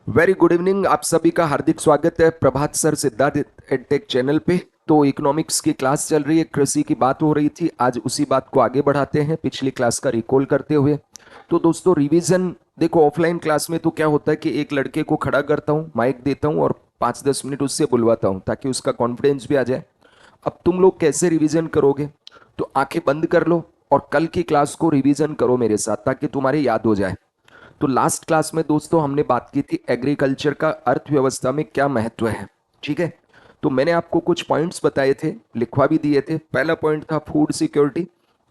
Very good evening. आप सभी का हार्दिक स्वागत है प्रभात सर सिद्धार्थ एडटेक चैनल पे। तो इकोनॉमिक्स की क्लास चल रही है, कृषि की बात हो रही थी। आज उसी बात को आगे बढ़ाते हैं पिछली क्लास का रिकॉल करते हुए। तो दोस्तों रिवीजन देखो, ऑफलाइन क्लास में तो क्या होता है कि एक लड़के को खड़ा करता हूँ, माइक देता हूँ और 5-10 मिनट उससे बुलवाता हूँ ताकि उसका कॉन्फिडेंस भी आ जाए। अब तुम लोग कैसे रिवीजन करोगे? तो आंखें बंद कर लो और कल की क्लास को रिवीजन करो मेरे साथ ताकि तुम्हारे याद हो जाए। तो लास्ट क्लास में दोस्तों हमने बात की थी एग्रीकल्चर का अर्थव्यवस्था में क्या महत्व है। ठीक है, तो मैंने आपको कुछ पॉइंट्स बताए थे, लिखवा भी दिए थे। पहला पॉइंट था फूड सिक्योरिटी,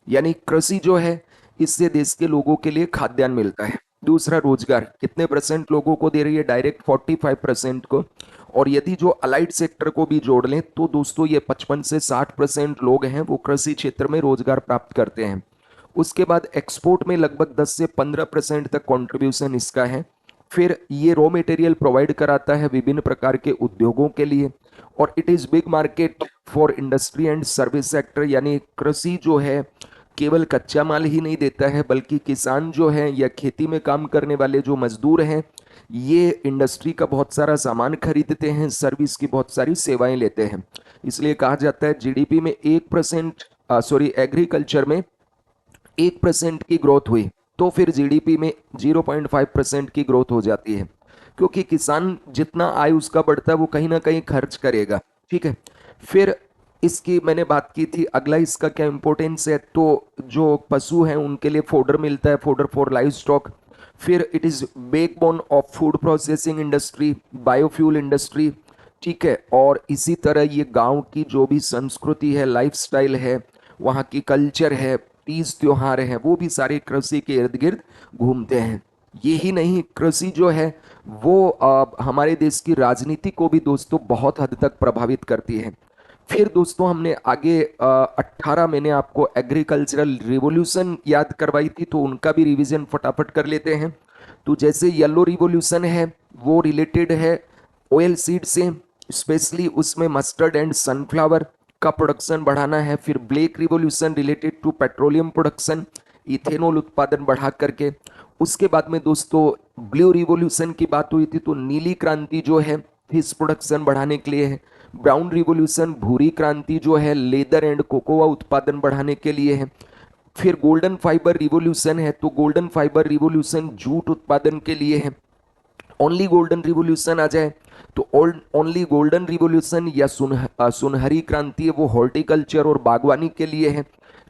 यानी कृषि जो है इससे देश के लोगों के लिए खाद्यान्न मिलता है। दूसरा रोजगार, कितने परसेंट लोगों को दे रही है? डायरेक्ट 45% को। और यदि जो अलाइड सेक्टर को भी जोड़ लें तो दोस्तों ये 55 से 60% लोग हैं वो कृषि क्षेत्र में रोजगार प्राप्त करते हैं। उसके बाद एक्सपोर्ट में लगभग 10 से 15% तक कंट्रीब्यूशन इसका है। फिर ये रॉ मटेरियल प्रोवाइड कराता है विभिन्न प्रकार के उद्योगों के लिए। और it is big market for industry and service sector, यानी कृषि जो है केवल कच्चा माल ही नहीं देता है बल्कि किसान जो है या खेती में काम करने वाले जो मजदूर हैं ये इंडस्ट्री का बहुत सारा सामान खरीदते हैं, सर्विस की बहुत सारी सेवाएं लेते हैं। इसलिए कहा जाता है जीडीपी में 1%, सॉरी एग्रीकल्चर में 1% की ग्रोथ हुई तो फिर जीडीपी में 0.5% की ग्रोथ हो जाती है, क्योंकि किसान जितना आय उसका बढ़ता है वो कहीं ना कहीं खर्च करेगा। ठीक है, फिर इसकी मैंने बात की थी। अगला इसका क्या इंपॉर्टेंस है, तो जो पशु हैं उनके लिए फोडर मिलता है, फोडर फॉर लाइव स्टॉक। फिर it is backbone of food processing industry, biofuel industry. ठीक है, और इसी तरह ये गांव की जो भी संस्कृति है, लाइफस्टाइल है, वहाँ की कल्चर है, तीज त्योहार है, वो भी सारे कृषि के इर्द गिर्द घूमते हैं। यही नहीं, कृषि जो है वो हमारे देश की राजनीति को भी दोस्तों बहुत हद तक प्रभावित करती है। फिर दोस्तों हमने आगे 18 मैंने आपको एग्रीकल्चरल रिवॉल्यूशन याद करवाई थी, तो उनका भी रिवीजन फटाफट कर लेते हैं। तो जैसे येलो रिवॉल्यूशन है वो रिलेटेड है ऑयल सीड से, स्पेशली उसमें मस्टर्ड एंड सनफ्लावर का प्रोडक्शन बढ़ाना है। फिर black revolution related to petroleum production, ethanol उत्पादन बढ़ा करके। उसके बाद में दोस्तों ब्लू रिवॉल्यूशन की बात हुई थी, तो नीली क्रांति जो है फिश प्रोडक्शन बढ़ाने के लिए है। ब्राउन रिवॉल्यूशन भूरी क्रांति जो है लेदर एंड कोकोआ उत्पादन बढ़ाने के लिए है। फिर गोल्डन फाइबर रिवॉल्यूशन है, तो गोल्डन फाइबर रिवॉल्यूशन जूट उत्पादन के लिए है। ओनली गोल्डन रिवॉल्यूशन आ जाए तो ओनली गोल्डन रिवॉल्यूशन या सुनहरी क्रांति है वो हॉर्टिकल्चर और बागवानी के लिए है।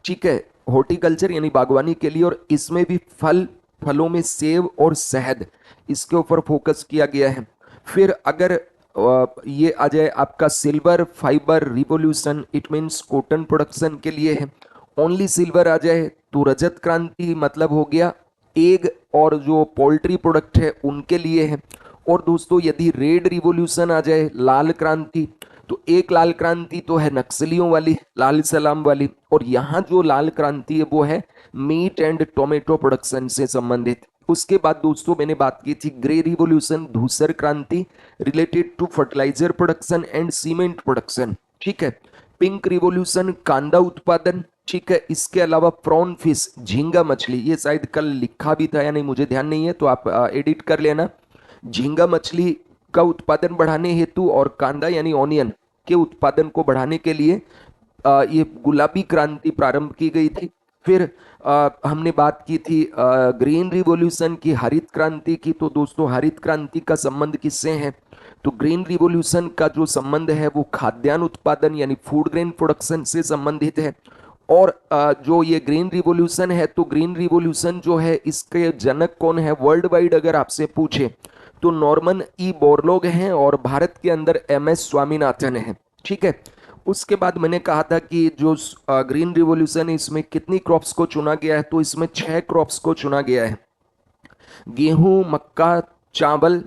ठीक है, हॉर्टिकल्चर यानी बागवानी के लिए, और इसमें भी फलों में सेब और शहद, इसके ऊपर फोकस किया गया है। फिर अगर ये आ जाए आपका silver fibre revolution, it means cotton production के लिए है। ओनली सिल्वर आ जाए तो रजत क्रांति मतलब हो गया एग और जो पोल्ट्री प्रोडक्ट है उनके लिए है। और दोस्तों यदि रेड रिवॉल्यूशन आ जाए, लाल क्रांति, तो एक लाल क्रांति तो है नक्सलियों वाली, लाल सलाम वाली, और यहाँ जो लाल क्रांति है वो है मीट एंड टोमेटो प्रोडक्शन से संबंधित। उसके बाद दोस्तों मैंने बात की थी ग्रे रिवॉल्यूशन, धूसर क्रांति related to fertiliser production and cement production. ठीक है, पिंक रिवॉल्यूशन कांदा उत्पादन। ठीक है, इसके अलावा प्रॉन फिश, झींगा मछली, ये शायद कल लिखा भी था या नहीं मुझे ध्यान नहीं है, तो आप एडिट कर लेना। झींगा मछली का उत्पादन बढ़ाने हेतु और कांदा यानी ऑनियन के उत्पादन को बढ़ाने के लिए ये गुलाबी क्रांति प्रारंभ की गई थी। फिर हमने बात की थी ग्रीन रिवॉल्यूशन की, हरित क्रांति की। तो दोस्तों हरित क्रांति का संबंध किससे है, तो ग्रीन रिवॉल्यूशन का जो संबंध है वो खाद्यान्न उत्पादन यानी फूड ग्रेन प्रोडक्शन से संबंधित है। और जो ये ग्रीन रिवॉल्यूशन है, तो ग्रीन रिवॉल्यूशन जो है इसके जनक कौन है वर्ल्ड वाइड अगर आपसे पूछे तो नॉर्मन ई बोरलॉग हैं और भारत के अंदर एमएस स्वामीनाथन है। ठीक है, उसके बाद मैंने कहा था कि जो ग्रीन रिवॉल्यूशन है इसमें कितनी क्रॉप्स को चुना गया है, तो इसमें 6 क्रॉप्स को चुना गया है। गेहूं, मक्का, चावल,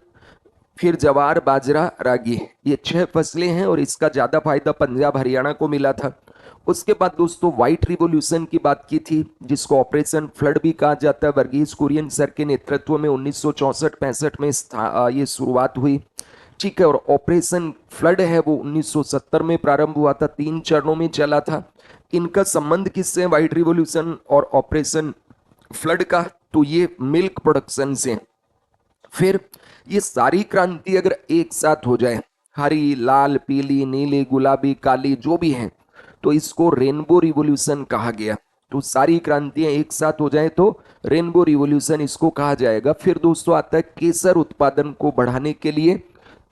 फिर जवार, बाजरा, रागी, ये 6 फसलें हैं और इसका ज्यादा फायदा पंजाब हरियाणा को मिला था। उसके बाद दोस्तों व्हाइट रिवॉल्यूशन की बात की थी जिसको ऑपरेशन फ्लड भी कहा जाता है। वर्गीज कुरियन सर के नेतृत्व में 1964-65 में ये शुरुआत हुई। ठीक है, और ऑपरेशन फ्लड है वो 1970 में प्रारंभ हुआ था, 3 चरणों में चला था। इनका संबंध किससे, व्हाइट रिवॉल्यूशन और ऑपरेशन फ्लड का, तो ये मिल्क प्रोडक्शन से। फिर ये सारी क्रांति अगर एक साथ हो जाए, हरी, लाल, पीली, नीली, गुलाबी, काली, जो भी है, तो इसको रेनबो रिवॉल्यूशन कहा गया। तो सारी क्रांतियां एक साथ हो जाए तो रेनबो रिवॉल्यूशन इसको कहा जाएगा। फिर दोस्तों आता है केसर उत्पादन को बढ़ाने के लिए,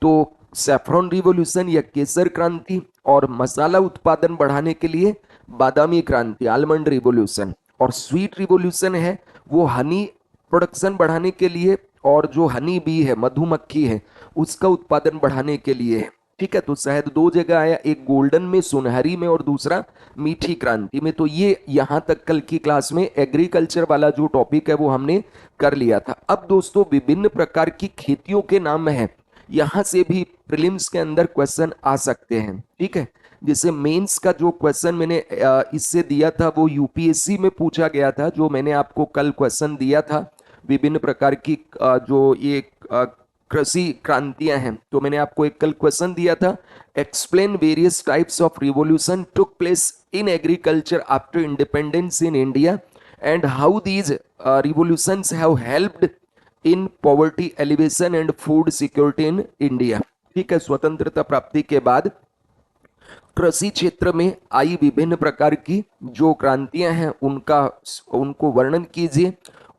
तो सैफरन रिवॉल्यूशन या केसर क्रांति, और मसाला उत्पादन बढ़ाने के लिए बादामी क्रांति, आलमंड रिवॉल्यूशन। और स्वीट रिवॉल्यूशन है वो हनी प्रोडक्शन बढ़ाने के लिए, और जो हनी बी है, मधुमक्खी है, उसका उत्पादन बढ़ाने के लिए है। ठीक है, तो शहद दो जगह आया, एक गोल्डन में, सुनहरी में, और दूसरा मीठी क्रांति में। तो ये यहां तक कल की क्लास में एग्रीकल्चर वाला जो टॉपिक है वो हमने कर लिया था। अब दोस्तों विभिन्न प्रकार की खेतियों के नाम है, यहां से भी प्रीलिम्स के अंदर क्वेश्चन आ सकते हैं। ठीक है, जैसे मेंस का जो क्वेश्चन मैंने इससे दिया था वो यूपीएससी में पूछा गया था, जो मैंने आपको कल क्वेश्चन दिया था। विभिन्न प्रकार की जो ये कृषि क्रांतियां हैं, तो मैंने आपको एक कल क्वेश्चन दिया था, explain various types of revolution took place in agriculture after independence in India and how these revolutions have helped in poverty alleviation and food security in India. ठीक है, स्वतंत्रता प्राप्ति के बाद कृषि क्षेत्र में आई विभिन्न प्रकार की जो क्रांतियां हैं उनका उनको वर्णन कीजिए,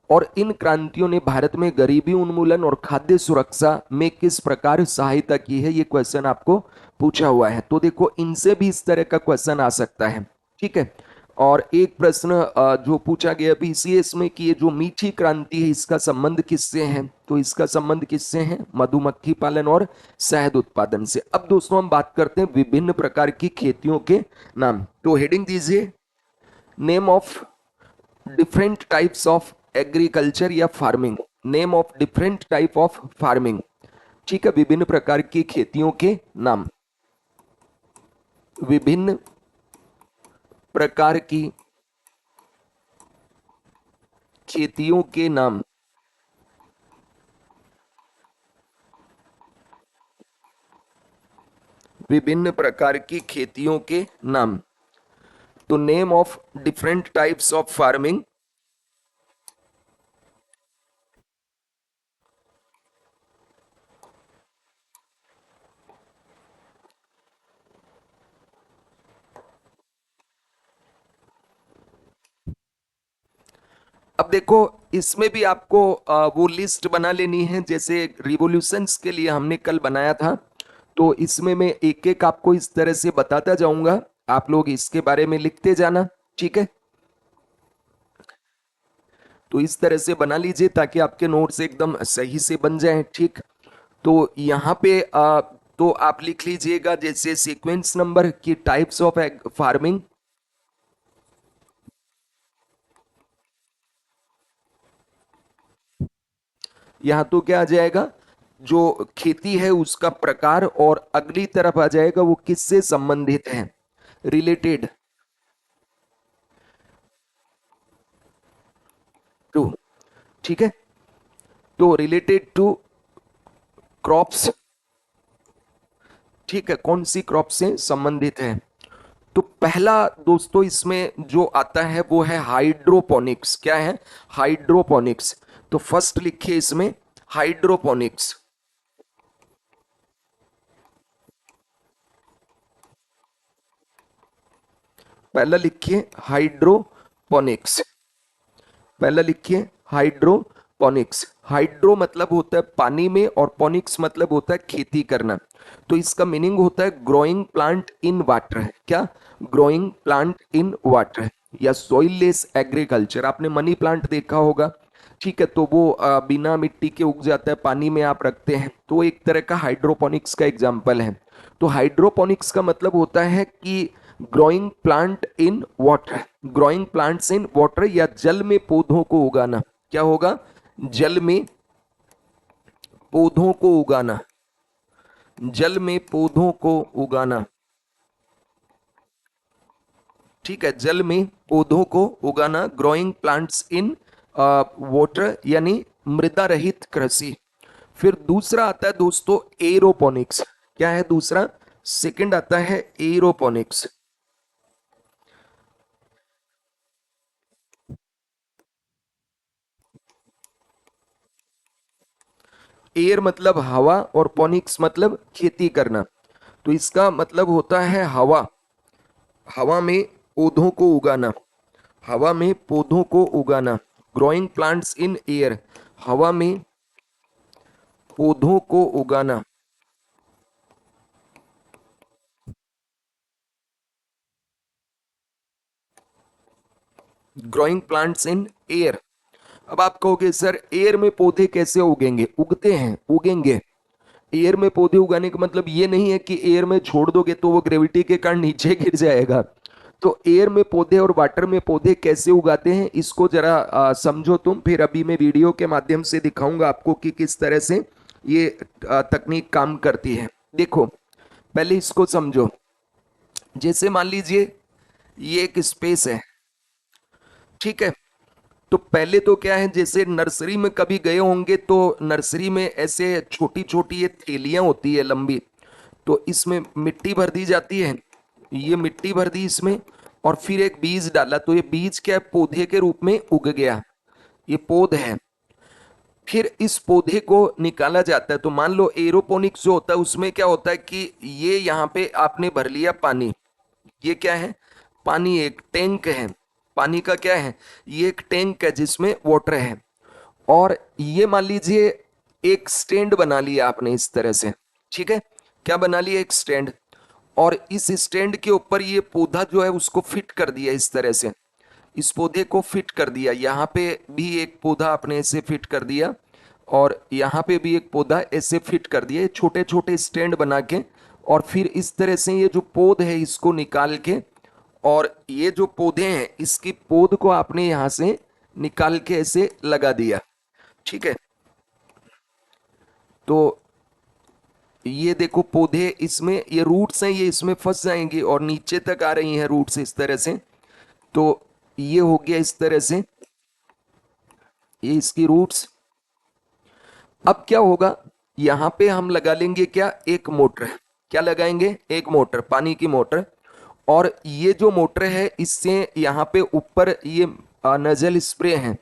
और इन क्रांतियों ने भारत में गरीबी उन्मूलन और खाद्य सुरक्षा में किस प्रकार सहायता की है, ये क्वेश्चन आपको पूछा हुआ है। तो देखो इनसे भी इस तरह का क्वेश्चन आ सकता है। ठीक है, और एक प्रश्न जो पूछा गया पीसीएस में कि ये जो मीठी क्रांति है इसका संबंध किससे है, तो इसका संबंध किससे है, मधुमक्खी पालन और शहद उत्पादन से। अब दोस्तों हम बात करते हैं विभिन्न प्रकार की खेतियों के नाम। तो हेडिंग दीजिए, name of different types of agriculture या farming, name of different type of farming. ठीक है, विभिन्न प्रकार की खेतियों के नाम, विभिन्न प्रकार की खेतियों के नाम, विभिन्न प्रकार की खेतियों के नाम। तो name of different types of farming, अब देखो इसमें भी आपको वो लिस्ट बना लेनी है, जैसे रिवॉल्यूशंस के लिए हमने कल बनाया था। तो इसमें मैं एक एक आपको इस तरह से बताता जाऊंगा, आप लोग इसके बारे में लिखते जाना। ठीक है, तो इस तरह से बना लीजिए ताकि आपके नोट्स एकदम सही से बन जाएं। ठीक, तो यहाँ पे तो आप लिख लीजिएगा जैसे सीक्वेंस नंबर की टाइप्स ऑफ फार्मिंग। यहाँ तो क्या आ जाएगा, जो खेती है उसका प्रकार, और अगली तरफ आ जाएगा वो किससे संबंधित है, रिलेटेड टू। ठीक है, तो रिलेटेड टू क्रॉप्स। ठीक है, कौन सी क्रॉप से संबंधित है। तो पहला दोस्तों इसमें जो आता है वो है हाइड्रोपोनिक्स। क्या है, हाइड्रोपोनिक्स। तो फर्स्ट लिखिए इसमें हाइड्रोपोनिक्स, पहला लिखिए हाइड्रोपोनिक्स, पहला लिखिए हाइड्रोपोनिक्स। हाइड्रो मतलब होता है पानी में, और पोनिक्स मतलब होता है खेती करना। तो इसका मीनिंग होता है ग्रोइंग प्लांट इन वाटर। क्या, ग्रोइंग प्लांट इन वाटर, या सॉइल लेस एग्रीकल्चर। आपने मनी प्लांट देखा होगा। ठीक है, तो वो बिना मिट्टी के उग जाता है, पानी में आप रखते हैं, तो एक तरह का हाइड्रोपोनिक्स का एग्जाम्पल है। तो हाइड्रोपोनिक्स का मतलब होता है कि growing plant in water, growing plants in water, या जल में पौधों को उगाना। क्या होगा, जल में पौधों को उगाना, जल में पौधों को उगाना। ठीक है, जल में पौधों को उगाना, ग्रोइंग प्लांट्स इन वाटर, यानी मृदा रहित कृषि। फिर दूसरा आता है दोस्तों एरोपोनिक्स। क्या है दूसरा, सेकंड आता है एरोपोनिक्स। एयर मतलब हवा और पोनिक्स मतलब खेती करना। तो इसका मतलब होता है हवा, हवा में पौधों को उगाना, हवा में पौधों को उगाना। ग्रोइंग प्लांट्स इन एयर, हवा में पौधों को उगाना। Growing plants in air. अब आप कहोगे सर एयर में पौधे कैसे उगेंगे? उगते हैं, उगेंगे। एयर में पौधे उगाने का मतलब ये नहीं है कि एयर में छोड़ दोगे तो वो ग्रेविटी के कारण नीचे गिर जाएगा। तो एयर में पौधे और वाटर में पौधे कैसे उगाते हैं इसको जरा समझो तुम, फिर अभी मैं वीडियो के माध्यम से दिखाऊंगा आपको कि किस तरह से ये तकनीक काम करती है। देखो पहले इसको समझो। जैसे मान लीजिए ये एक स्पेस है, ठीक है। तो पहले तो क्या है, जैसे नर्सरी में कभी गए होंगे तो नर्सरी में ऐसे छोटी छोटी ये थैलियां होती है लंबी, तो इसमें मिट्टी भर दी जाती है। ये मिट्टी भर दी इसमें और फिर एक बीज डाला, तो ये बीज क्या है, पौधे के रूप में उग गया, ये पौध है। फिर इस पौधे को निकाला जाता है। तो मान लो एरोपोनिक्स जो होता है उसमें क्या होता है कि ये यहाँ पे आपने भर लिया पानी, ये क्या है, पानी, एक टैंक है। पानी का क्या है, ये एक टैंक है जिसमें वाटर है। और ये मान लीजिए एक स्टैंड बना लिया आपने इस तरह से, ठीक है। क्या बना लिया, एक स्टैंड। और इस स्टैंड के ऊपर ये पौधा जो है उसको फिट कर दिया इस तरह से, इस पौधे को फिट कर दिया। यहाँ पे भी एक पौधा आपने ऐसे फिट कर दिया और यहाँ पे भी एक पौधा ऐसे फिट कर दिया, छोटे छोटे स्टैंड बना के। और फिर इस तरह से ये जो पौध है इसको निकाल के, और ये जो पौधे हैं इसकी पौध को आपने यहाँ से निकाल के ऐसे लगा दिया, ठीक है। तो ये देखो पौधे, इसमें ये रूट्स हैं, ये इसमें फंस जाएंगे और नीचे तक आ रही हैं रूट्स इस तरह से। तो ये हो गया इस तरह से, ये इसकी रूट्स। अब क्या होगा, यहां पे हम लगा लेंगे क्या, एक मोटर। क्या लगाएंगे, एक मोटर, पानी की मोटर। और ये जो मोटर है इससे यहां पे ऊपर ये नजल स्प्रे है,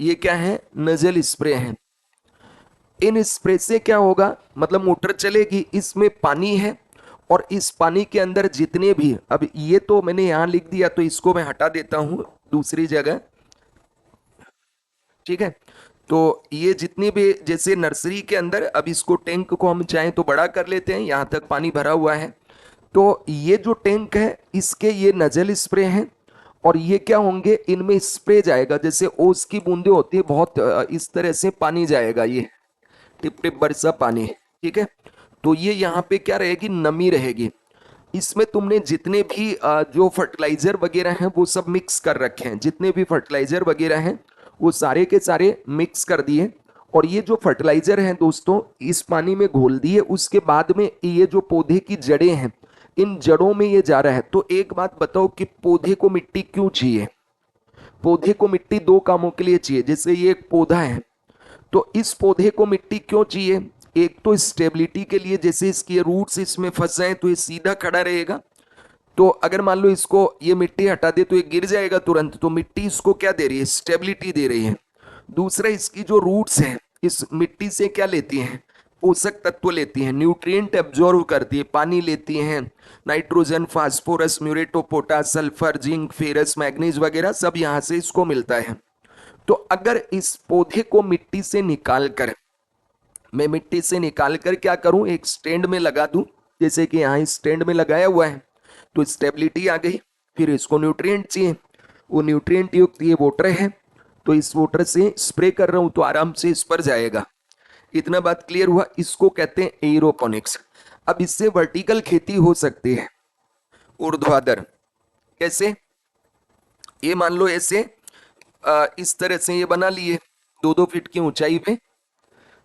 ये क्या है, नजल स्प्रे है। इन स्प्रे से क्या होगा, मतलब मोटर चलेगी, इसमें पानी है और इस पानी के अंदर जितने भी, अब ये तो मैंने यहां लिख दिया तो इसको मैं हटा देता हूं दूसरी जगह, ठीक है। तो ये जितनी भी, जैसे नर्सरी के अंदर, अब इसको टैंक को हम चाहें तो बड़ा कर लेते हैं, यहां तक पानी भरा हुआ है। तो ये जो टैंक है इसके ये नजल स्प्रे हैं और ये क्या होंगे, इनमें स्प्रे जाएगा, जैसे ओस की बूंदे होती है बहुत, इस तरह से पानी जाएगा, ये टिप टिप बरसा पानी, ठीक है। तो ये यहाँ पे क्या रहेगी, नमी रहेगी। इसमें तुमने जितने भी जो फर्टिलाइजर वगैरह हैं वो सब मिक्स कर रखे हैं, जितने भी फर्टिलाइजर वगैरह हैं वो सारे के सारे मिक्स कर दिए। और ये जो फर्टिलाइजर हैं दोस्तों इस पानी में घोल दिए, उसके बाद में ये जो पौधे की जड़ें हैं इन जड़ों में ये जा रहा है। तो एक बात बताओ कि पौधे को मिट्टी क्यों चाहिए? पौधे को मिट्टी दो कामों के लिए चाहिए। जैसे ये एक पौधा है तो इस पौधे को मिट्टी क्यों चाहिए, एक तो स्टेबिलिटी के लिए, जैसे इसकी रूट्स इसमें फंस जाए तो ये सीधा खड़ा रहेगा। तो अगर मान लो इसको ये मिट्टी हटा दे तो ये गिर जाएगा तुरंत, तो मिट्टी इसको क्या दे रही है, स्टेबिलिटी दे रही है। दूसरा इसकी जो रूट्स हैं इस मिट्टी से क्या लेती हैं, पोषक तत्व लेती हैं, न्यूट्रिएंट एब्जॉर्व करती है, पानी लेती हैं, nitrogen, phosphorus, muriate of potash, sulphur, zinc, ferrous, manganese वगैरह सब यहाँ से इसको मिलता है। तो अगर इस पौधे को मिट्टी से निकाल कर, मैं मिट्टी से निकाल कर क्या करूं, एक स्टैंड में लगा दूं, जैसे कि यहाँ स्टैंड में लगाया हुआ है, तो स्टेबिलिटी आ गई। फिर इसको न्यूट्रिएंट चाहिए, वो न्यूट्रिएंट युक्त ये वाटर है, तो इस वाटर से स्प्रे कर रहा हूं तो आराम से इस पर जाएगा। इतना बात क्लियर हुआ, इसको कहते हैं एरोपोनिक्स। अब इससे वर्टिकल खेती हो सकती है, ऊर्ध्वाधर। कैसे, ये मान लो ऐसे इस तरह से ये बना लिए 2-2 फीट की ऊंचाई पे।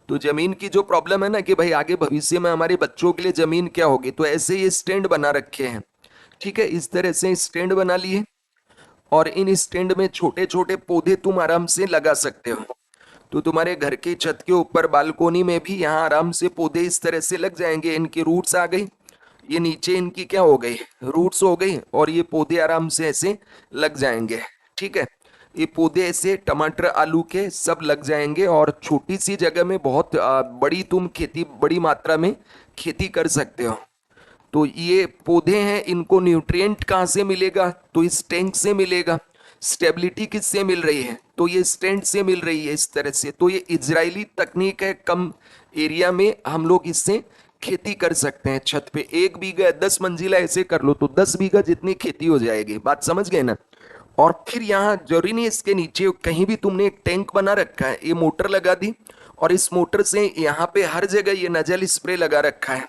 तो जमीन की जो प्रॉब्लम है ना कि भाई आगे भविष्य में हमारे बच्चों के लिए जमीन क्या होगी, तो ऐसे ये स्टैंड बना रखे हैं, ठीक है। इस तरह से स्टैंड बना लिए और इन स्टैंड में छोटे छोटे पौधे तुम आराम से लगा सकते हो। तो तुम्हारे घर की छत के ऊपर बालकोनी में भी यहाँ आराम से पौधे इस तरह से लग जाएंगे। इनकी रूट्स आ गई, ये नीचे इनकी क्या हो गई, रूट्स हो गई, और ये पौधे आराम से ऐसे लग जाएंगे, ठीक है। ये पौधे ऐसे टमाटर आलू के सब लग जाएंगे और छोटी सी जगह में बहुत बड़ी तुम खेती, बड़ी मात्रा में खेती कर सकते हो। तो ये पौधे हैं, इनको न्यूट्रिएंट कहाँ से मिलेगा? तो इस टैंक से मिलेगा। स्टेबिलिटी किससे मिल रही है? तो ये स्टैंड से मिल रही है, इस तरह से। तो ये इजरायली तकनीक है, कम एरिया में हम लोग इससे खेती कर सकते हैं। छत पे 1 बीघा 10 मंजिला ऐसे कर लो तो 10 बीघा जितनी खेती हो जाएगी। बात समझ गए ना? और फिर यहाँ जरूरी नहीं इसके नीचे कहीं भी तुमने एक टैंक बना रखा है, ये मोटर लगा दी और इस मोटर से यहाँ पे हर जगह ये नजल स्प्रे लगा रखा है।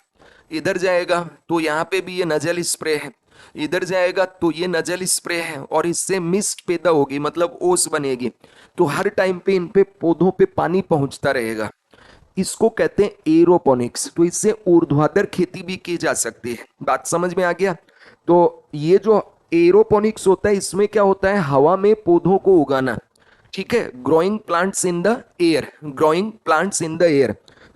इधर जाएगा तो यहाँ पे भी ये नजल स्प्रे है, इधर जाएगा तो ये नजल स्प्रे है, और इससे मिस्ट पैदा होगी, मतलब ओस बनेगी। तो हर टाइम पे इन पे पौधों पे पानी पहुंचता रहेगा। इसको कहते हैं एरोपोनिक्स। तो इससे ऊर्ध्वाधर खेती भी की जा सकती है। बात समझ में आ गया? तो ये जो एरोपोनिक्स होता है, इसमें क्या होता है, हवा में पौधों को उगाना। ठीक है, growing plants in the air, growing plants in the air.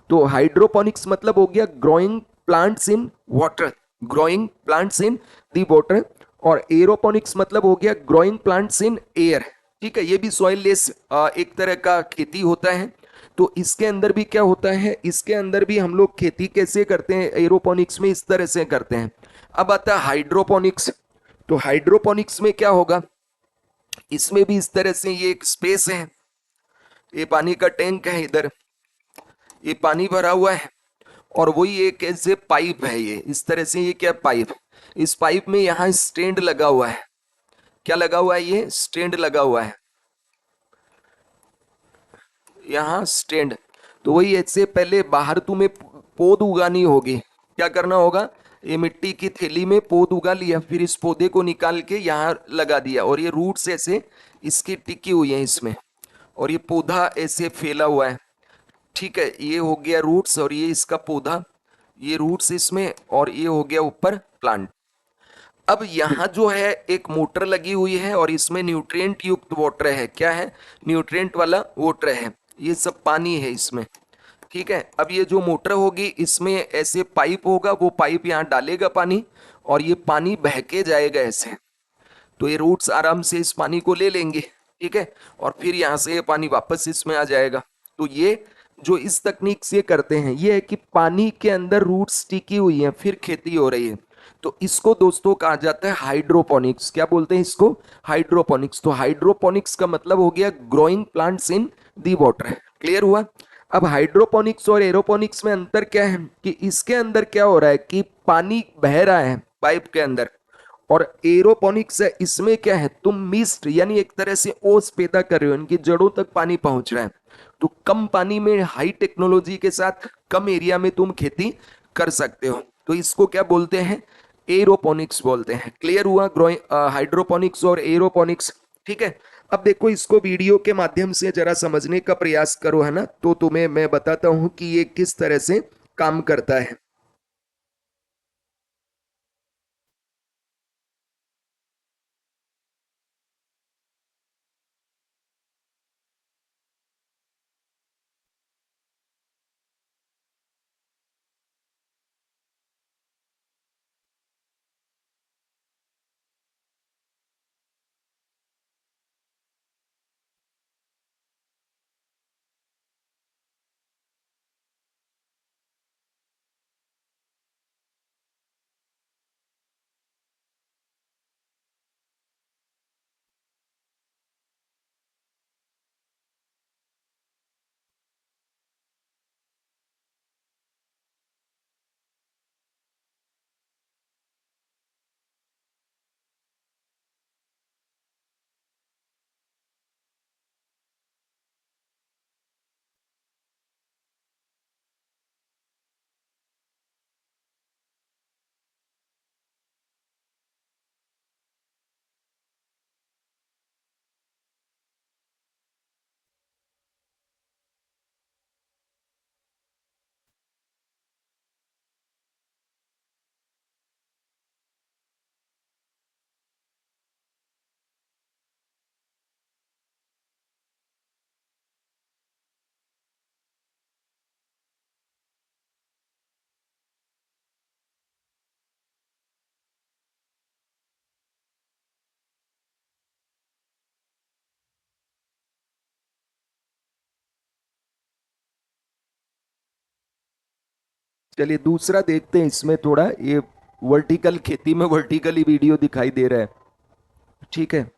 तो हाइड्रोपोनिक्स मतलब हो गया growing plants in water, growing plants in the water. और एरोपोनिक्स मतलब हो गया ग्रोइंग प्लांट्स इन एयर। ठीक है, ये भी सॉइल लेस एक तरह का खेती होता है। तो इसके अंदर भी क्या होता है, इसके अंदर भी हम लोग खेती कैसे करते हैं एरोपोनिक्स में, इस तरह से करते हैं। अब आता है हाइड्रोपोनिक्स। तो हाइड्रोपोनिक्स में क्या होगा, इसमें भी इस तरह से ये एक स्पेस है, ये पानी का टैंक है, इधर ये पानी भरा हुआ है, और वही एक ऐसे पाइप है, ये इस तरह से, ये क्या पाइप, इस पाइप में यहाँ स्टैंड लगा हुआ है। क्या लगा हुआ है? ये स्टैंड लगा हुआ है, यहाँ स्टैंड। तो वही ऐसे पहले बाहर तुम्हें पौध उगानी होगी। क्या करना होगा, ये मिट्टी की थैली में पौध उगा लिया, फिर इस पौधे को निकाल के यहाँ लगा दिया, और ये रूट्स ऐसे इसकी टिकी हुई है इसमें, और ये पौधा ऐसे फैला हुआ है। ठीक है, ये हो गया रूट्स, और ये इसका पौधा, ये रूट्स इसमें, और ये हो गया ऊपर प्लांट। अब यहाँ जो है एक मोटर लगी हुई है, और इसमें न्यूट्रिएंट युक्त वाटर है। क्या है? न्यूट्रिएंट वाला वाटर है, ये सब पानी है इसमें। ठीक है, अब ये जो मोटर होगी, इसमें ऐसे पाइप होगा, वो पाइप यहाँ डालेगा पानी, और ये पानी बह के जाएगा ऐसे। तो ये रूट्स आराम से इस पानी को ले लेंगे। ठीक है, और फिर यहाँ से ये पानी वापस इसमें आ जाएगा। तो ये जो इस तकनीक से करते हैं, ये है कि पानी के अंदर रूट्स टिकी हुई हैं, फिर खेती हो रही है। तो इसको दोस्तों कहा जाता है हाइड्रोपोनिक्स। क्या बोलते हैं इसको? हाइड्रोपोनिक्स। तो हाइड्रोपोनिक्स का मतलब हो गया growing plants in the water. Clear हुआ? अब हाइड्रोपोनिक्स और एरोपोनिक्स में अंतर क्या है, कि इसके अंदर क्या हो रहा है कि पानी बह रहा है पाइप के अंदर, और एरोपोनिक्स है, इसमें क्या है, तुम मिस्ट यानी एक तरह से ओस पैदा कर रहे हो, इनकी जड़ों तक पानी पहुंच रहा है। तो कम पानी में हाई टेक्नोलॉजी के साथ कम एरिया में तुम खेती कर सकते हो। तो इसको क्या बोलते हैं? एरोपोनिक्स बोलते हैं। क्लियर हुआ? ग्रोइंग हाइड्रोपोनिक्स और एरोपोनिक्स। ठीक है, अब देखो इसको वीडियो के माध्यम से जरा समझने का प्रयास करो, है ना, तो तुम्हें मैं बताता हूं कि ये किस तरह से काम करता है। चलिए दूसरा देखते हैं, इसमें थोड़ा ये वर्टिकल खेती में वर्टिकली वीडियो दिखाई दे रहा है। ठीक है।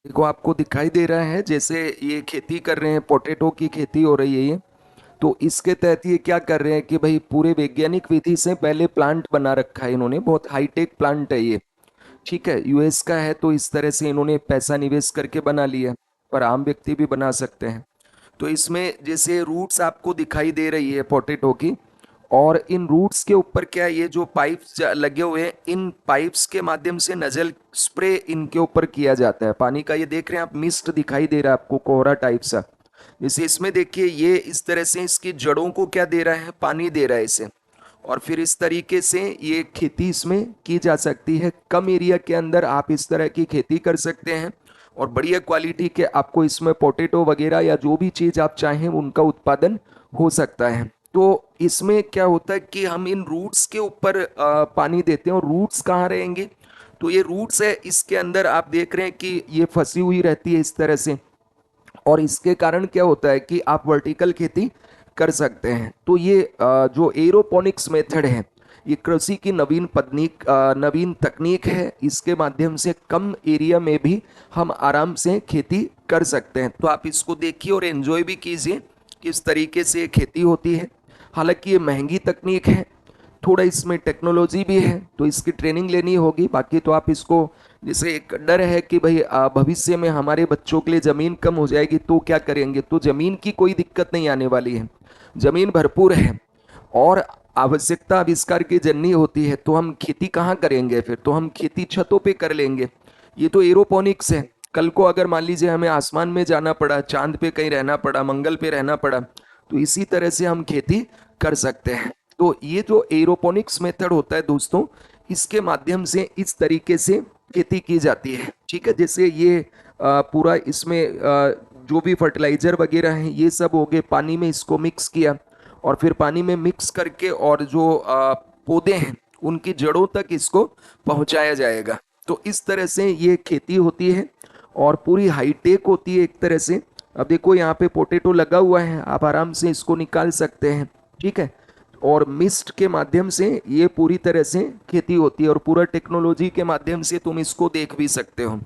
देखो आपको दिखाई दे रहा है, जैसे ये खेती कर रहे हैं, पोटैटो की खेती हो रही है ये। तो इसके तहत ये क्या कर रहे हैं कि भाई पूरे वैज्ञानिक विधि से पहले प्लांट बना रखा है इन्होंने, बहुत हाईटेक प्लांट है ये। ठीक है, यूएस का है, तो इस तरह से इन्होंने पैसा निवेश करके बना लिया, पर आम व्यक्ति भी बना सकते हैं। तो इसमें जैसे रूट्स आपको दिखाई दे रही है पोटैटो की, और इन रूट्स के ऊपर क्या है, ये जो पाइप्स लगे हुए हैं, इन पाइप्स के माध्यम से नजल स्प्रे इनके ऊपर किया जाता है पानी का। ये देख रहे हैं आप, मिस्ट दिखाई दे रहा है आपको, कोहरा टाइप सा। जैसे इसमें देखिए, ये इस तरह से इसकी जड़ों को क्या दे रहा है, पानी दे रहा है इसे। और फिर इस तरीके से ये खेती इसमें की जा सकती है। कम एरिया के अंदर आप इस तरह की खेती कर सकते हैं, और बढ़िया क्वालिटी के आपको इसमें पोटैटो वगैरह या जो भी चीज़ आप चाहें उनका उत्पादन हो सकता है। तो इसमें क्या होता है कि हम इन रूट्स के ऊपर पानी देते हैं, और रूट्स कहाँ रहेंगे, तो ये रूट्स है इसके अंदर, आप देख रहे हैं कि ये फंसी हुई रहती है इस तरह से। और इसके कारण क्या होता है कि आप वर्टिकल खेती कर सकते हैं। तो ये जो एरोपोनिक्स मेथड है, ये कृषि की नवीन तकनीक है। इसके माध्यम से कम एरिया में भी हम आराम से खेती कर सकते हैं। तो आप इसको देखिए और एंजॉय भी कीजिए किस तरीके से खेती होती है। हालांकि ये महंगी तकनीक है, थोड़ा इसमें टेक्नोलॉजी भी है, तो इसकी ट्रेनिंग लेनी होगी। बाकी तो आप इसको, जैसे एक डर है कि भाई भविष्य में हमारे बच्चों के लिए ज़मीन कम हो जाएगी तो क्या करेंगे, तो ज़मीन की कोई दिक्कत नहीं आने वाली है, ज़मीन भरपूर है। और आवश्यकता आविष्कार की जननी होती है, तो हम खेती कहाँ करेंगे, फिर तो हम खेती छतों पे कर लेंगे। ये तो एरोपोनिक्स है। कल को अगर मान लीजिए हमें आसमान में जाना पड़ा, चांद पे कहीं रहना पड़ा, मंगल पे रहना पड़ा, तो इसी तरह से हम खेती कर सकते हैं। तो ये जो एरोपोनिक्स मेथड होता है दोस्तों, इसके माध्यम से इस तरीके से खेती की जाती है। ठीक है, जैसे ये पूरा इसमें जो भी फर्टिलाइजर वगैरह हैं ये सब हो गए, पानी में इसको मिक्स किया, और फिर पानी में मिक्स करके और जो पौधे हैं उनकी जड़ों तक इसको पहुंचाया जाएगा। तो इस तरह से ये खेती होती है, और पूरी हाईटेक होती है एक तरह से। अब देखो यहाँ पे पोटैटो लगा हुआ है, आप आराम से इसको निकाल सकते हैं। ठीक है, और मिस्ट के माध्यम से ये पूरी तरह से खेती होती है, और पूरा टेक्नोलॉजी के माध्यम से तुम इसको देख भी सकते हो।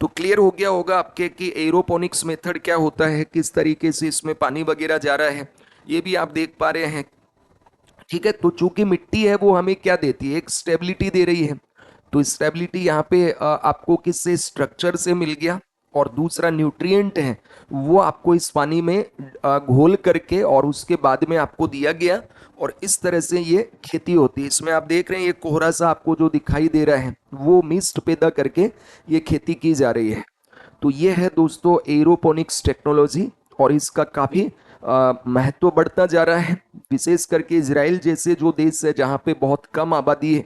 तो क्लियर हो गया होगा आपके कि एरोपोनिक्स मेथड क्या होता है, किस तरीके से इसमें पानी वगैरह जा रहा है, ये भी आप देख पा रहे हैं। ठीक है, तो चूंकि मिट्टी है वो हमें क्या देती है, एक स्टेबिलिटी दे रही है। तो स्टेबिलिटी यहाँ पे आपको किससे, स्ट्रक्चर से मिल गया। और दूसरा न्यूट्रिएंट है वो आपको इस पानी में घोल करके और उसके बाद में आपको दिया गया, और इस तरह से ये खेती होती है। इसमें आप देख रहे हैं ये कोहरा सा आपको जो दिखाई दे रहा है, वो मिस्ट पैदा करके ये खेती की जा रही है। तो ये है दोस्तों एरोपोनिक्स टेक्नोलॉजी, और इसका काफ़ी महत्व बढ़ता जा रहा है। विशेष करके इजराइल जैसे जो देश है जहाँ पे बहुत कम आबादी है,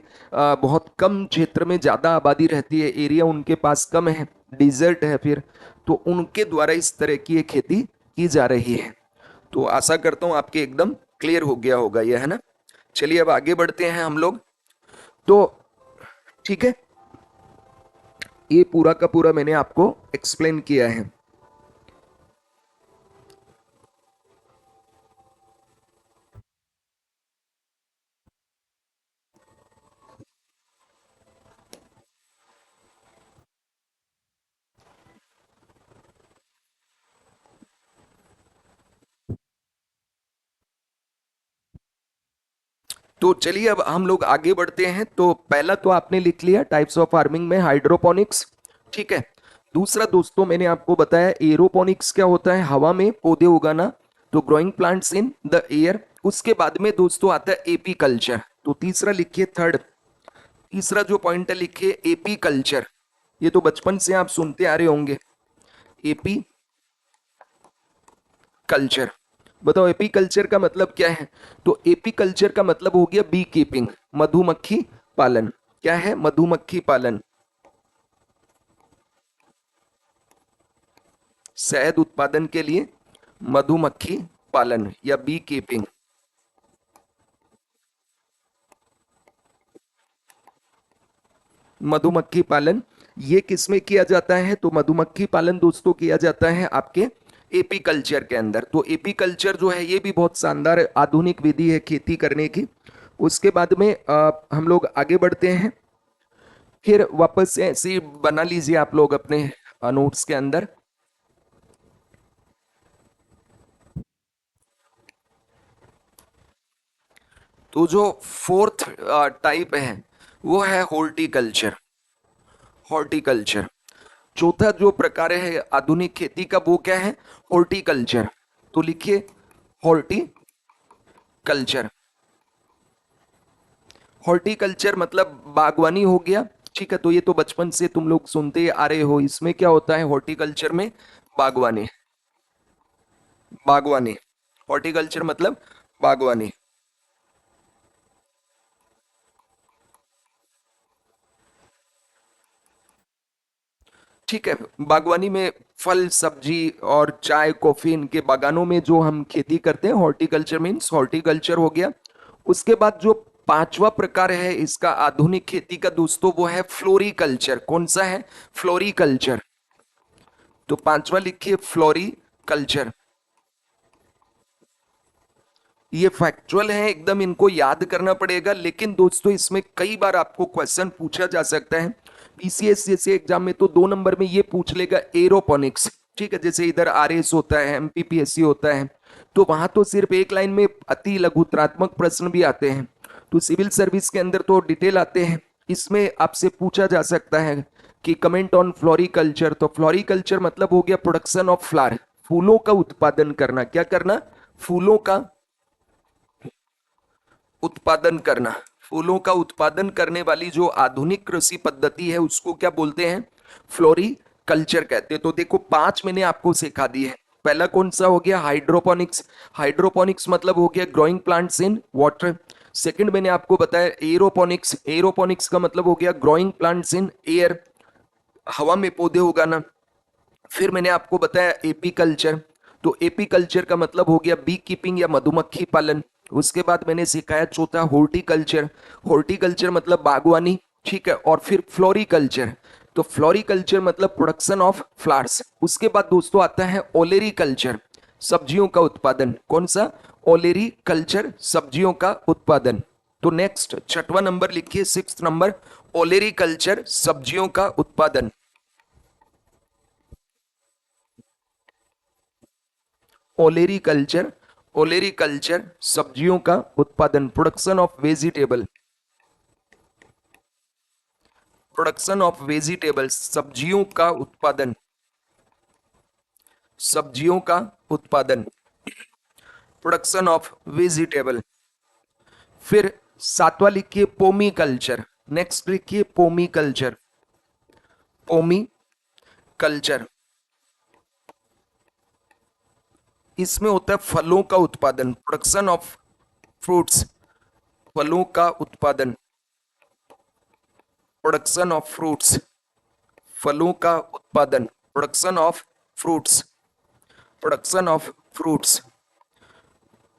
बहुत कम क्षेत्र में ज्यादा आबादी रहती है, एरिया उनके पास कम है, डिजर्ट है, फिर तो उनके द्वारा इस तरह की ये खेती की जा रही है। तो आशा करता हूं आपके एकदम क्लियर हो गया होगा ये, है ना। चलिए अब आगे बढ़ते हैं हम लोग। तो ठीक है, ये पूरा का पूरा मैंने आपको एक्सप्लेन किया है। तो चलिए अब हम लोग आगे बढ़ते हैं। तो पहला तो आपने लिख लिया टाइप्स ऑफ फार्मिंग में हाइड्रोपोनिक्स, ठीक है। दूसरा दोस्तों मैंने आपको बताया एरोपोनिक्स क्या होता है, हवा में पौधे उगाना, तो growing plants in the air. उसके बाद में दोस्तों आता है एपी कल्चर। तो तीसरा लिखिए, थर्ड तीसरा जो पॉइंट है लिखिए एपी कल्चर। ये तो बचपन से आप सुनते आ रहे होंगे, एपी कल्चर। बताओ एपी कल्चर का मतलब क्या है। तो एपी कल्चर का मतलब हो गया बी कीपिंग, मधुमक्खी पालन। क्या है, मधुमक्खी पालन, शहद उत्पादन के लिए मधुमक्खी पालन या बी कीपिंग। मधुमक्खी पालन ये किस में किया जाता है, तो मधुमक्खी पालन दोस्तों किया जाता है आपके एपी कल्चर के अंदर। तो एपी कल्चर जो है ये भी बहुत शानदार आधुनिक विधि है खेती करने की। उसके बाद में हम लोग आगे बढ़ते हैं। फिर वापस से ऐसे ही बना लीजिए आप लोग अपने नोट्स के अंदर। तो जो फोर्थ टाइप है वो है हॉर्टिकल्चर। हॉर्टिकल्चर चौथा जो प्रकार है आधुनिक खेती का वो क्या है, हॉर्टिकल्चर। तो लिखिए हॉर्टिकल्चर। हॉर्टिकल्चर मतलब बागवानी हो गया, ठीक है। तो ये तो बचपन से तुम लोग सुनते आ रहे हो। इसमें क्या होता है हॉर्टिकल्चर में, बागवानी। बागवानी, हॉर्टिकल्चर मतलब बागवानी, ठीक है। बागवानी में फल सब्जी और चाय कॉफी इनके बागानों में जो हम खेती करते हैं, हॉर्टिकल्चर मीन्स हॉर्टिकल्चर हो गया। उसके बाद जो पांचवा प्रकार है इसका आधुनिक खेती का दोस्तों वो है फ्लोरिकल्चर। कौन सा है, फ्लोरिकल्चर। तो पांचवा लिखिए फ्लोरिकल्चर। ये फैक्चुअल है एकदम, इनको याद करना पड़ेगा, लेकिन दोस्तों इसमें कई बार आपको क्वेश्चन पूछा जा सकता है। पीसीएस जैसे एग्जाम में तो 2 नंबर में ये पूछ लेगा एरोपोनिक्स, ठीक है। जैसे इधर आरएस होता है, एमपीपीएससी होता है, तो वहां तो सिर्फ एक लाइन में अति लघुत्रात्मक प्रश्न भी आते हैं। तो सिविल सर्विस के अंदर तो डिटेल आते हैं। इसमें आपसे पूछा जा सकता है कि कमेंट ऑन फ्लोरिकल्चर। तो फ्लोरिकल्चर मतलब हो गया प्रोडक्शन ऑफ फ्लावर, फूलों का उत्पादन करना। क्या करना, फूलों का उत्पादन करना। फूलों का उत्पादन करने वाली जो आधुनिक कृषि पद्धति है उसको क्या बोलते हैं, फ्लोरिकल्चर कहते हैं। तो देखो 5 मैंने आपको सिखा दी है। पहला कौन सा हो गया, हाइड्रोपोनिक्स। हाइड्रोपोनिक्स मतलब हो गया growing plants in water. Second मैंने आपको बताया एरोपोनिक्स। एरोपोनिक्स का मतलब हो गया ग्रोइंग प्लांट्स इन एयर, हवा में पौधे उगाना। फिर मैंने आपको बताया एपी कल्चर। तो एपी कल्चर का मतलब हो गया बी कीपिंग या मधुमक्खी पालन। उसके बाद मैंने सिखाया चौथा हॉर्टिकल्चर। हॉर्टिकल्चर मतलब बागवानी, ठीक है। और फिर फ्लोरिकल्चर, तो फ्लोरिकल्चर मतलब प्रोडक्शन ऑफ फ्लावर्स। उसके बाद दोस्तों आता है ओलेरी कल्चर, सब्जियों का उत्पादन। कौन सा, ओलेरी कल्चर, सब्जियों का उत्पादन। तो नेक्स्ट छठवां नंबर लिखिए, 6 नंबर, ओलेरी कल्चर, सब्जियों का उत्पादन। ओलेरी कल्चर, ओलेरी कल्चर सब्जियों का उत्पादन, production of vegetable, production of vegetables, सब्जियों का उत्पादन, सब्जियों का उत्पादन, प्रोडक्शन ऑफ वेजिटेबल। फिर सातवां लिखिए पोमी कल्चर। नेक्स्ट लिखिए पोमी कल्चर, पोमी कल्चर। इसमें होता है फलों का उत्पादन, प्रोडक्शन ऑफ फ्रूट्स, फलों का उत्पादन, प्रोडक्शन ऑफ फ्रूट्स, फलों का उत्पादन, production of fruits, production of fruits,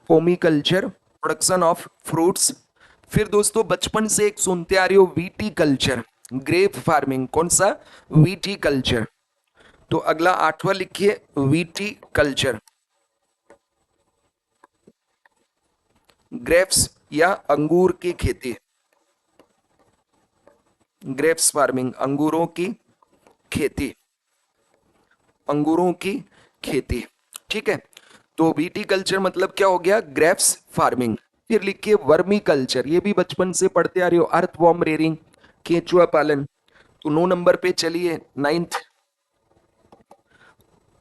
pomiculture, production of fruits. फिर दोस्तों बचपन से एक सुनते आ रही हो वीटी कल्चर, ग्रेप फार्मिंग, कौन सा? VT culture. तो अगला 8वां लिखिए वीटी कल्चर, ग्रेप्स या अंगूर की खेती, ग्रेप्स फार्मिंग, अंगूरों की खेती, अंगूरों की खेती। ठीक है, तो वीटी कल्चर मतलब क्या हो गया? Grapes farming. फिर लिखिए वर्मी कल्चर, ये भी बचपन से पढ़ते आ रहे हो, अर्थवॉर्म रेयरिंग, केंचुआ पालन। तो 9 नंबर पे चलिए, 9th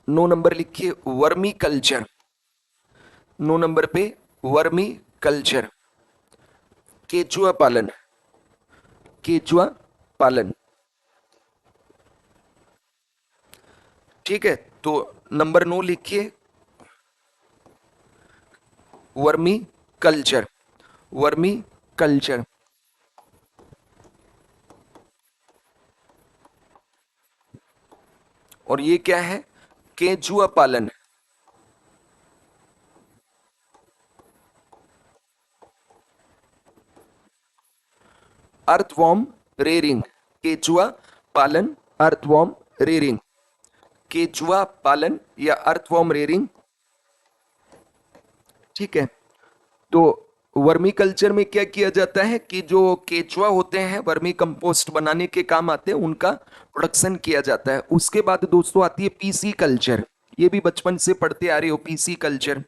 9 नंबर लिखिए वर्मी कल्चर, 9 नंबर पे वर्मी कल्चर, केंचुआ पालन, केंचुआ पालन। ठीक है, तो नंबर 9 लिखिए वर्मी कल्चर, वर्मी कल्चर। और ये क्या है? केंचुआ पालन, अर्थवॉर्म रेयरिंग, केंचुआ पालन, अर्थवॉर्म रेयरिंग, केंचुआ पालन या अर्थवॉर्म रेयरिंग। ठीक है, तो वर्मी कल्चर में क्या किया जाता है कि जो केचुआ होते हैं वर्मी कंपोस्ट बनाने के काम आते हैं, उनका प्रोडक्शन किया जाता है। उसके बाद दोस्तों आती है पीसी कल्चर, ये भी बचपन से पढ़ते आ रहे हो पीसी कल्चर।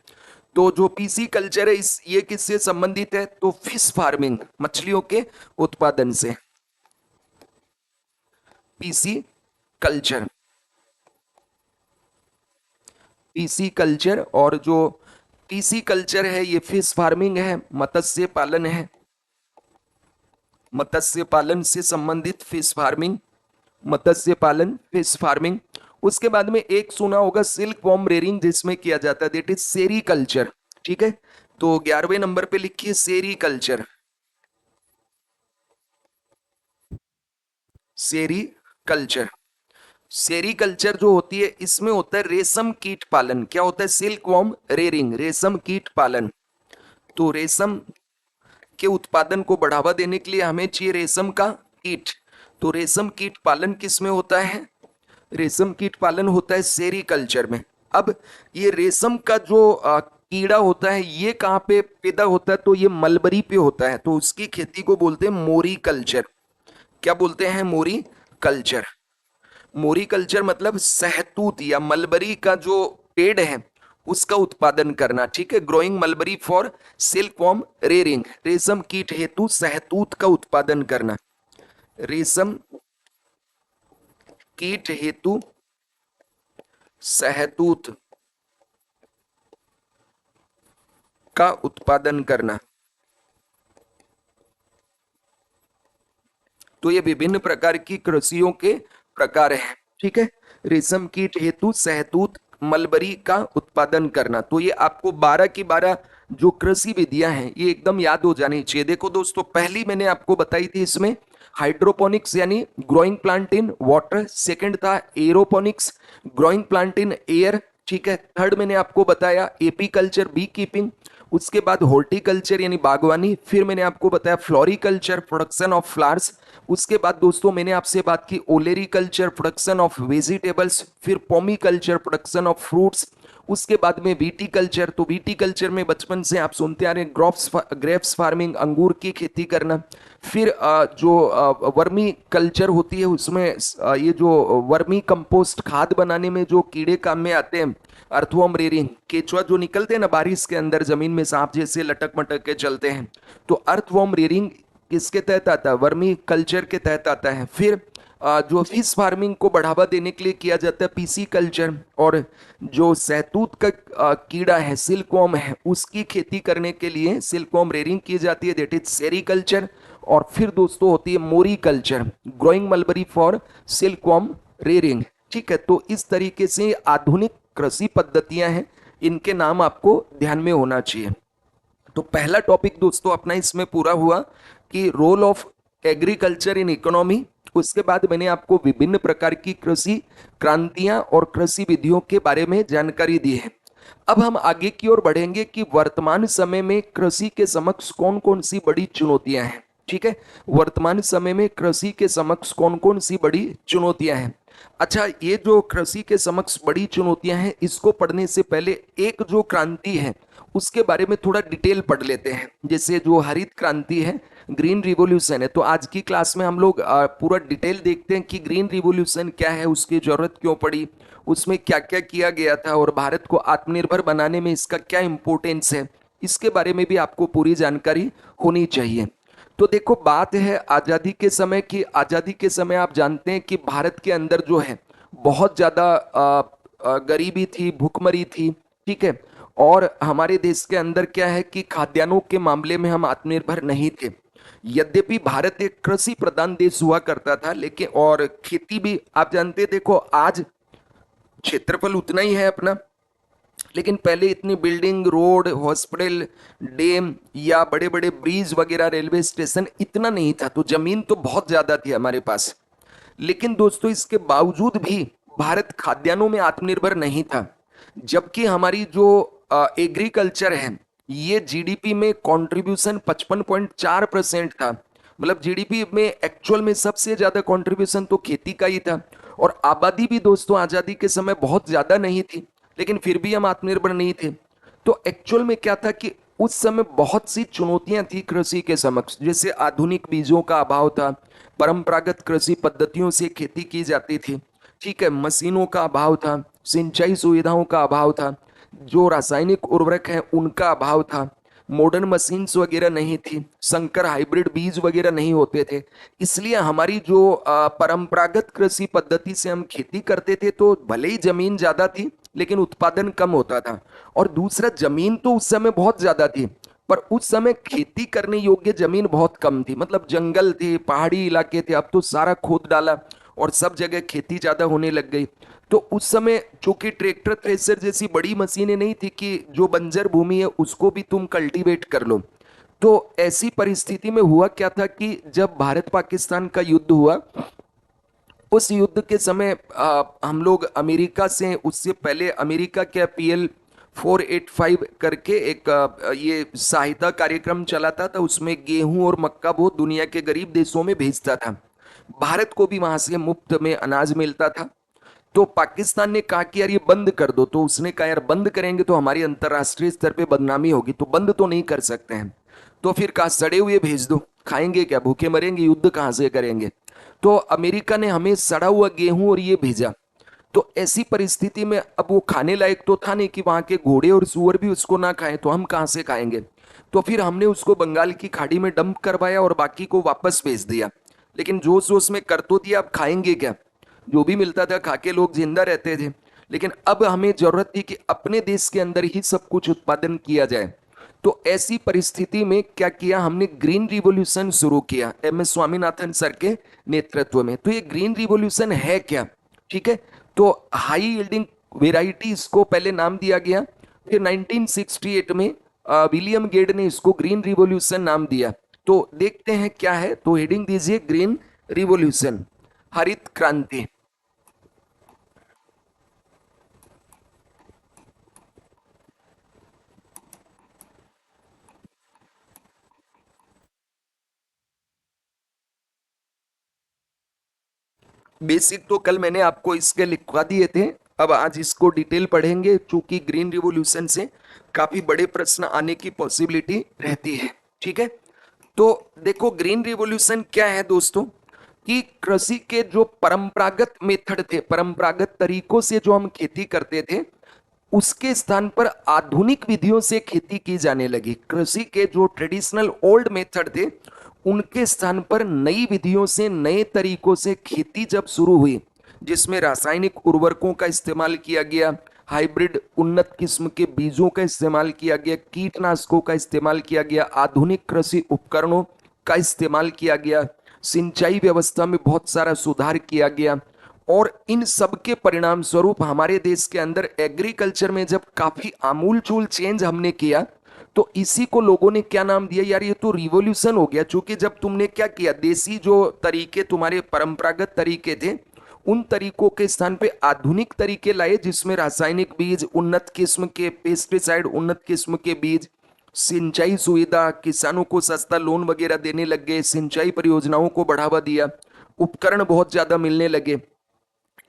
तो जो पीसी कल्चर है ये किससे संबंधित है? तो फिश फार्मिंग, मछलियों के उत्पादन से, पीसी कल्चर, पीसी कल्चर। और जो पीसी कल्चर है ये फिश फार्मिंग है, मत्स्य पालन है, मत्स्य पालन से संबंधित फिश फार्मिंग, मत्स्य पालन, फिश फार्मिंग। उसके बाद में एक सुना होगा सिल्क वॉर्म रेयरिंग, जिसमें किया जाता है, दैट इज सेरी कल्चर। ठीक है, तो 11वें नंबर पे लिखिए सेरी कल्चर, सेरी कल्चर। सेरीकल्चर जो होती है इसमें होता है रेशम कीट पालन। क्या होता है? सिल्क वॉर्म रेयरिंग, रेशम कीट पालन। तो रेशम के उत्पादन को बढ़ावा देने के लिए हमें चाहिए रेशम का कीट। तो रेशम कीट पालन किस में होता है? रेशम कीट पालन होता है सेरीकल्चर में। अब ये रेशम का जो कीड़ा होता है ये कहाँ पे पैदा होता है? तो ये मलबरी पे होता है, तो उसकी खेती को बोलते हैं मोरी कल्चर। क्या बोलते हैं? मोरी कल्चर। मोरी कल्चर मतलब सहतूत या मलबरी का जो पेड़ है उसका उत्पादन करना। ठीक है, growing mulberry for silk worm rearing, रेशम कीट हेतु सहतूत का उत्पादन करना, रेशम कीट हेतु सहतूत का उत्पादन करना। तो ये विभिन्न प्रकार की कृषियों के प्रकार हैं। ठीक है, रेशम कीट हेतु सहतूत मलबरी का उत्पादन करना। तो ये आपको 12 की 12 जो कृषि विधियां हैं ये एकदम याद हो जानी चाहिए। देखो दोस्तों, पहली मैंने आपको बताई थी इसमें हाइड्रोपोनिक्स यानी growing plant in water, second था aeroponics, growing plant in air. ठीक है, थर्ड मैंने आपको बताया एपी कल्चर, बी कीपिंग। उसके बाद हॉर्टिकल्चर यानी बागवानी। फिर मैंने आपको बताया फ्लोरिकल्चर, प्रोडक्शन ऑफ फ्लावर्स। उसके बाद दोस्तों मैंने आपसे बात की ओलेरी कल्चर, प्रोडक्शन ऑफ वेजिटेबल्स। फिर पोमी कल्चर, प्रोडक्शन ऑफ फ्रूट्स। उसके बाद में वीटी कल्चर। तो वीटी कल्चर में बचपन से आप सुनते आ रहे हैं ग्रेप्स फार्मिंग, अंगूर की खेती करना। फिर जो वर्मी कल्चर होती है उसमें ये जो वर्मी कंपोस्ट खाद बनाने में जो कीड़े काम में आते हैं, अर्थवॉर्म रेयरिंग, केचुआ जो निकलते हैं ना बारिश के अंदर जमीन में सांप जैसे लटक मटक के चलते हैं, तो अर्थवॉर्म रेयरिंग किसके तहत आता है? वर्मी कल्चर के तहत आता है। फिर जो फिश फार्मिंग को बढ़ावा देने के लिए किया जाता है पीसी कल्चर। और जो सहतूत का कीड़ा है, सिल्कवॉर्म है, उसकी खेती करने के लिए सिल्कवॉर्म रेयरिंग की जाती है, दैट इज सेरीकल्चर। और फिर दोस्तों होती है moriculture, growing mulberry for silkworm rearing. ठीक है, तो इस तरीके से आधुनिक कृषि पद्धतियां हैं इनके नाम आपको ध्यान में होना चाहिए। तो पहला टॉपिक दोस्तों अपना इसमें पूरा हुआ कि role of agriculture in economy. उसके बाद मैंने आपको विभिन्न प्रकार की कृषि क्रांतियां और कृषि विधियों के बारे में जानकारी दी है। अब हम आगे की ओर बढ़ेंगे कि वर्तमान समय में कृषि के समक्ष कौन कौन सी बड़ी चुनौतियां हैं। ठीक है, वर्तमान समय में कृषि के समक्ष कौन कौन सी बड़ी चुनौतियां हैं। अच्छा, ये जो कृषि के समक्ष बड़ी चुनौतियां हैं, इसको पढ़ने से पहले एक जो क्रांति है उसके बारे में थोड़ा डिटेल पढ़ लेते हैं। जैसे जो हरित क्रांति है, ग्रीन रिवॉल्यूशन है, तो आज की क्लास में हम लोग पूरा डिटेल देखते हैं कि ग्रीन रिवॉल्यूशन क्या है, उसकी जरूरत क्यों पड़ी, उसमें क्या क्या किया गया था और भारत को आत्मनिर्भर बनाने में इसका क्या इंपॉर्टेंस है, इसके बारे में भी आपको पूरी जानकारी होनी चाहिए। तो देखो, बात है आजादी के समय की। आजादी के समय आप जानते हैं कि भारत के अंदर जो है बहुत ज्यादा गरीबी थी, भूखमरी थी। ठीक है, और हमारे देश के अंदर क्या है कि खाद्यान्नों के मामले में हम आत्मनिर्भर नहीं थे। यद्यपि भारत एक कृषि प्रधान देश हुआ करता था, लेकिन और खेती भी आप जानते हैं, देखो आज क्षेत्रफल उतना ही है अपना, लेकिन पहले इतनी बिल्डिंग, रोड, हॉस्पिटल, डैम या बड़े बड़े ब्रिज वगैरह, रेलवे स्टेशन इतना नहीं था, तो जमीन तो बहुत ज्यादा थी हमारे पास। लेकिन दोस्तों इसके बावजूद भी भारत खाद्यान्नों में आत्मनिर्भर नहीं था। जबकि हमारी जो एग्रीकल्चर है, ये जीडीपी में कंट्रीब्यूशन 55.4% था। मतलब जीडीपी में एक्चुअल में सबसे ज्यादा कंट्रीब्यूशन तो खेती का ही था। और आबादी भी दोस्तों आजादी के समय बहुत ज्यादा नहीं थी, लेकिन फिर भी हम आत्मनिर्भर नहीं थे। तो एक्चुअल में क्या था कि उस समय बहुत सी चुनौतियां थी कृषि के समक्ष। जैसे आधुनिक बीजों का अभाव था, परंपरागत कृषि पद्धतियों से खेती की जाती थी। ठीक है, मशीनों का अभाव था, सिंचाई सुविधाओं का अभाव था, जो रासायनिक उर्वरक है उनका अभाव था, मॉडर्न मशीन्स वगैरह नहीं थी, संकर हाइब्रिड बीज वगैरह नहीं होते थे। इसलिए हमारी जो परंपरागत कृषि पद्धति से हम खेती करते थे, तो भले ही जमीन ज्यादा थी लेकिन उत्पादन कम होता था। और दूसरा, जमीन तो उस समय बहुत ज्यादा थी, पर उस समय खेती करने योग्य जमीन बहुत कम थी। मतलब जंगल थे, पहाड़ी इलाके थे। अब तो सारा खोद डाला और सब जगह खेती ज्यादा होने लग गई। तो उस समय चूंकि ट्रैक्टर, थ्रेसर जैसी बड़ी मशीनें नहीं थी कि जो बंजर भूमि है उसको भी तुम कल्टीवेट कर लो। तो ऐसी परिस्थिति में हुआ क्या था कि जब भारत पाकिस्तान का युद्ध हुआ, उस युद्ध के समय हम लोग अमेरिका से, उससे पहले अमेरिका क्या PL 485 करके एक ये सहायता कार्यक्रम चलाता था। उसमें गेहूं और मक्का वो दुनिया के गरीब देशों में भेजता था। भारत को भी वहां से मुफ्त में अनाज मिलता था। तो पाकिस्तान ने कहा कि यार ये बंद कर दो। तो उसने कहा यार बंद करेंगे तो हमारी अंतर्राष्ट्रीय स्तर पे बदनामी होगी, तो बंद तो नहीं कर सकते हैं। तो फिर कहा सड़े हुए भेज दो, खाएंगे क्या, भूखे मरेंगे, युद्ध कहां से करेंगे। तो अमेरिका ने हमें सड़ा हुआ गेहूं और ये भेजा। तो ऐसी परिस्थिति में अब वो खाने लायक तो था नहीं कि वहां के घोड़े और सुअर भी उसको ना खाएं, तो हम कहां से खाएंगे। तो फिर हमने उसको बंगाल की खाड़ी में डंप करवाया और बाकी को वापस भेज दिया। लेकिन जोश जोश में कर तो दिया, अब खाएंगे क्या, जो भी मिलता था खा के लोग जिंदा रहते थे। लेकिन अब हमें जरूरत थी कि अपने देश के अंदर ही सब कुछ उत्पादन किया जाए। तो ऐसी परिस्थिति में क्या किया हमने, ग्रीन रिवॉल्यूशन शुरू किया MS स्वामीनाथन सर के नेतृत्व में। तो ये ग्रीन रिवॉल्यूशन है क्या, ठीक है। तो हाई यील्डिंग वेराइटीज को पहले नाम दिया गया, फिर 1968 में विलियम गेड ने इसको ग्रीन रिवॉल्यूशन नाम दिया। तो देखते हैं क्या है। तो हेडिंग दीजिए ग्रीन रिवॉल्यूशन, हरित क्रांति। बेसिक तो कल मैंने आपको इसके लिखवा दिए थे, अब आज इसको डिटेल पढ़ेंगे, चूंकि ग्रीन रिवॉल्यूशन से काफी बड़े प्रश्न आने की पॉसिबिलिटी रहती है। ठीक है, तो देखो ग्रीन रिवॉल्यूशन क्या है दोस्तों, कि कृषि के जो परंपरागत मेथड थे, परंपरागत तरीकों से जो हम खेती करते थे, उसके स्थान पर आधुनिक विधियों से खेती की जाने लगी। कृषि के जो ट्रेडिशनल ओल्ड मेथड थे, उनके स्थान पर नई विधियों से, नए तरीकों से खेती जब शुरू हुई, जिसमें रासायनिक उर्वरकों का इस्तेमाल किया गया, हाइब्रिड उन्नत किस्म के बीजों का इस्तेमाल किया गया, कीटनाशकों का इस्तेमाल किया गया, आधुनिक कृषि उपकरणों का इस्तेमाल किया गया, सिंचाई व्यवस्था में बहुत सारा सुधार किया गया, और इन सब के परिणाम स्वरूप हमारे देश के अंदर एग्रीकल्चर में जब काफी आमूलचूल चेंज हमने किया, तो इसी को लोगों ने क्या नाम दिया, यार ये तो रिवॉल्यूशन हो गया। क्योंकि जब तुमने क्या किया, देसी जो तरीके तुम्हारे परंपरागत तरीके थे, उन तरीकों के स्थान पे आधुनिक तरीके लाए, जिसमें रासायनिक बीज, उन्नत किस्म के पेस्टिसाइड, उन्नत किस्म के बीज, सिंचाई सुविधा, किसानों को सस्ता लोन वगैरह देने लग गए, सिंचाई परियोजनाओं को बढ़ावा दिया, उपकरण बहुत ज्यादा मिलने लगे।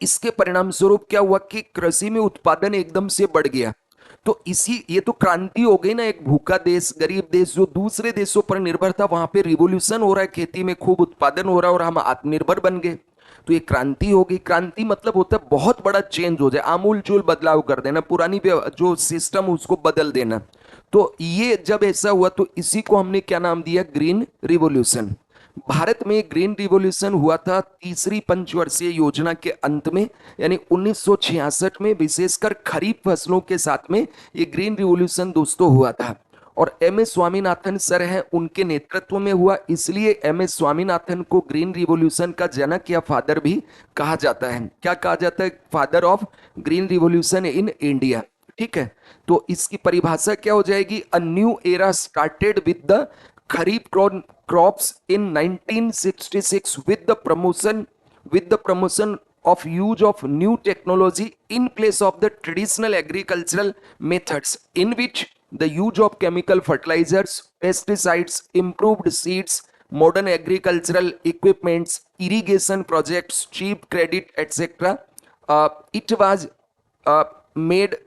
इसके परिणाम स्वरूप क्या हुआ कि कृषि में उत्पादन एकदम से बढ़ गया। तो इसी, ये तो क्रांति हो गई ना। एक भूखा देश, गरीब देश जो दूसरे देशों पर निर्भर था, वहां पे रिवोल्यूशन हो रहा है, खेती में खूब उत्पादन हो रहा है और हम आत्मनिर्भर बन गए। तो ये क्रांति हो गई। क्रांति मतलब होता है बहुत बड़ा चेंज हो जाए, आमूल चूल बदलाव कर देना, पुरानी जो सिस्टम उसको बदल देना। तो ये जब ऐसा हुआ तो इसी को हमने क्या नाम दिया, ग्रीन रिवोल्यूशन। भारत में ग्रीन रिवॉल्यूशन हुआ था तीसरी पंचवर्षीय योजना के अंत में, यानी 1966 में, विशेषकर खरीफ फसलों के साथ में ये ग्रीन रिवॉल्यूशन दोस्तों हुआ था। और एम एस स्वामीनाथन सर हैं, उनके नेतृत्व में हुआ, इसलिए एम एस स्वामीनाथन को ग्रीन रिवॉल्यूशन का जनक या फादर भी कहा जाता है। क्या कहा जाता है, father of green revolution in India. ठीक है, तो इसकी परिभाषा क्या हो जाएगी, a new era started with the kharif crops in 1966 with the promotion of use of new technology in place of the traditional agricultural methods, in which the use of chemical fertilizers, pesticides, improved seeds, modern agricultural equipments, irrigation projects, cheap credit, etc. It was uh, made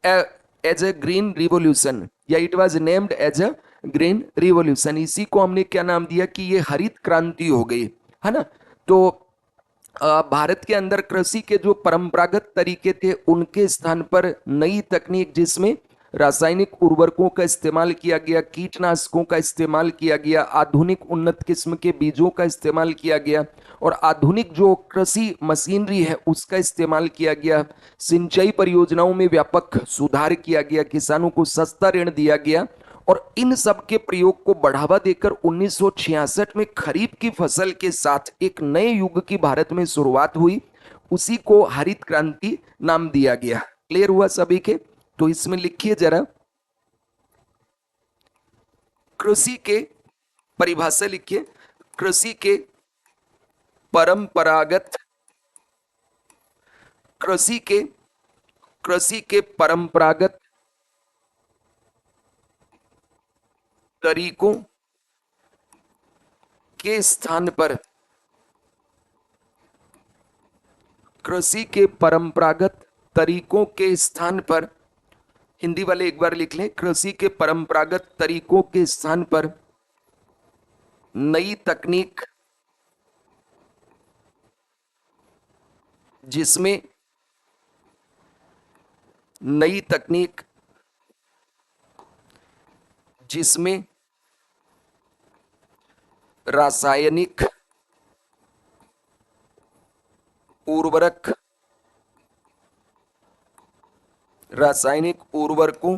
as a green revolution, या it was named as a green revolution. इसी को हमने क्या नाम दिया कि ये हरित क्रांति हो गई, है ना। तो भारत के अंदर कृषि के जो परंपरागत तरीके थे, उनके स्थान पर नई तकनीक, जिसमें रासायनिक उर्वरकों का इस्तेमाल किया गया, कीटनाशकों का इस्तेमाल किया गया, आधुनिक उन्नत किस्म के बीजों का इस्तेमाल किया गया, और आधुनिक जो कृषि मशीनरी है उसका इस्तेमाल किया गया। सिंचाई परियोजनाओं में व्यापक सुधार किया गया, किसानों को सस्ता ऋण दिया गया। और इन सब के प्रयोग को बढ़ावा देकर 1966 में खरीफ की फसल के साथ एक नए युग की भारत में शुरुआत हुई। उसी को हरित क्रांति नाम दिया गया। क्लियर हुआ सभी के? तो इसमें लिखिए जरा, कृषि के परिभाषा लिखिए, कृषि के परंपरागत, कृषि के परंपरागत तरीकों के स्थान पर, कृषि के परंपरागत तरीकों के स्थान पर, हिंदी वाले एक बार लिख लें, कृषि के परंपरागत तरीकों के स्थान पर नई तकनीक, जिसमें नई तकनीक जिसमें रासायनिक उर्वरक, रासायनिक उर्वरकों,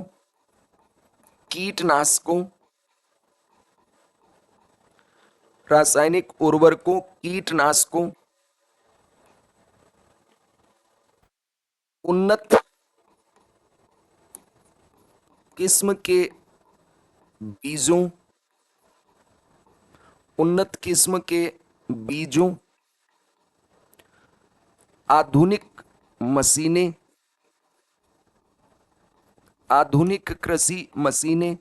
कीटनाशकों, रासायनिक उर्वरकों, कीटनाशकों, उन्नत किस्म के बीजों, उन्नत किस्म के बीजों, आधुनिक मशीनें, आधुनिक कृषि मशीनें,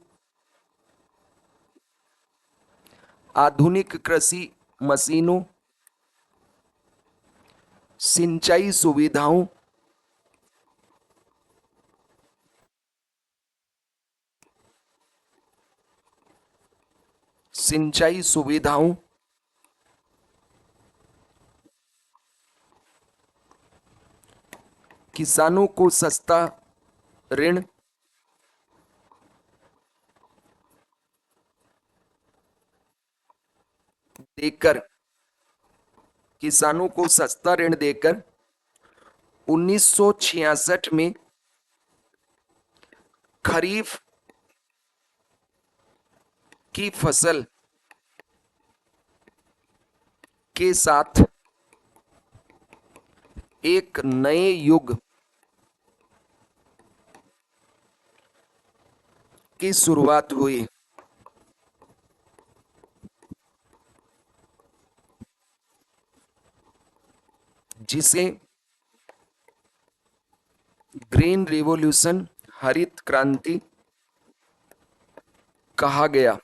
आधुनिक कृषि मशीनों, सिंचाई सुविधाओं, सिंचाई सुविधाओं, किसानों को सस्ता ऋण देकर, किसानों को सस्ता ऋण देकर 1966 में खरीफ की फसल के साथ एक नए युग की शुरुआत हुई, जिसे ग्रीन रिवॉल्यूशन, हरित क्रांति कहा गया।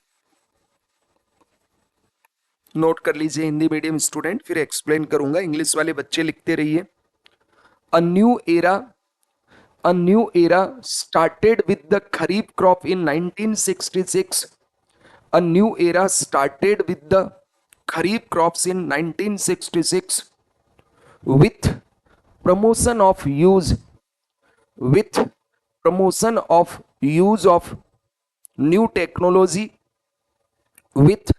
नोट कर लीजिए हिंदी मीडियम स्टूडेंट, फिर एक्सप्लेन करूंगा, इंग्लिश वाले बच्चे लिखते रहिए। A new era A new era started with the Kharif crop in 1966. A new era started with the Kharif crops in 1966 with promotion of use with promotion of use of new technology with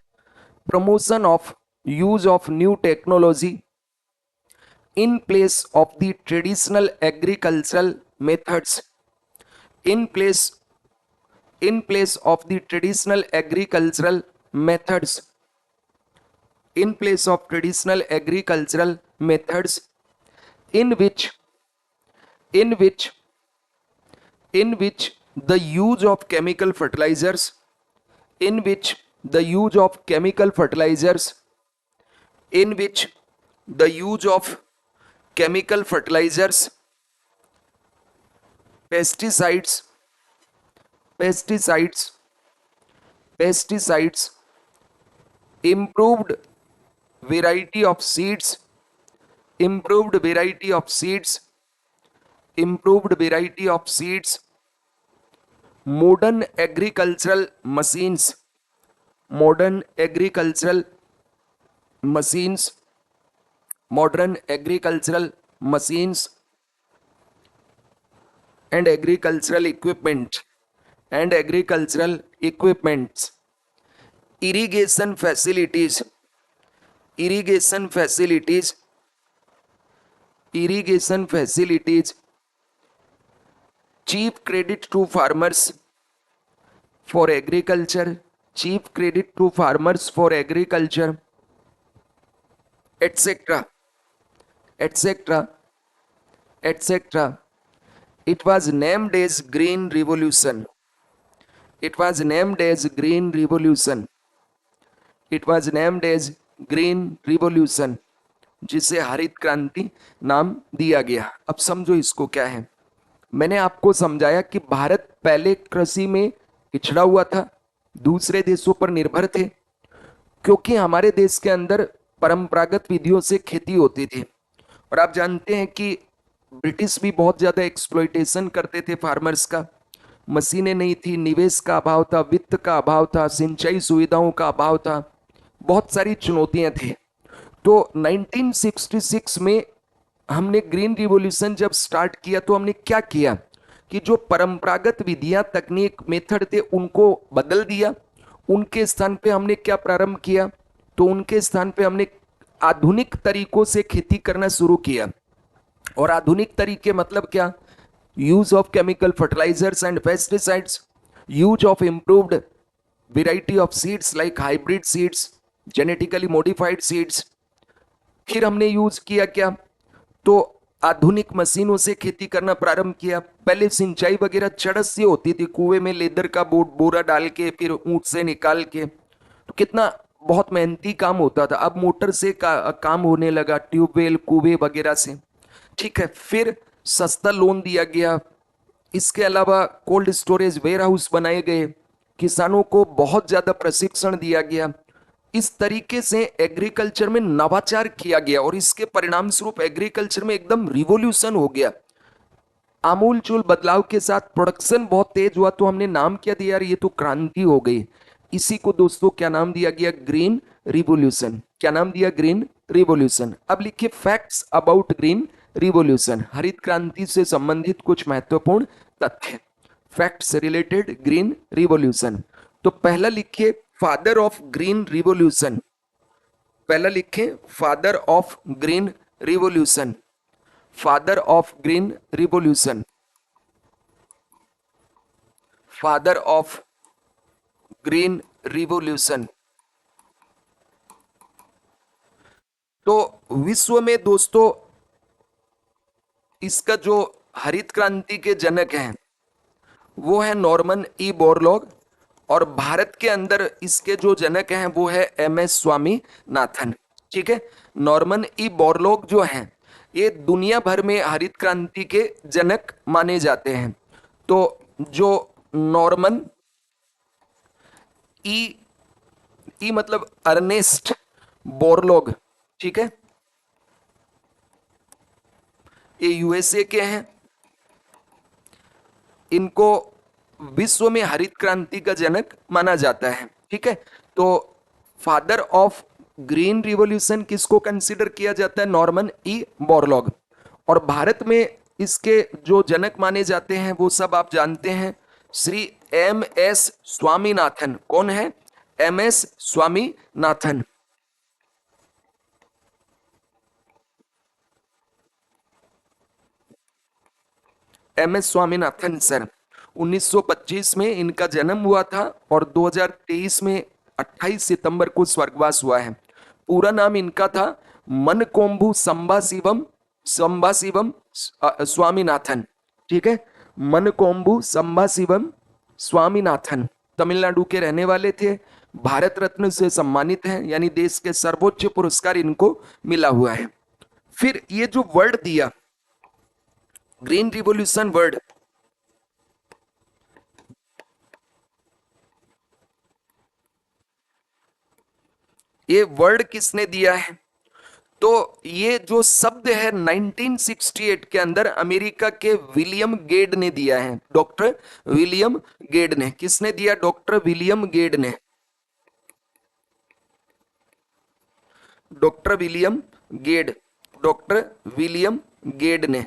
promotion of use of new technology in place of the traditional agricultural methods in place of the traditional agricultural methods in place of traditional agricultural methods in which in which in which the use of chemical fertilizers in which the use of chemical fertilizers in which the use of chemical fertilizers, pesticides pesticides pesticides, improved variety of seeds improved variety of seeds improved variety of seeds, modern agricultural machines modern agricultural machines modern agricultural machines and agricultural equipment and agricultural equipments, irrigation facilities irrigation facilities irrigation facilities, cheap credit to farmers for agriculture cheap credit to farmers for agriculture, etc etc etc. It was named as green revolution it was named as green revolution it was named as green revolution, जिसे हरित क्रांति नाम दिया गया। अब समझो इसको क्या है। मैंने आपको समझाया कि भारत पहले कृषि में पिछड़ा हुआ था, दूसरे देशों पर निर्भर थे, क्योंकि हमारे देश के अंदर परंपरागत विधियों से खेती होती थी। और आप जानते हैं कि ब्रिटिश भी बहुत ज्यादा एक्सप्लॉइटेशन करते थे फार्मर्स का। मशीनें नहीं थी, निवेश का अभाव था, वित्त का अभाव था, सिंचाई सुविधाओं का अभाव था, बहुत सारी चुनौतियां थी। तो 1966 में हमने ग्रीन रिवॉल्यूशन जब स्टार्ट किया तो हमने क्या किया कि जो परंपरागत विधियां, तकनीक, मेथड थे उनको बदल दिया। उनके स्थान पे हमने क्या प्रारंभ किया, तो उनके स्थान पे हमने आधुनिक तरीकों से खेती करना शुरू किया। और आधुनिक तरीके मतलब क्या? Use of chemical fertilisers and pesticides, use of improved variety of seeds like hybrid seeds, genetically modified seeds. फिर हमने यूज किया क्या, तो आधुनिक मशीनों से खेती करना प्रारंभ किया। पहले सिंचाई वगैरह चड़स से होती थी, कुएं में लेदर का बोरा डाल के फिर ऊंट से निकाल के, तो कितना बहुत मेहनती काम होता था। अब मोटर से काम होने लगा, ट्यूबवेल, कुएं वगैरह से। ठीक है, फिर सस्ता लोन दिया गया। इसके अलावा कोल्ड स्टोरेज वेयर हाउस बनाए गए, किसानों को बहुत ज्यादा प्रशिक्षण दिया गया। इस तरीके से एग्रीकल्चर में नवाचार किया गया और इसके परिणाम स्वरूप एग्रीकल्चर में एकदम रिवॉल्यूशन हो गया। आमूलचूल बदलाव के साथ प्रोडक्शन बहुत तेज हुआ, तो हमने नाम क्या दिया यार, ये तो क्रांति हो गई। इसी को दोस्तों क्या नाम दिया गया? Green revolution. क्या नाम दिया? Green revolution. अब लिखिए फैक्ट्स अबाउट ग्रीन रिवॉल्यूशन, हरित क्रांति से संबंधित कुछ महत्वपूर्ण तथ्य, फैक्ट्स रिलेटेड ग्रीन रिवॉल्यूशन। तो पहला लिखिए फादर ऑफ ग्रीन रिवॉल्यूशन। पहला लिखें father of green revolution, father of green revolution, father of green revolution. तो विश्व में दोस्तों इसका जो हरित क्रांति के जनक हैं वो है नॉर्मन ई बोरलॉग, और भारत के अंदर इसके जो जनक हैं वो है एम एस स्वामीनाथन। ठीक है, नॉर्मन ई बोरलॉग जो हैं ये दुनिया भर में हरित क्रांति के जनक माने जाते हैं। तो जो नॉर्मन ई ई मतलब अर्नेस्ट बोरलॉग, ठीक है, ये यूएसए के हैं। इनको विश्व में हरित क्रांति का जनक माना जाता है। ठीक है, तो फादर ऑफ ग्रीन रिवॉल्यूशन किसको कंसीडर किया जाता है? Norman E Borlaug. और भारत में इसके जो जनक माने जाते हैं वो सब आप जानते हैं, श्री एम एस स्वामीनाथन। कौन है? M S Swaminathan. M S Swaminathan sir 1925 में इनका जन्म हुआ था और 2023 में 28 सितंबर को स्वर्गवास हुआ है। पूरा नाम इनका था मनकोम्बू संबाशिवम स्वामीनाथन। ठीक है, मनकोम्बू संबाशिवम स्वामीनाथन तमिलनाडु के रहने वाले थे। भारत रत्न से सम्मानित हैं, यानी देश के सर्वोच्च पुरस्कार इनको मिला हुआ है। फिर ये जो वर्ड दिया ग्रीन रिवॉल्यूशन वर्ड, ये वर्ड किसने दिया है? तो ये जो शब्द है 1968 के अंदर अमेरिका के विलियम गेड ने दिया है। डॉक्टर विलियम गेड ने। किसने दिया? डॉक्टर विलियम गेड ने। डॉक्टर विलियम गेड, डॉक्टर विलियम गेड ने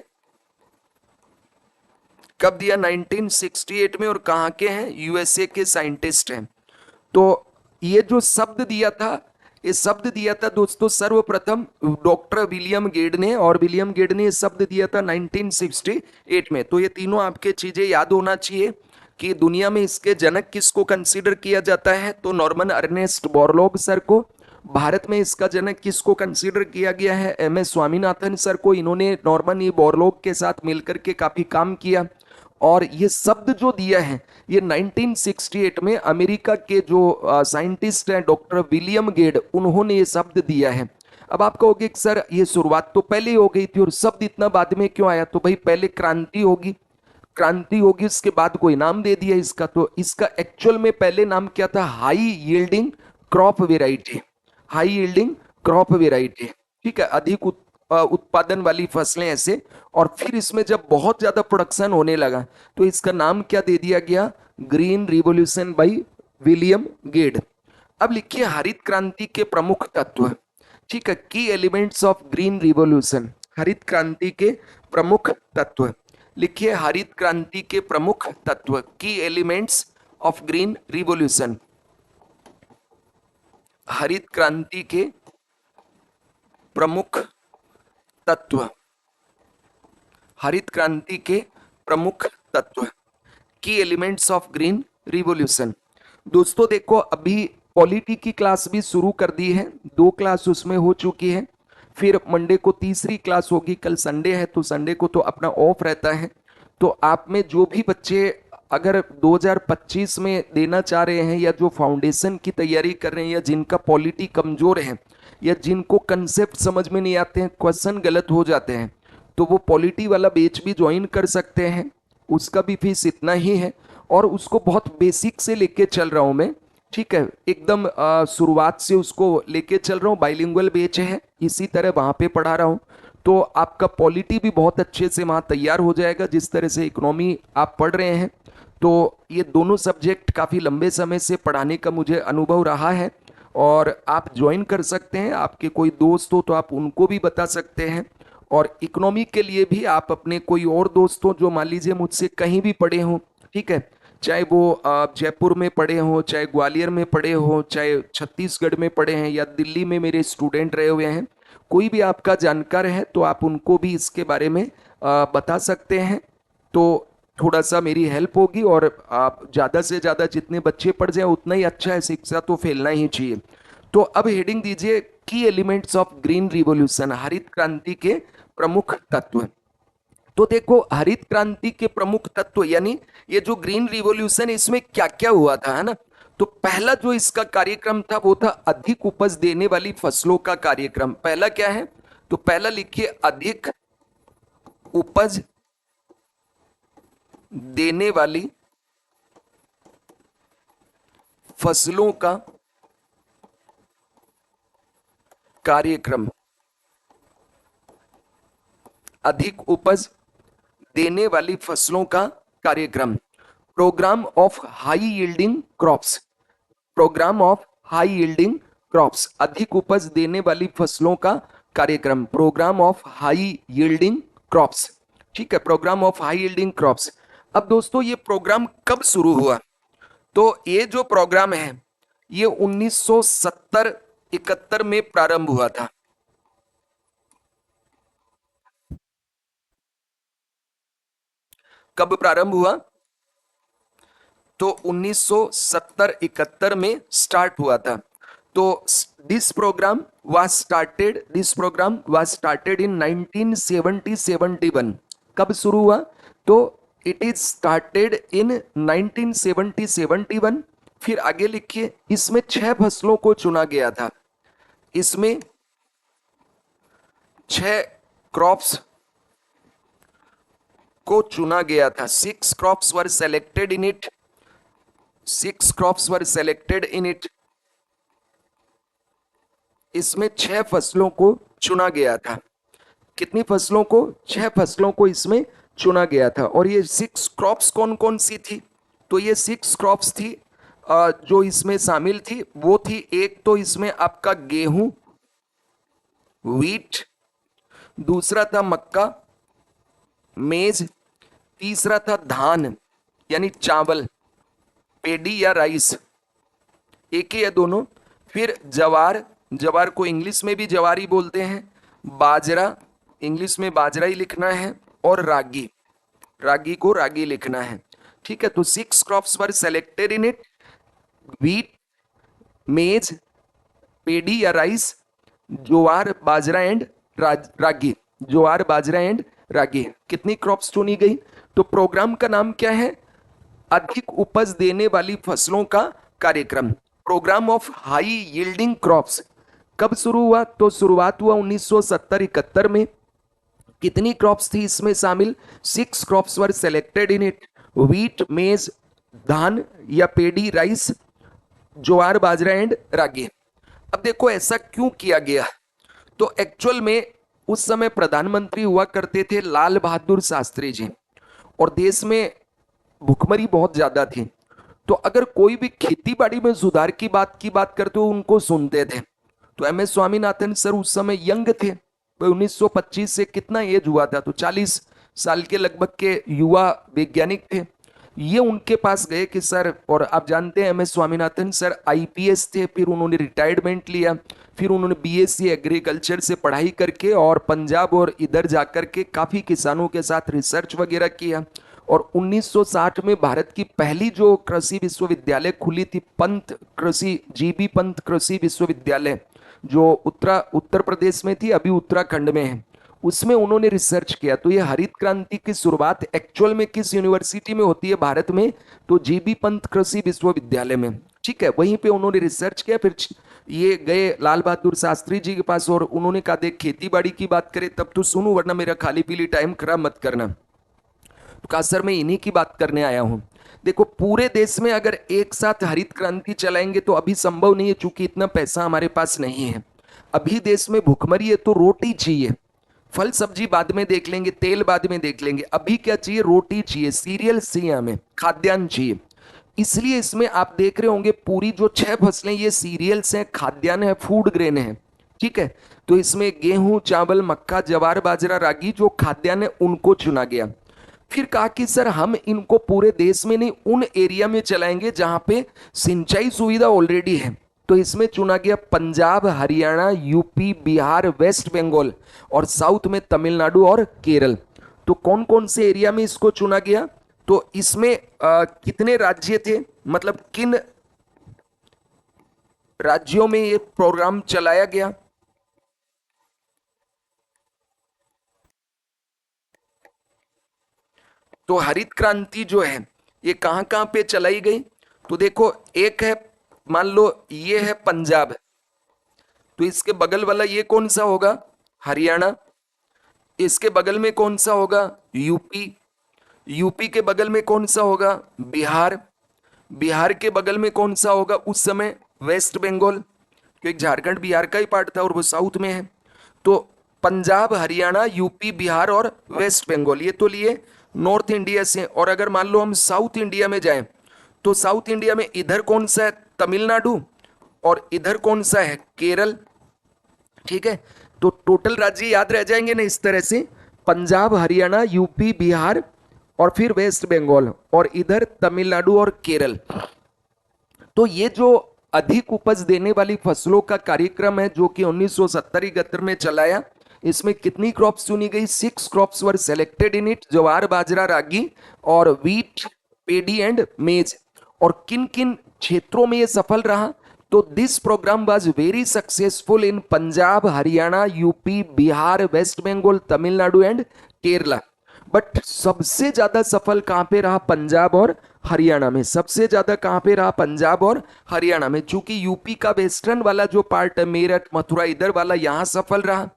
कब दिया? 1968 में। और कहां के हैं? यूएसए के साइंटिस्ट हैं। तो ये जो शब्द दिया था, ये शब्द दिया था दोस्तों सर्वप्रथम डॉक्टर विलियम गेड ने, और विलियम गेड ने ये शब्द दिया था 1968 में। तो ये तीनों आपके चीजें याद होना चाहिए कि दुनिया में इसके जनक किसको कंसीडर किया जाता है? तो नॉर्मन अर्नेस्ट बोरलॉग सर को। भारत में इसका जनक किसको कंसीडर किया गया है? एम एस स्वामीनाथन सर को। इन्होंने नॉर्मन ई बोरलॉग के साथ मिलकर के काफी काम किया। और ये शब्द जो दिया है ये 1968 में अमेरिका के जो साइंटिस्ट हैं डॉक्टर विलियम गेड, उन्होंने ये शब्द दिया है। अब आप कहोगे कि सर ये शुरुआत तो पहले ही हो गई थी और शब्द इतना बाद में क्यों आया? तो भाई पहले क्रांति होगी, क्रांति होगी उसके बाद कोई नाम दे दिया इसका। तो इसका एक्चुअल में पहले नाम क्या था? High yielding crop variety. High yielding crop variety. ठीक है, अधिक उत्पादन वाली फसलें ऐसे। और फिर इसमें जब बहुत ज्यादा प्रोडक्शन होने लगा तो इसका नाम क्या दे दिया गया? ग्रीन रिवॉल्यूशन बाय विलियम गेड। अब लिखिए हरित क्रांति के प्रमुख तत्व। ठीक है, की एलिमेंट्स ऑफ ग्रीन रिवॉल्यूशन, हरित क्रांति के प्रमुख तत्व लिखिए। हरित क्रांति के प्रमुख तत्व, की एलिमेंट्स ऑफ ग्रीन रिवॉल्यूशन। हरित क्रांति के प्रमुख तत्व, हरित क्रांति के प्रमुख तत्व, की एलिमेंट्स ऑफ ग्रीन रिवॉल्यूशन। दोस्तों देखो, अभी पॉलिटी की क्लास भी शुरू कर दी है, 2 क्लास उसमें हो चुकी है। फिर मंडे को तीसरी क्लास होगी। कल संडे है तो संडे को तो अपना ऑफ रहता है। तो आप में जो भी बच्चे अगर 2025 में देना चाह रहे हैं, या जो फाउंडेशन की तैयारी कर रहे हैं, या जिनका पॉलिटी कमजोर है, या जिनको कंसेप्ट समझ में नहीं आते हैं, क्वेश्चन गलत हो जाते हैं, तो वो पॉलिटी वाला बैच भी ज्वाइन कर सकते हैं। उसका भी फीस इतना ही है और उसको बहुत बेसिक से लेके चल रहा हूं मैं। ठीक है, एकदम शुरुआत से उसको लेके चल रहा हूँ। बाइलिंगुअल बैच है, इसी तरह वहां पे पढ़ा रहा हूँ। तो आपका पॉलिटी भी बहुत अच्छे से वहां तैयार हो जाएगा। जिस तरह से इकोनॉमी आप पढ़ रहे हैं, तो ये दोनों सब्जेक्ट काफ़ी लंबे समय से पढ़ाने का मुझे अनुभव रहा है और आप ज्वाइन कर सकते हैं। आपके कोई दोस्त हो तो आप उनको भी बता सकते हैं। और इकोनॉमी के लिए भी आप अपने कोई और दोस्त हो जो मान लीजिए मुझसे कहीं भी पढ़े हों, ठीक है, चाहे वो जयपुर में पढ़े हों, चाहे ग्वालियर में पढ़े हों, चाहे छत्तीसगढ़ में पढ़े हैं, या दिल्ली में मेरे स्टूडेंट रहे हुए हैं, कोई भी आपका जानकार है तो आप उनको भी इसके बारे में बता सकते हैं। तो थोड़ा सा मेरी हेल्प होगी और आप ज़्यादा से ज़्यादा जितने बच्चे पढ़ जाए उतना ही अच्छा है। शिक्षा तो फैलना ही चाहिए। तो अब हेडिंग दीजिए की एलिमेंट्स ऑफ ग्रीन रिवॉल्यूशन, हरित क्रांति के प्रमुख तत्व। तो देखो हरित क्रांति के प्रमुख तत्व यानी ये जो ग्रीन रिवॉल्यूशन, इसमें क्या क्या हुआ था, है ना। तो पहला जो इसका कार्यक्रम था वो था अधिक उपज देने वाली फसलों का कार्यक्रम। पहला क्या है, तो पहला लिखिए अधिक उपज देने वाली फसलों का कार्यक्रम। अधिक उपज देने वाली फसलों का कार्यक्रम, programme of high yielding crops. Programme of high yielding crops, अधिक उपज देने वाली फसलों का कार्यक्रम, programme of high yielding crops. ठीक है, programme of high yielding crops. अब दोस्तों ये प्रोग्राम कब शुरू हुआ, तो ये जो प्रोग्राम है ये 1970-71 में प्रारंभ हुआ था। कब प्रारंभ हुआ, तो 1970-71 में स्टार्ट हुआ था। तो this programme was started in 1970-71। कब शुरू हुआ, तो इट इज स्टार्टेड इन 1970-71। फिर आगे लिखिए, इसमें 6 फसलों को चुना गया था। इसमें 6 क्रॉप्स को चुना गया था। 6 crops were selected in it. 6 crops were selected in it. इसमें 6 फसलों को चुना गया था। कितनी फसलों को, 6 फसलों को इसमें चुना गया था। और ये 6 क्रॉप्स कौन कौन सी थी, तो ये 6 क्रॉप्स थी जो इसमें शामिल थी वो थी, एक तो इसमें आपका गेहूं, व्हीट, दूसरा था मक्का, मेज, तीसरा था धान यानी चावल, पेडी या राइस, एक ही या दोनों, फिर जवार, जवार को इंग्लिश में भी जवारी बोलते हैं, बाजरा, इंग्लिश में बाजरा ही लिखना है, और रागी, रागी को रागी लिखना है। ठीक है, तो 6 crops were selected in it, wheat, maize, paddy या rice, jowar, bajra and ragi, jowar, bajra and ragi. कितनी क्रॉप्स चुनी गई, तो प्रोग्राम का नाम क्या है, अधिक उपज देने वाली फसलों का कार्यक्रम, programme of high yielding crops. कब शुरू हुआ, तो शुरुआत हुआ 1970-71 में। कितनी क्रॉप्स थी इसमें शामिल, 6 crops were selected in it, wheat, मेज, धान या पेडी, राइस, ज्वार, बाजरा एंड रागी। अब देखो ऐसा क्यों किया गया, तो एक्चुअल में उस समय प्रधानमंत्री हुआ करते थे लाल बहादुर शास्त्री जी, और देश में भुखमरी बहुत ज्यादा थी। तो अगर कोई भी खेती बाड़ी में सुधार की बात करते हो उनको सुनते थे। तो एम एस स्वामीनाथन सर उस समय यंग थे, 1925 से कितना एज हुआ था, तो 40 साल के लगभग के युवा वैज्ञानिक थे। ये उनके पास गए कि सर, और आप जानते हैं M S Swaminathan sir IPS थे, फिर उन्होंने रिटायरमेंट लिया, फिर उन्होंने बीएससी एग्रीकल्चर से पढ़ाई करके और पंजाब और इधर जाकर के काफी किसानों के साथ रिसर्च वगैरह किया। और 1960 में भारत की पहली जो कृषि विश्वविद्यालय खुली थी, पंत कृषि, जीबी पंत कृषि विश्वविद्यालय, जो उत्तर प्रदेश में थी, अभी उत्तराखंड में है, उसमें उन्होंने रिसर्च किया। तो ये हरित क्रांति की शुरुआत एक्चुअल में किस यूनिवर्सिटी में होती है भारत में, तो जीबी पंत कृषि विश्वविद्यालय में। ठीक है, वहीं पे उन्होंने रिसर्च किया। फिर ये गए लाल बहादुर शास्त्री जी के पास और उन्होंने कहा देख खेती बाड़ी की बात करें तब तो सुनू, वरना मेरा खाली पीली टाइम खराब मत करना। तो कहा सर मैं इन्हीं की बात करने आया हूं। देखो पूरे देश में अगर एक साथ हरित क्रांति चलाएंगे तो अभी संभव नहीं है, चूंकि इतना पैसा हमारे पास नहीं है। अभी देश में भुखमरी है तो रोटी चाहिए, फल सब्जी बाद में देख लेंगे, तेल बाद में देख लेंगे, अभी क्या चाहिए, रोटी चाहिए, सीरियल चाहिए, हमें खाद्यान्न चाहिए। इसलिए इसमें आप देख रहे होंगे पूरी जो 6 फसलें ये सीरियल्स हैं, खाद्यान्न है, फूड ग्रेन है। ठीक है, तो इसमें गेहूं, चावल, मक्का, जवार, बाजरा, रागी जो खाद्यान्न है उनको चुना गया। फिर कहा कि सर हम इनको पूरे देश में नहीं, उन एरिया में चलाएंगे जहां पे सिंचाई सुविधा ऑलरेडी है। तो इसमें चुना गया पंजाब, हरियाणा, यूपी, बिहार, वेस्ट बंगाल और साउथ में तमिलनाडु और केरल। तो कौन कौन से एरिया में इसको चुना गया, तो इसमें कितने राज्य थे, मतलब किन राज्यों में ये प्रोग्राम चलाया गया, तो हरित क्रांति जो है ये कहां कहां पे चलाई गई? तो देखो, एक है, मान लो ये है पंजाब, तो इसके बगल वाला ये कौन सा होगा? हरियाणा। इसके बगल में कौन सा होगा? यूपी। यूपी के बगल में कौन सा होगा? बिहार। बिहार के बगल में कौन सा होगा उस समय? वेस्ट बंगाल, क्योंकि झारखंड बिहार का ही पार्ट था और वो साउथ में है। तो पंजाब, हरियाणा, यूपी, बिहार और वेस्ट बंगाल, ये तो लिए नॉर्थ इंडिया से। और अगर मान लो हम साउथ इंडिया में जाएं, तो साउथ इंडिया में इधर कौन सा है? तमिलनाडु। और इधर कौन सा है? केरल। ठीक है, तो टोटल राज्य याद रह जाएंगे ना इस तरह से, पंजाब, हरियाणा, यूपी, बिहार और फिर वेस्ट बंगाल, और इधर तमिलनाडु और केरल। तो ये जो अधिक उपज देने वाली फसलों का कार्यक्रम है जो कि 1970-71 में चलाया, इसमें कितनी क्रॉप्स चुनी गई? 6 crops were selected in it, jowar, bajra, ragi और व्हीट, पेडी एंड मेज। और किन किन क्षेत्रों में ये सफल रहा? तो this programme was very successful in Punjab, Haryana, UP, Bihar, West Bengal, Tamil Nadu and Kerala. But सबसे ज्यादा सफल कहां पे रहा? पंजाब और हरियाणा में। सबसे ज्यादा कहां पे रहा? पंजाब और हरियाणा में। चूंकि यूपी का वेस्टर्न वाला जो पार्ट है, मेरठ, मथुरा, इधर वाला यहां सफल रहा,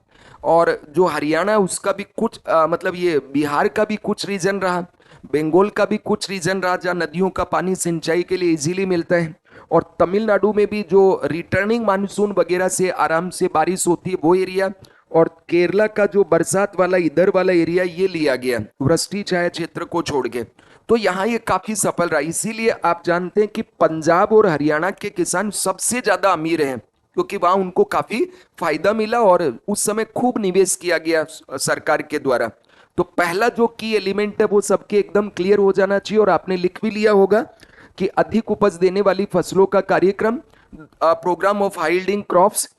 और जो हरियाणा उसका भी कुछ मतलब ये बिहार का भी कुछ रीजन रहा, बंगाल का भी कुछ रीजन रहा जहां नदियों का पानी सिंचाई के लिए इजीली मिलता है, और तमिलनाडु में भी जो रिटर्निंग मानसून वगैरह से आराम से बारिश होती है वो एरिया, और केरला का जो बरसात वाला इधर वाला एरिया ये लिया गया वृष्टि छाया क्षेत्र को छोड़ के। तो यहाँ ये काफी सफल रहा। इसीलिए आप जानते हैं कि पंजाब और हरियाणा के किसान सबसे ज्यादा अमीर हैं, क्योंकि वहां उनको काफी फायदा मिला और उस समय खूब निवेश किया गया सरकार के द्वारा। तो पहला जो की एलिमेंट है वो सबके एकदम क्लियर हो जाना चाहिए, और आपने लिख भी लिया होगा कि अधिक उपज देने वाली फसलों का कार्यक्रम, programme of high yielding crops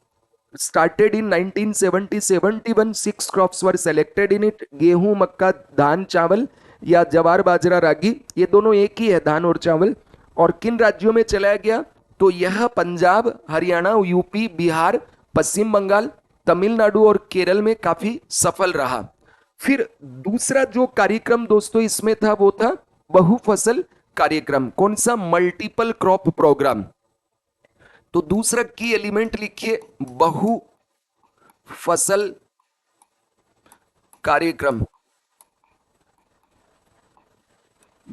started in 1970-71, 6 crops were selected in it। गेहूं, मक्का, धान, चावल या जवार, बाजरा, रागी, ये दोनों एक ही है, धान और चावल। और किन राज्यों में चलाया गया? तो यह पंजाब, हरियाणा, यूपी, बिहार, पश्चिम बंगाल, तमिलनाडु और केरल में काफी सफल रहा। फिर दूसरा जो कार्यक्रम दोस्तों इसमें था वो था बहुफसल कार्यक्रम। कौन सा? Multiple crop programme. तो दूसरा की एलिमेंट लिखिए, बहु फसल कार्यक्रम।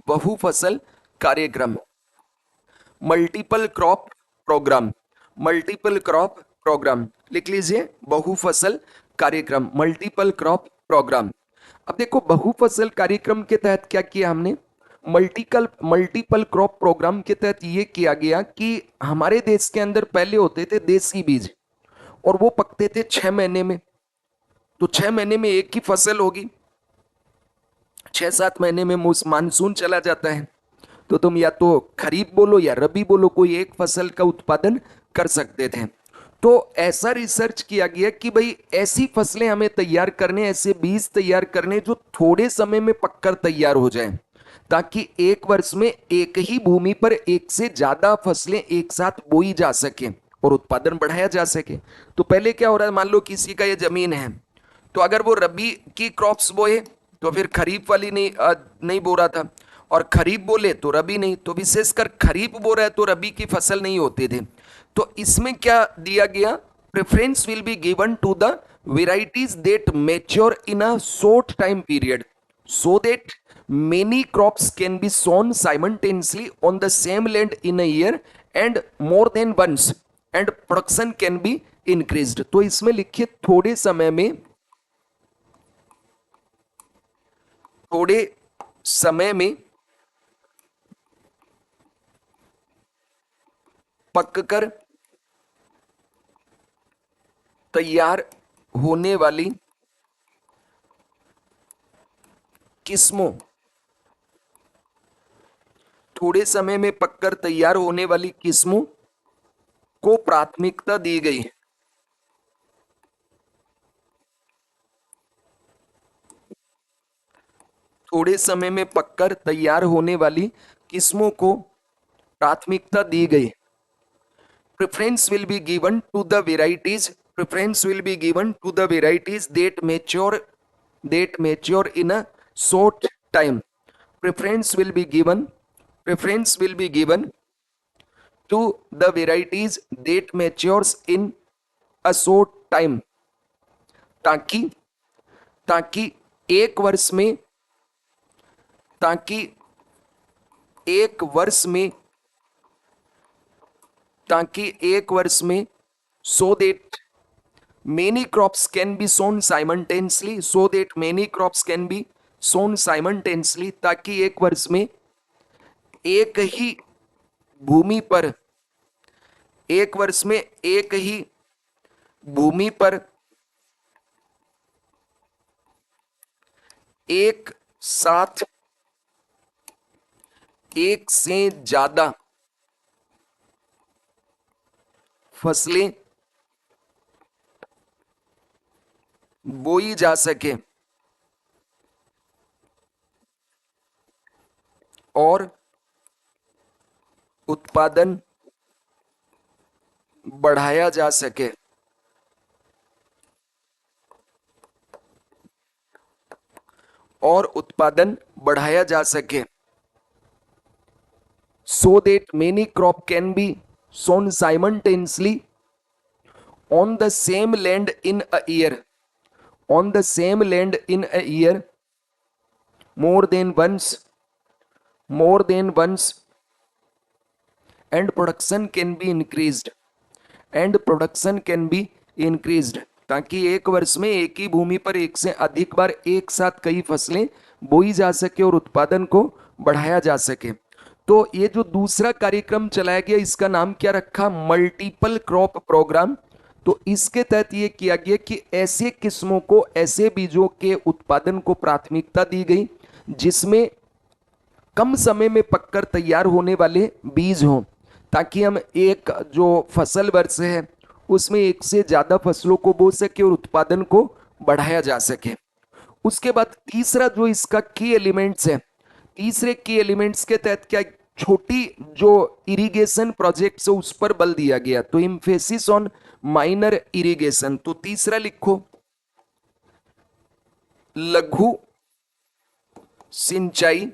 बहुफसल कार्यक्रम, multiple crop programme. Multiple crop programme लिख लीजिए, बहुफसल कार्यक्रम, मल्टीपल क्रॉप प्रोग्राम। अब देखो, बहुफसल कार्यक्रम के तहत क्या किया हमने? मल्टीपल क्रॉप प्रोग्राम के तहत ये किया गया कि हमारे देश के अंदर पहले होते थे देसी बीज, और वो पकते थे 6 महीने में। तो 6 महीने में एक ही फसल होगी, 6-7 महीने में मानसून चला जाता है, तो तुम या तो खरीफ बोलो या रबी बोलो, कोई एक फसल का उत्पादन कर सकते थे। तो ऐसा रिसर्च किया गया कि भाई ऐसी फसलें हमें तैयार करने, ऐसे बीज तैयार करने जो थोड़े समय में पककर तैयार हो जाएं, ताकि एक वर्ष में एक ही भूमि पर एक से ज्यादा फसलें एक साथ बोई जा सके और उत्पादन बढ़ाया जा सके। तो पहले क्या हो रहा है, मान लो किसी का ये जमीन है, तो अगर वो रबी की क्रॉप्स बोए तो फिर खरीफ वाली नहीं बो रहा था, और खरीफ बोले तो रबी नहीं, तो विशेषकर खरीफ बो रहा है तो रबी की फसल नहीं होती थी। तो इसमें क्या दिया गया? Preference will be given to the varieties that mature in a short time period, so that many crops can be sown simultaneously on the same land in a year and more than once, and production can be increased। तो इसमें लिखिए, थोड़े समय में पककर तैयार होने वाली किस्मों, थोड़े समय में पककर तैयार होने वाली किस्मों को प्राथमिकता दी गई। थोड़े समय में पककर तैयार होने वाली किस्मों को प्राथमिकता दी गई। Preference will be given to the varieties, preference will be given to the varieties that mature in a short time. preference will be given to the varieties that matures in a short time, ताकि ताकि एक वर्ष में ताकि एक वर्ष में ताकि एक वर्ष में so that many crops can be sown simultaneously, ताकि एक वर्ष में एक ही भूमि पर एक साथ एक से ज्यादा फसलें बोई जा सके और उत्पादन बढ़ाया जा सके। So that many crop can be sown simultaneously on the same land in a year, more than once, and production can be increased, ताकि एक वर्ष में एक ही भूमि पर एक से अधिक बार एक साथ कई फसलें बोई जा सके और उत्पादन को बढ़ाया जा सके। तो ये जो दूसरा कार्यक्रम चलाया गया, इसका नाम क्या रखा? Multiple crop programme. तो इसके तहत ये किया गया कि ऐसे किस्मों को, ऐसे बीजों के उत्पादन को प्राथमिकता दी गई जिसमें कम समय में पककर तैयार होने वाले बीज हों, ताकि हम एक जो फसल वर्ष है उसमें एक से ज्यादा फसलों को बो सके और उत्पादन को बढ़ाया जा सके। उसके बाद तीसरा जो इसका की एलिमेंट्स है, तीसरे की एलिमेंट्स के तहत क्या, छोटी जो इरिगेशन प्रोजेक्ट्स है उस पर बल दिया गया। तो एम्फेसिस ऑन माइनर इरिगेशन। तो तीसरा लिखो, लघु सिंचाई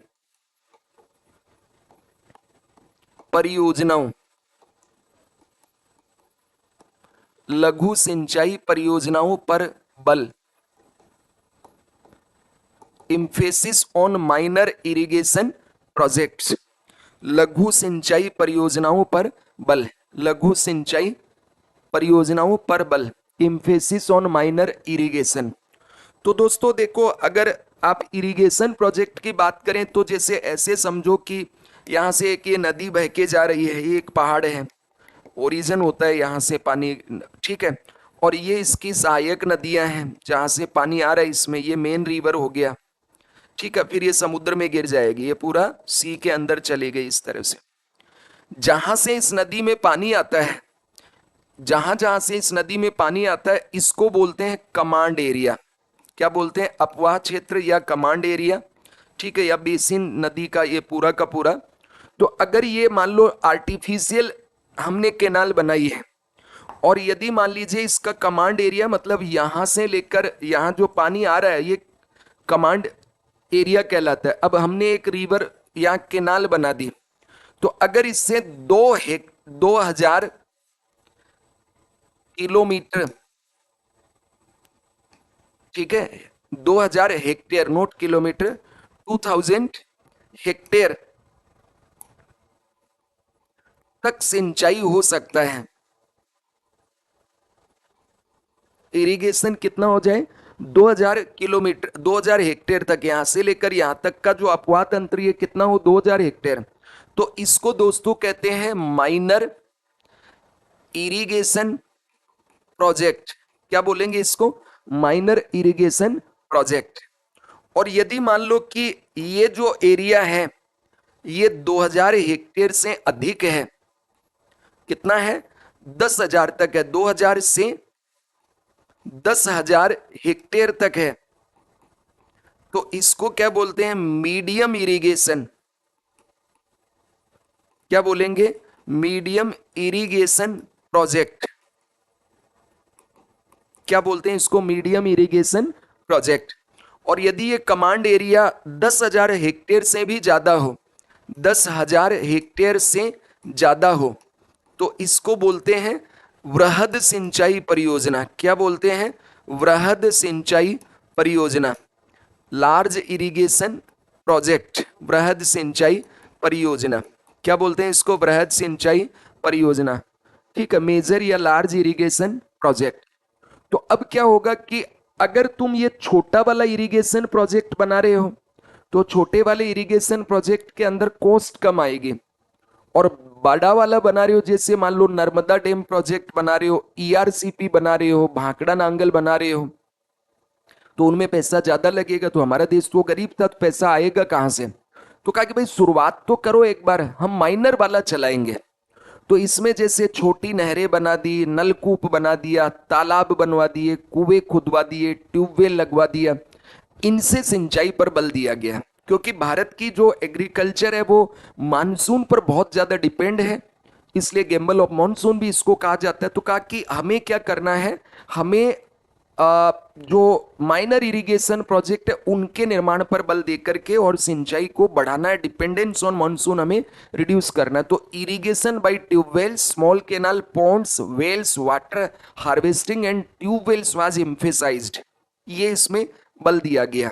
परियोजनाओं, पर बल। Emphasis on minor irrigation projects, लघु सिंचाई परियोजनाओं पर बल, एम्फेसिस ऑन माइनर इरिगेशन। तो दोस्तों देखो, अगर आप इरिगेशन प्रोजेक्ट की बात करें तो जैसे ऐसे समझो कि यहां से एक ये नदी बह के जा रही है, ये एक पहाड़ है, ओरिजिन होता है यहां से पानी, ठीक है, और ये इसकी सहायक नदियां हैं जहां से पानी आ रहा है, इसमें ये मेन रिवर हो गया, ठीक है, फिर ये समुद्र में गिर जाएगी, ये पूरा सी के अंदर चली गई। इस तरह से जहां से इस नदी में पानी आता है, जहां से इस नदी में पानी आता है, इसको बोलते हैं कमांड एरिया। क्या बोलते हैं? अपवाह क्षेत्र या कमांड एरिया, ठीक है, या बेसिन नदी का ये पूरा का पूरा। तो अगर ये मान लो आर्टिफिशियल हमने कैनाल बनाई है, और यदि मान लीजिए इसका कमांड एरिया, मतलब यहां से लेकर यहां जो पानी आ रहा है ये कमांड एरिया कहलाता है। अब हमने एक रिवर या कैनाल बना दी, तो अगर इससे 2000 किलोमीटर, ठीक है, 2000 हेक्टेयर, नोट किलोमीटर, 2000 हेक्टेयर तक सिंचाई हो सकता है। इरिगेशन कितना हो जाए? 2000 किलोमीटर, 2000 हेक्टेयर तक, यहां से लेकर यहां तक का जो अपवाह तंत्र ये कितना हो? 2000 हेक्टेयर। तो इसको दोस्तों कहते हैं माइनर इरिगेशन प्रोजेक्ट। क्या बोलेंगे इसको? Minor irrigation project. और यदि मान लो कि ये जो एरिया है ये 2000 हेक्टेयर से अधिक है, कितना है? 10,000 तक है, 2000 से 10,000 हेक्टेयर तक है, तो इसको क्या बोलते हैं? Medium irrigation. क्या बोलेंगे? Medium irrigation project. क्या बोलते हैं इसको? Medium irrigation project. और यदि ये कमांड एरिया 10,000 हेक्टेयर से भी ज्यादा हो, 10,000 हेक्टेयर से ज्यादा हो, तो इसको बोलते हैं वृहद सिंचाई परियोजना। क्या बोलते हैं? वृहद सिंचाई परियोजना, लार्ज इरिगेशन प्रोजेक्ट, वृहद सिंचाई परियोजना। क्या बोलते हैं इसको? वृहद सिंचाई परियोजना। ठीक है, मेजर या लार्ज इरिगेशन प्रोजेक्ट। तो अब क्या होगा कि अगर तुम ये छोटा वाला इरिगेशन प्रोजेक्ट बना रहे हो, तो छोटे वाले इरिगेशन प्रोजेक्ट के अंदर कॉस्ट कम आएगी, और बड़ा वाला बना रहे हो, जैसे मान लो नर्मदा डैम प्रोजेक्ट बना रहे हो, ईआरसीपी बना रहे हो, भाखड़ा नांगल बना रहे हो, तो उनमें पैसा ज्यादा लगेगा। तो हमारा देश तो गरीब था, तो पैसा आएगा कहां से? तो कहा कि भाई शुरुआत तो करो एक बार, हम माइनर वाला चलाएंगे। तो इसमें जैसे छोटी नहरें बना दी, नलकूप बना दिया, तालाब बनवा दिए, कुएं खुदवा दिए, ट्यूबवेल लगवा दिया, इनसे सिंचाई पर बल दिया गया। क्योंकि भारत की जो एग्रीकल्चर है वो मानसून पर बहुत ज्यादा डिपेंड है, इसलिए गैम्बल ऑफ मॉनसून भी इसको कहा जाता है। तो कहा कि हमें क्या करना है, हमें जो माइनर इरिगेशन प्रोजेक्ट है उनके निर्माण पर बल देकर के और सिंचाई को बढ़ाना है, डिपेंडेंस ऑन मॉनसून हमें रिड्यूस करना है। तो irrigation by tubewell, small canal, ponds, wells, water harvesting and tubewells was emphasised, ये इसमें बल दिया गया।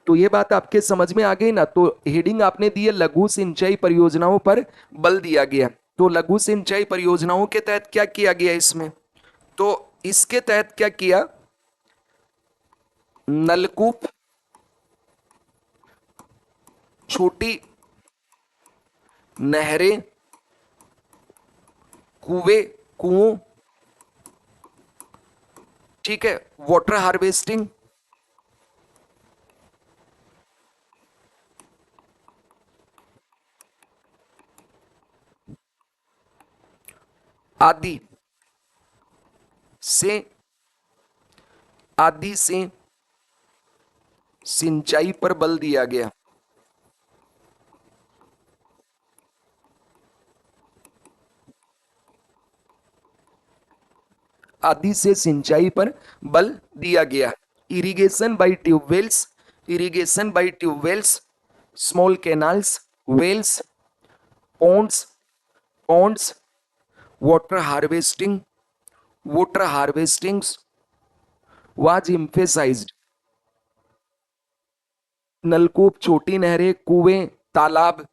तो ये बात आपके समझ में आ गई ना? तो हेडिंग आपने दी है लघु सिंचाई परियोजनाओं पर बल दिया गया। तो लघु सिंचाई परियोजनाओं के तहत क्या किया गया इसमें? तो इसके तहत क्या किया? नलकूप, छोटी नहरें, कुओं, ठीक है, वाटर हार्वेस्टिंग, आदि से आदि से सिंचाई पर बल दिया गया। आदि से सिंचाई पर बल दिया गया। Irrigation by tubewells, irrigation by tubewells, small canals, wells, ponds, ponds, water harvesting, water harvestings was emphasised. नलकूप, छोटी नहरें, कुएं, तालाब,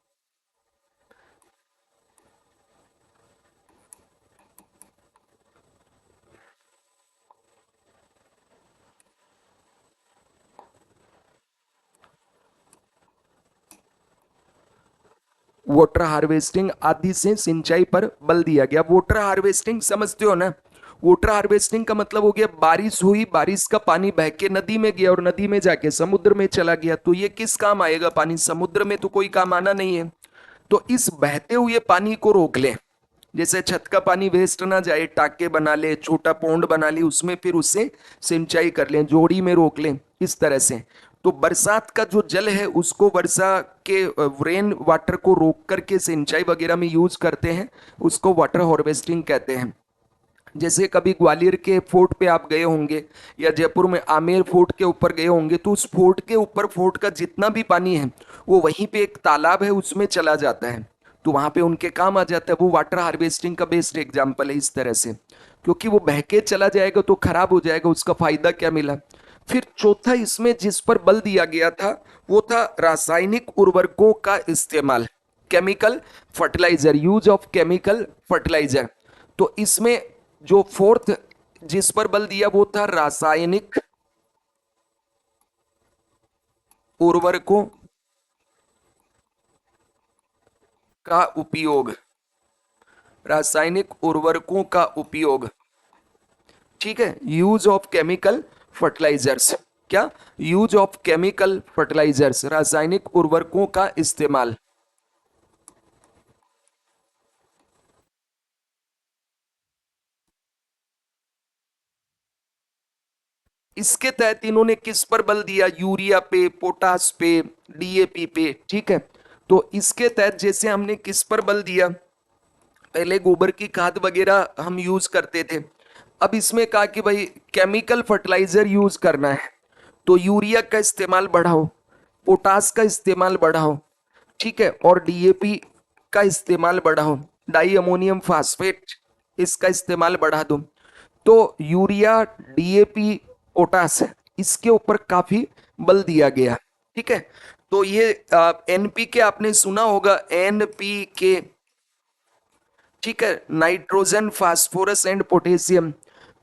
वाटर हार्वेस्टिंग आदि से सिंचाई पर बल दिया गया। वाटर हार्वेस्टिंग समझते हो ना? वाटर हार्वेस्टिंग का मतलब हो गया बारिश हुई, बारिश का पानी बह के नदी में गया और नदी में जाके समुद्र में चला गया। तो ये किस काम आएगा पानी? समुद्र में तो कोई काम आना नहीं है। तो इस बहते हुए पानी को रोक ले, जैसे छत का पानी वेस्ट ना जाए, टाके बना ले, छोटा पौंड बना ली, उसमें फिर उससे सिंचाई कर ले, जोड़ी में रोक ले, इस तरह से। तो बरसात का जो जल है उसको, वर्षा के रेन वाटर को रोक करके सिंचाई वगैरह में यूज करते हैं, उसको वाटर हार्वेस्टिंग कहते हैं। जैसे कभी ग्वालियर के फोर्ट पे आप गए होंगे या जयपुर में आमेर फोर्ट के ऊपर गए होंगे, तो उस फोर्ट के ऊपर फोर्ट का जितना भी पानी है वो वहीं पे एक तालाब है उसमें चला जाता है, तो वहां पे उनके काम आ जाता है। वो वाटर हार्वेस्टिंग का बेस्ट एग्जाम्पल है इस तरह से, क्योंकि वो बह के चला जाएगा तो खराब हो जाएगा, उसका फायदा क्या मिला। फिर चौथा इसमें जिस पर बल दिया गया था वो था रासायनिक उर्वरकों का इस्तेमाल, chemical fertiliser, use of chemical fertiliser. तो इसमें जो फोर्थ जिस पर बल दिया वो था रासायनिक उर्वरकों का उपयोग, रासायनिक उर्वरकों का उपयोग, ठीक है, यूज ऑफ केमिकल फर्टिलाइजर्स। क्या? यूज ऑफ केमिकल फर्टिलाइजर्स, रासायनिक उर्वरकों का इस्तेमाल। इसके तहत इन्होंने किस पर बल दिया? यूरिया पे, पोटास पे, डीएपी पे, ठीक है। तो इसके तहत जैसे हमने किस पर बल दिया, पहले गोबर की खाद वगैरह हम यूज करते थे, अब इसमें कहा कि भाई केमिकल फर्टिलाइजर यूज करना है। तो यूरिया का इस्तेमाल बढ़ाओ, पोटास का इस्तेमाल बढ़ाओ, ठीक है, और डीएपी का इस्तेमाल बढ़ाओ, डाई अमोनियम फास्फेट इसका इस्तेमाल बढ़ा दो। तो यूरिया, डीएपी, पोटास, इसके ऊपर काफी बल दिया गया, ठीक है। तो ये एनपीके आपने सुना होगा, एनपीके, ठीक है, नाइट्रोजन, फास्फोरस एंड पोटेशियम।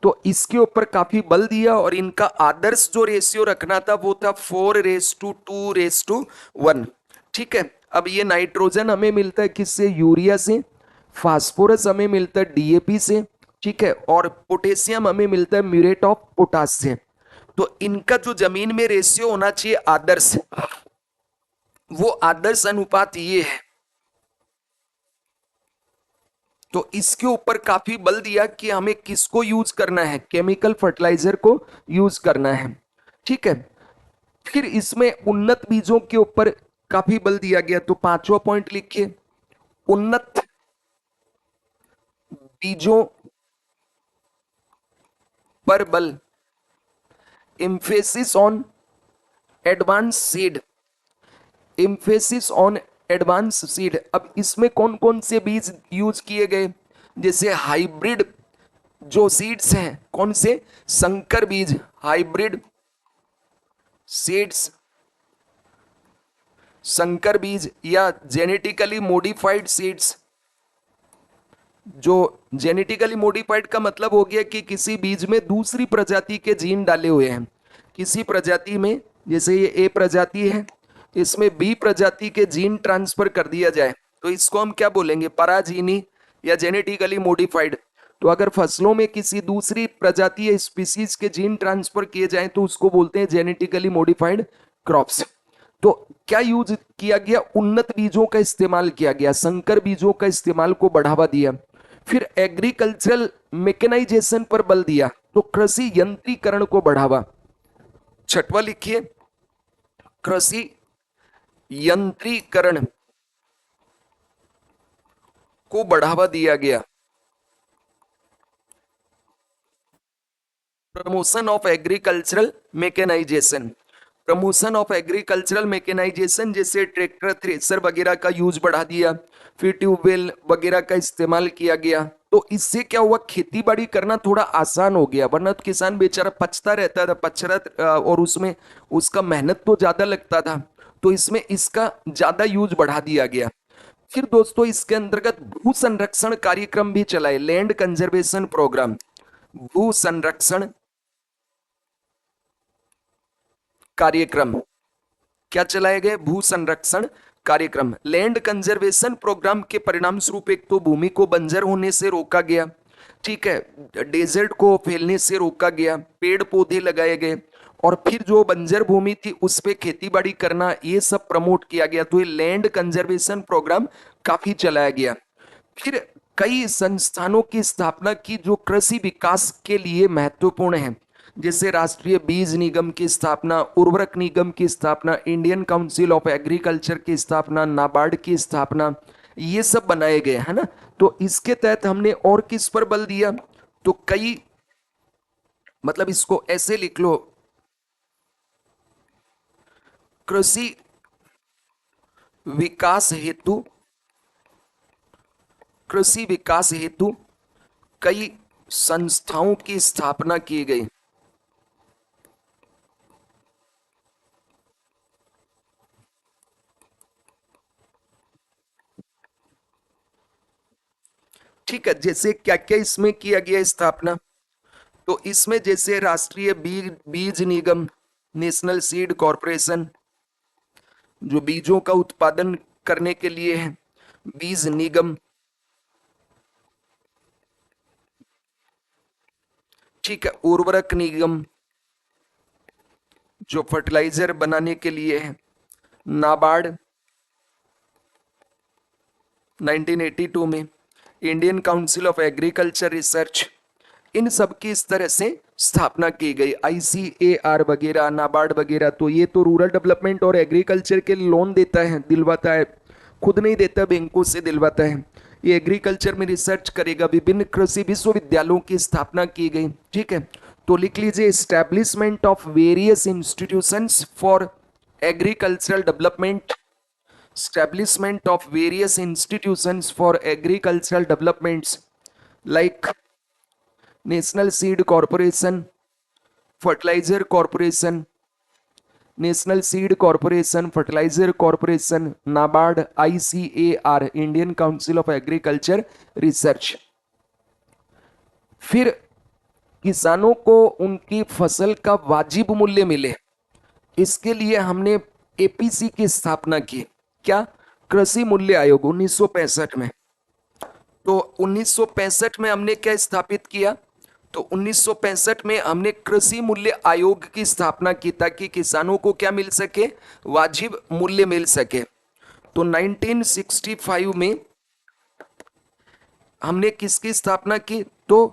तो इसके ऊपर काफी बल दिया और इनका आदर्श जो रेशियो रखना था वो था 4:2:1, ठीक है। अब ये नाइट्रोजन हमें मिलता है किससे? यूरिया से। फास्फोरस हमें मिलता है डीएपी से, ठीक है, और पोटेशियम हमें मिलता है म्यूरेट ऑफ पोटाश से। तो इनका जो जमीन में रेशियो होना चाहिए आदर्श, वो आदर्श अनुपात ये है। तो इसके ऊपर काफी बल दिया कि हमें किसको यूज करना है, केमिकल फर्टिलाइजर को यूज करना है, ठीक है। फिर इसमें उन्नत बीजों के ऊपर काफी बल दिया गया। तो पांचवा पॉइंट लिखिए, उन्नत बीजों पर बल, emphasis on advance seed, emphasis on advance seed. अब इसमें कौन कौन से बीज यूज किए गए? जैसे हाइब्रिड जो सीड्स हैं, कौन से? संकर बीज, हाइब्रिड सीड्स, संकर बीज, या जेनेटिकली मॉडिफाइड सीड्स। जो जेनेटिकली मॉडिफाइड का मतलब हो गया कि किसी बीज में दूसरी प्रजाति के जीन डाले हुए हैं। किसी प्रजाति में, जैसे ये ए प्रजाति है, इसमें बी प्रजाति के जीन ट्रांसफर कर दिया जाए तो इसको हम क्या बोलेंगे? पराजीनी या जेनेटिकली मॉडिफाइड। तो अगर फसलों में किसी दूसरी प्रजाति या स्पीसीज के जीन ट्रांसफर किए जाएं तो उसको बोलते हैं जेनेटिकली मॉडिफाइड क्रॉप्स। तो क्या यूज किया गया? उन्नत बीजों का इस्तेमाल किया गया, संकर बीजों का इस्तेमाल को बढ़ावा दिया। फिर एग्रीकल्चरल मैकेनाइजेशन पर बल दिया, तो कृषि यंत्रीकरण को बढ़ावा। छठवा लिखिए, कृषि यंत्रीकरण को बढ़ावा दिया गया। Promotion of agricultural mechanisation, promotion of agricultural mechanisation, जैसे ट्रैक्टर, थ्रेसर वगैरह का यूज बढ़ा दिया। फिर ट्यूबवेल वगैरह का इस्तेमाल किया गया। तो इससे क्या हुआ? खेती बाड़ी करना थोड़ा आसान हो गया, वरना तो किसान बेचारा पछता रहता था, और उसमें उसका मेहनत तो ज्यादा लगता था। तो इसमें इसका ज्यादा यूज बढ़ा दिया गया। फिर दोस्तों इसके अंतर्गत भू संरक्षण कार्यक्रम भी चलाए, लैंड कंजर्वेशन प्रोग्राम, भू संरक्षण कार्यक्रम क्या चलाए गए? भू संरक्षण कार्यक्रम। लैंड कंजर्वेशन प्रोग्राम के परिणाम स्वरूप एक तो भूमि को बंजर होने से रोका गया, ठीक है, डेजर्ट को फैलने से रोका गया, पेड़ पौधे लगाए गए, और फिर जो बंजर भूमि थी उस पे खेती बाड़ी करना, ये सब प्रमोट किया गया। तो ये लैंड कंजर्वेशन प्रोग्राम काफी चलाया गया। फिर कई संस्थानों की स्थापना की जो कृषि विकास के लिए महत्वपूर्ण है, जैसे राष्ट्रीय बीज निगम की स्थापना, उर्वरक निगम की स्थापना, इंडियन काउंसिल ऑफ एग्रीकल्चर की स्थापना, नाबार्ड की स्थापना, ये सब बनाए गए है ना। तो इसके तहत हमने और किस पर बल दिया? तो कई, मतलब इसको ऐसे लिख लो, कृषि विकास हेतु, कृषि विकास हेतु कई संस्थाओं की स्थापना की गई। ठीक है, जैसे क्या क्या इसमें किया गया स्थापना? तो इसमें जैसे राष्ट्रीय बीज निगम, नेशनल सीड कॉरपोरेशन, जो बीजों का उत्पादन करने के लिए है, बीज निगम, ठीक है, उर्वरक निगम जो फर्टिलाइजर बनाने के लिए है, नाबार्ड 1982 में, Indian council of agriculture research, इन सब की इस तरह से स्थापना की गई। आईसीएआर वगैरह, नाबार्ड वगैरह, तो ये तो रूरल डेवलपमेंट और एग्रीकल्चर के लोन देता है, दिलवाता है, खुद नहीं देता, बैंकों से दिलवाता है। ये एग्रीकल्चर में रिसर्च करेगा। विभिन्न कृषि विश्वविद्यालयों की स्थापना की गई, ठीक है। तो लिख लीजिए establishment of various institutions for agricultural development, establishment of various institutions for agricultural developments like National Seed Corporation, Fertilizer Corporation, National Seed Corporation, Fertilizer Corporation, NABARD, ICAR, Indian Council of Agriculture Research। फिर किसानों को उनकी फसल का वाजिब मूल्य मिले, इसके लिए हमने एपीसी की स्थापना की। क्या? कृषि मूल्य आयोग 1965 में। तो 1965 में हमने क्या स्थापित किया? तो 1965 में हमने कृषि मूल्य आयोग की स्थापना की ताकि किसानों को क्या मिल सके? वाजिब मूल्य मिल सके। तो 1965 में हमने किसकी स्थापना की? तो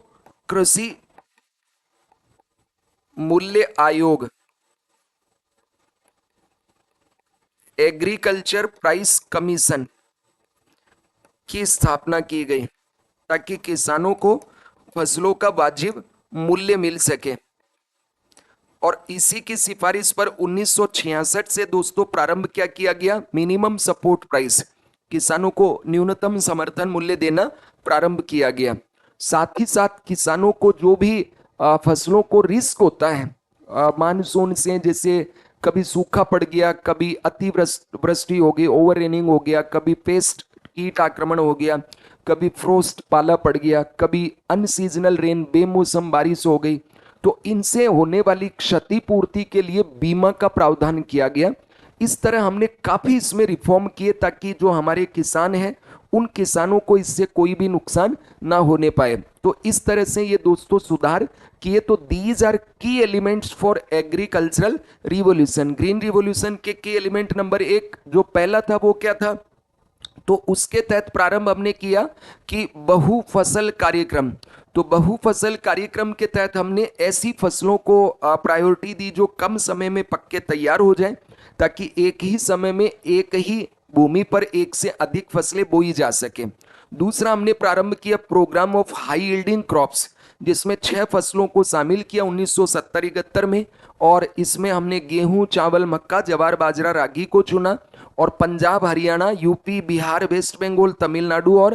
कृषि मूल्य आयोग, एग्रीकल्चर प्राइस कमीशन की स्थापना की गई ताकि किसानों को फसलों का वाजिब मूल्य मिल सके। और इसी की सिफारिश पर 1966 से दोस्तों प्रारंभ क्या किया गया? मिनिमम सपोर्ट प्राइस, किसानों को न्यूनतम समर्थन मूल्य देना प्रारंभ किया गया। साथ ही साथ किसानों को जो भी फसलों को रिस्क होता है मानसून से, जैसे कभी सूखा पड़ गया, कभी अतिवृष्टि हो गई, ओवर रेनिंग हो गया, कभी पेस्ट कीट आक्रमण हो गया, कभी फ्रोस्ट पाला पड़ गया, कभी अनसीजनल रेन बेमौसम बारिश हो गई, तो इनसे होने वाली क्षतिपूर्ति के लिए बीमा का प्रावधान किया गया। इस तरह हमने काफी इसमें रिफॉर्म किए ताकि जो हमारे किसान हैं उन किसानों को इससे कोई भी नुकसान ना होने पाए। तो इस तरह से ये दोस्तों सुधार किए। तो दीज आर की elements for agricultural revolution. Green revolution के की एलिमेंट नंबर 1 जो पहला था वो क्या था? तो उसके तहत प्रारंभ हमने किया कि बहु फसल कार्यक्रम। तो बहु फसल कार्यक्रम के तहत हमने ऐसी फसलों को प्रायोरिटी दी जो कम समय में पक के तैयार हो जाए ताकि एक ही समय में एक ही भूमि पर एक से अधिक फसलें बोई जा सके। दूसरा हमने प्रारंभ किया programme of high yielding crops, जिसमें 6 फसलों को शामिल किया 1970-71 में। और इसमें हमने गेहूं, चावल, मक्का, जवार, बाजरा, रागी को चुना। और पंजाब, हरियाणा, यूपी, बिहार, वेस्ट बंगाल, तमिलनाडु और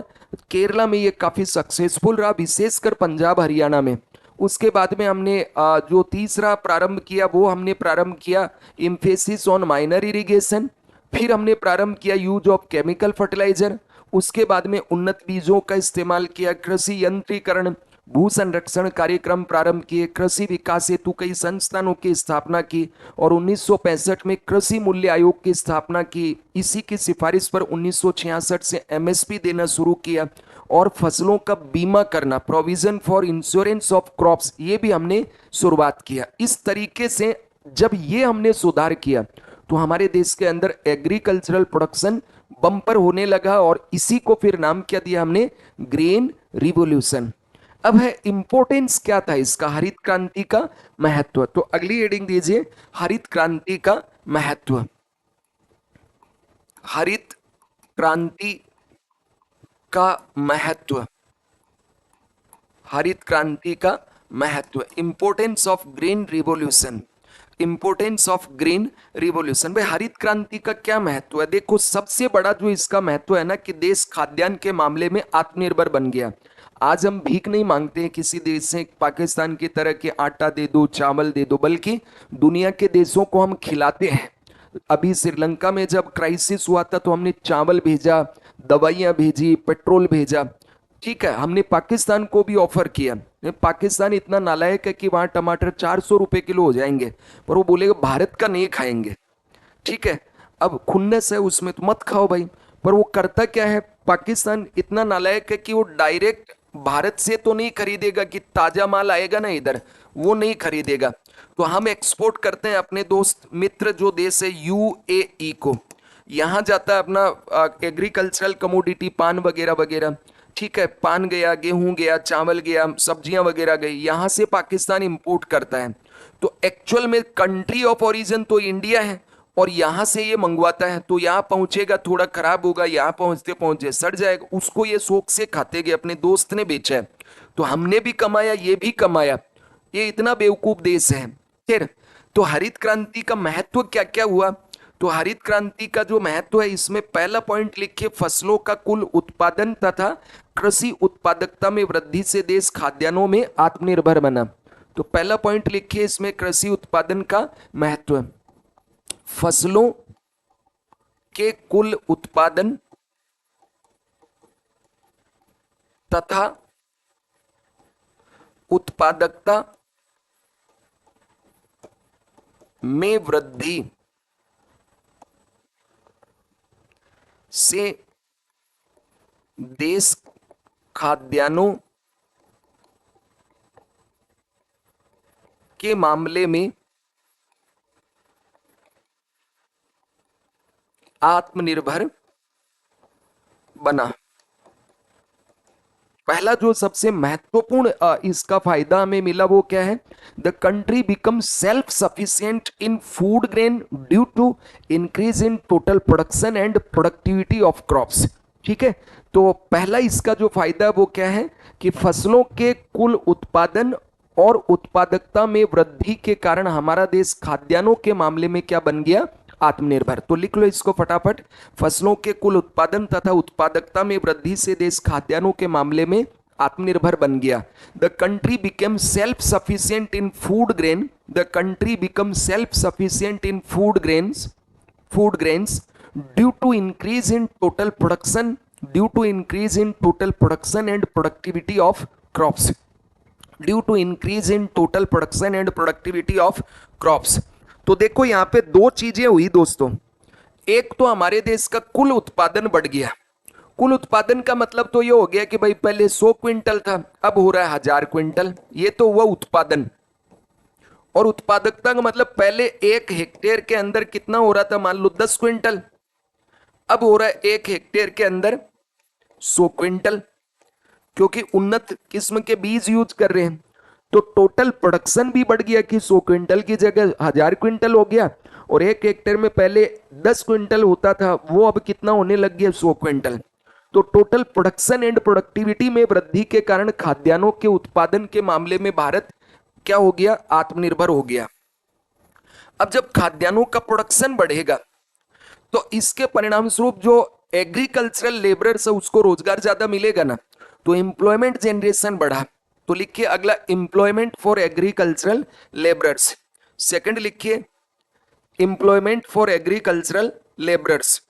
केरला में ये काफी सक्सेसफुल रहा, विशेषकर पंजाब हरियाणा में। उसके बाद में हमने जो तीसरा प्रारंभ किया वो हमने प्रारंभ किया एम्फेसिस ऑन माइनर इरिगेशन। फिर हमने प्रारंभ किया यूज ऑफ केमिकल फर्टिलाइजर। उसके बाद में उन्नत बीजों का इस्तेमाल किया, कृषि यंत्रीकरण, भू संरक्षण कार्यक्रम प्रारंभ किए, कृषि विकास हेतु कई संस्थानों की स्थापना की और 1965 में कृषि मूल्य आयोग की स्थापना की। इसी की सिफारिश पर 1966 से एमएसपी देना शुरू किया और फसलों का बीमा करना, provision for insurance of crops, ये भी हमने शुरुआत किया। इस तरीके से जब ये हमने सुधार किया तो हमारे देश के अंदर एग्रीकल्चरल प्रोडक्शन बम्पर होने लगा और इसी को फिर नाम क्या दिया हमने? Green revolution. अब है इंपॉर्टेंस क्या था इसका, हरित क्रांति का महत्व। तो अगली हेडिंग दीजिए हरित क्रांति का महत्व। हरित क्रांति का महत्व, हरित क्रांति का महत्व, importance of green revolution, importance of green revolution. भाई हरित क्रांति का क्या महत्व है? देखो सबसे बड़ा जो इसका महत्व है ना कि देश खाद्यान्न के मामले में आत्मनिर्भर बन गया। आज हम भीख नहीं मांगते हैं किसी देश से, पाकिस्तान की तरह के आटा दे दो, चावल दे दो, बल्कि दुनिया के देशों को हम खिलाते हैं। अभी श्रीलंका में जब क्राइसिस हुआ था तो हमने चावल भेजा, दवाइयां भेजी, पेट्रोल भेजा। ठीक है, हमने पाकिस्तान को भी ऑफर किया। पाकिस्तान इतना नालायक है कि वहां टमाटर 400 रुपए किलो हो जाएंगे, पर वो बोलेगा भारत का नहीं खाएंगे। ठीक है, अब खुन्नस है उसमें तो मत खाओ भाई। पर वो करता क्या है, पाकिस्तान इतना नालायक है कि वो डायरेक्ट भारत से तो नहीं खरीदेगा कि ताजा माल आएगा ना इधर, वो नहीं खरीदेगा। तो हम एक्सपोर्ट करते हैं अपने दोस्त मित्र जो देश है यूएई को। यहाँ जाता है अपना एग्रीकल्चरल कमोडिटी, पान वगैरह वगैरह। ठीक है, पान गया, गेहूं गया, चावल गया, सब्जियां वगैरह गई, यहां से पाकिस्तान इंपोर्ट करता है। तो एक्चुअल में कंट्री ऑफ ओरिजिन तो इंडिया है और यहां से ये मंगवाता है। तो यहां पहुंचेगा, थोड़ा खराब होगा, यहां पहुंचते पहुंचे सड़ जाएगा, उसको ये शौक से खाते गए, अपने दोस्त ने बेचा है। तो हमने भी कमाया, ये भी कमाया। ये इतना बेवकूफ देश है। फिर तो हरित क्रांति का महत्व क्या क्या हुआ? तो हरित क्रांति का जो महत्व है, इसमें पहला पॉइंट लिखिए, फसलों का कुल उत्पादन तथा कृषि उत्पादकता में वृद्धि से देश खाद्यान्नों में आत्मनिर्भर बना। तो पहला पॉइंट लिखिए इसमें कृषि उत्पादन का महत्व, फसलों के कुल उत्पादन तथा उत्पादकता में वृद्धि से देश खाद्यान्नों के मामले में आत्मनिर्भर बना। पहला जो सबसे महत्वपूर्ण इसका फायदा हमें मिला वो क्या है? The country become self sufficient in food grain due to increase in total production and productivity of crops. ठीक है, तो पहला इसका जो फायदा वो क्या है कि फसलों के कुल उत्पादन और उत्पादकता में वृद्धि के कारण हमारा देश खाद्यान्नों के मामले में क्या बन गया? आत्मनिर्भर। तो लिख लो इसको फटाफट, फसलों के कुल उत्पादन तथा उत्पादकता में वृद्धि से देश खाद्यान्नों के मामले में आत्मनिर्भर बन गया। The country became self sufficient in food grain, the country become self sufficient in food grains due to increase in total production, due to increase in total production and productivity of crops, due to increase in total production and productivity of crops. तो देखो यहां पे दो चीजें हुई दोस्तों, एक तो हमारे देश का कुल उत्पादन बढ़ गया। कुल उत्पादन का मतलब तो ये हो गया कि भाई पहले 100 क्विंटल था, अब हो रहा है 1000 क्विंटल, ये तो हुआ उत्पादन। और उत्पादकता का मतलब पहले 1 हेक्टेयर के अंदर कितना हो रहा था, मान लो 10 क्विंटल, अब हो रहा है 1 हेक्टेयर के अंदर 100 क्विंटल, क्योंकि उन्नत किस्म के बीज यूज कर रहे हैं। तो टोटल प्रोडक्शन भी बढ़ गया कि 100 क्विंटल की जगह 1000 क्विंटल हो गया, और 1 हेक्टेयर में पहले 10 क्विंटल होता था वो अब कितना होने लग गया? 100 क्विंटल। तो टोटल प्रोडक्शन एंड प्रोडक्टिविटी में वृद्धि के कारण खाद्यान्नों के उत्पादन के मामले में भारत क्या हो गया? आत्मनिर्भर हो गया। अब जब खाद्यान्नों का प्रोडक्शन बढ़ेगा तो इसके परिणाम स्वरूप जो एग्रीकल्चरल लेबरर्स है उसको रोजगार ज्यादा मिलेगा ना, तो एम्प्लॉयमेंट जनरेशन बढ़ा। तो लिखिए अगला, employment for agricultural labourers. Second लिखिए एम्प्लॉयमेंट फॉर एग्रीकल्चरल लेबरर्स,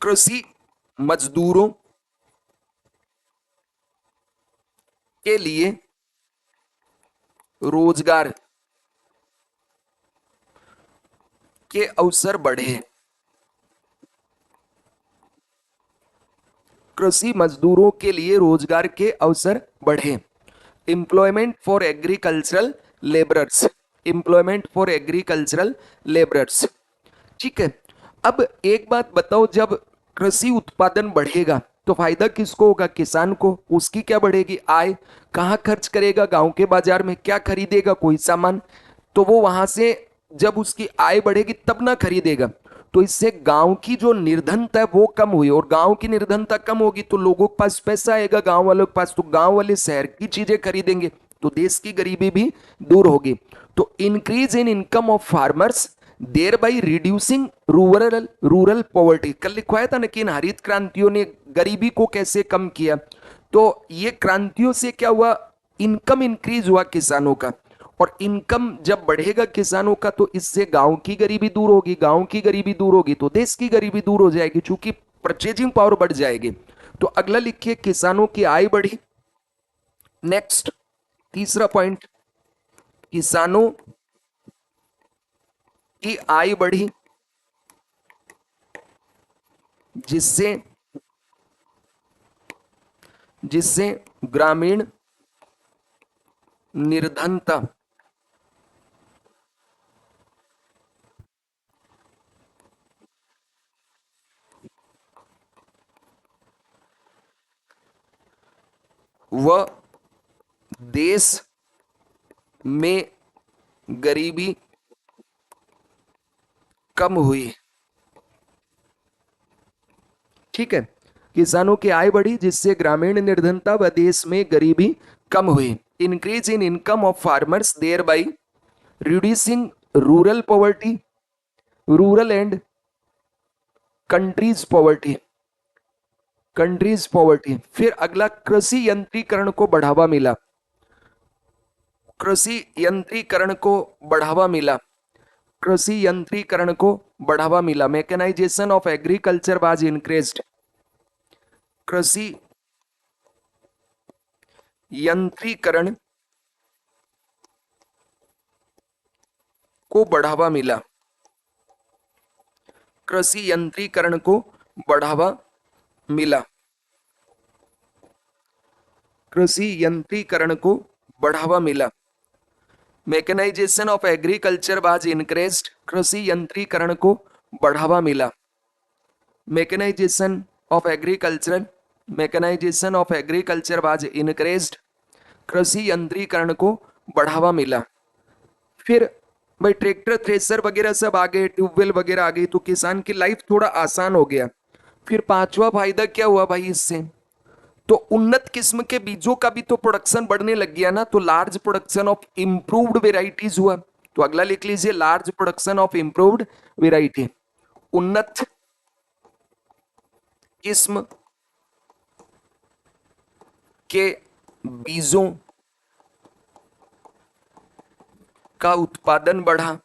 कृषि मजदूरों के लिए रोजगार के अवसर बढ़े, कृषि मजदूरों के लिए रोजगार के अवसर बढ़े। Employment for agricultural labourers, employment for agricultural labourers. ठीक है, अब एक बात बताओ, जब कृषि उत्पादन बढ़ेगा तो फायदा किसको होगा? किसान को। उसकी क्या बढ़ेगी? आय। कहाँ खर्च करेगा? गांव के बाजार में। क्या खरीदेगा? कोई सामान। तो वो वहां से जब उसकी आय बढ़ेगी तब ना खरीदेगा, तो इससे गांव की जो निर्धनता है वो कम हुई, और गांव की निर्धनता कम होगी तो लोगों के पास पैसा आएगा, गांव वालों के पास, तो गांव वाले शहर की चीजें खरीदेंगे, तो देश की गरीबी भी दूर होगी। तो increase in income of farmers there by reducing rural poverty. कल लिखवाया था ना कि इन हरित क्रांतियों ने गरीबी को कैसे कम किया। तो ये क्रांतियों से क्या हुआ? इनकम इंक्रीज हुआ किसानों का, और इनकम जब बढ़ेगा किसानों का तो इससे गांव की गरीबी दूर होगी, गांव की गरीबी दूर होगी तो देश की गरीबी दूर हो जाएगी, चूंकि परचेजिंग पावर बढ़ जाएगी। तो अगला लिखिए, किसानों की आय बढ़ी। नेक्स्ट तीसरा पॉइंट, किसानों की आय बढ़ी जिससे जिससे ग्रामीण निर्धनता व देश में गरीबी कम हुई। ठीक है, किसानों की आय बढ़ी जिससे ग्रामीण निर्धनता व देश में गरीबी कम हुई। increase in income of farmers, thereby reducing rural poverty, rural and countries poverty. फिर अगला, कृषि यंत्रीकरण को बढ़ावा मिला, कृषि यंत्रीकरण को बढ़ावा मिला, कृषि यंत्रीकरण को बढ़ावा मिला। Mechanisation of agriculture was increased, कृषि यंत्रीकरण को बढ़ावा मिला, कृषि यंत्रीकरण को बढ़ावा मिला, कृषि यंत्रीकरण को बढ़ावा मिला। Mechanisation of agriculture was increased, कृषि यंत्रीकरण को बढ़ावा मिला। Mechanisation of agriculture, mechanisation of agriculture was increased, कृषि यंत्रीकरण को बढ़ावा मिला। फिर भाई ट्रैक्टर थ्रेसर वगैरह सब आ गए, ट्यूबवेल वगैरह आ गई, तो किसान की लाइफ थोड़ा आसान हो गया। फिर पांचवा फायदा क्या हुआ भाई इससे, तो उन्नत किस्म के बीजों का भी तो प्रोडक्शन बढ़ने लग गया ना, तो large production of improved varieties हुआ। तो अगला लिख लीजिए, large production of improved variety, उन्नत किस्म के बीजों का उत्पादन बढ़ा,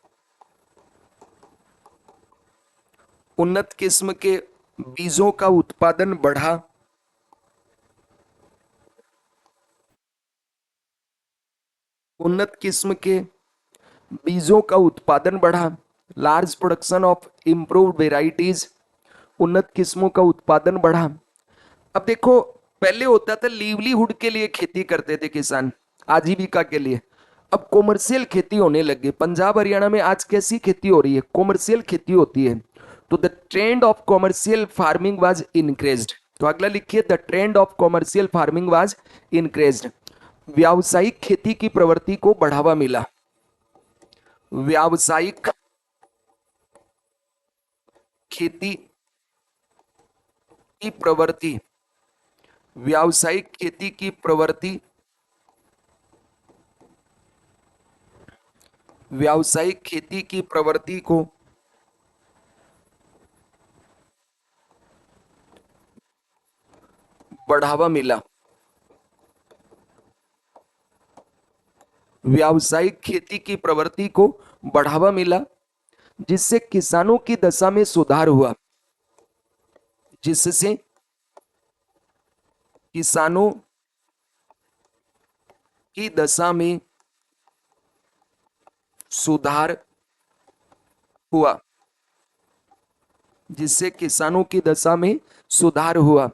उन्नत किस्म के बीजों का उत्पादन बढ़ा, उन्नत किस्म के बीजों का उत्पादन बढ़ा, large production of improved varieties, उन्नत किस्मों का उत्पादन बढ़ा। अब देखो, पहले होता था लिवलीहुड के लिए खेती करते थे किसान, आजीविका के लिए। अब कॉमर्शियल खेती होने लगी। पंजाब हरियाणा में आज कैसी खेती हो रही है, कॉमर्शियल खेती होती है। तो the trend of commercial farming was increased. तो अगला लिखिए, the trend of commercial farming was increased, व्यावसायिक खेती की प्रवृत्ति को बढ़ावा मिला, व्यावसायिक खेती की प्रवृत्ति, व्यावसायिक खेती की प्रवृत्ति, व्यावसायिक खेती की प्रवृत्ति को बढ़ावा मिला, व्यावसायिक खेती की प्रवृत्ति को बढ़ावा मिला, जिससे किसानों की दशा में सुधार हुआ, जिससे किसानों की दशा में सुधार हुआ, जिससे किसानों की दशा में सुधार हुआ।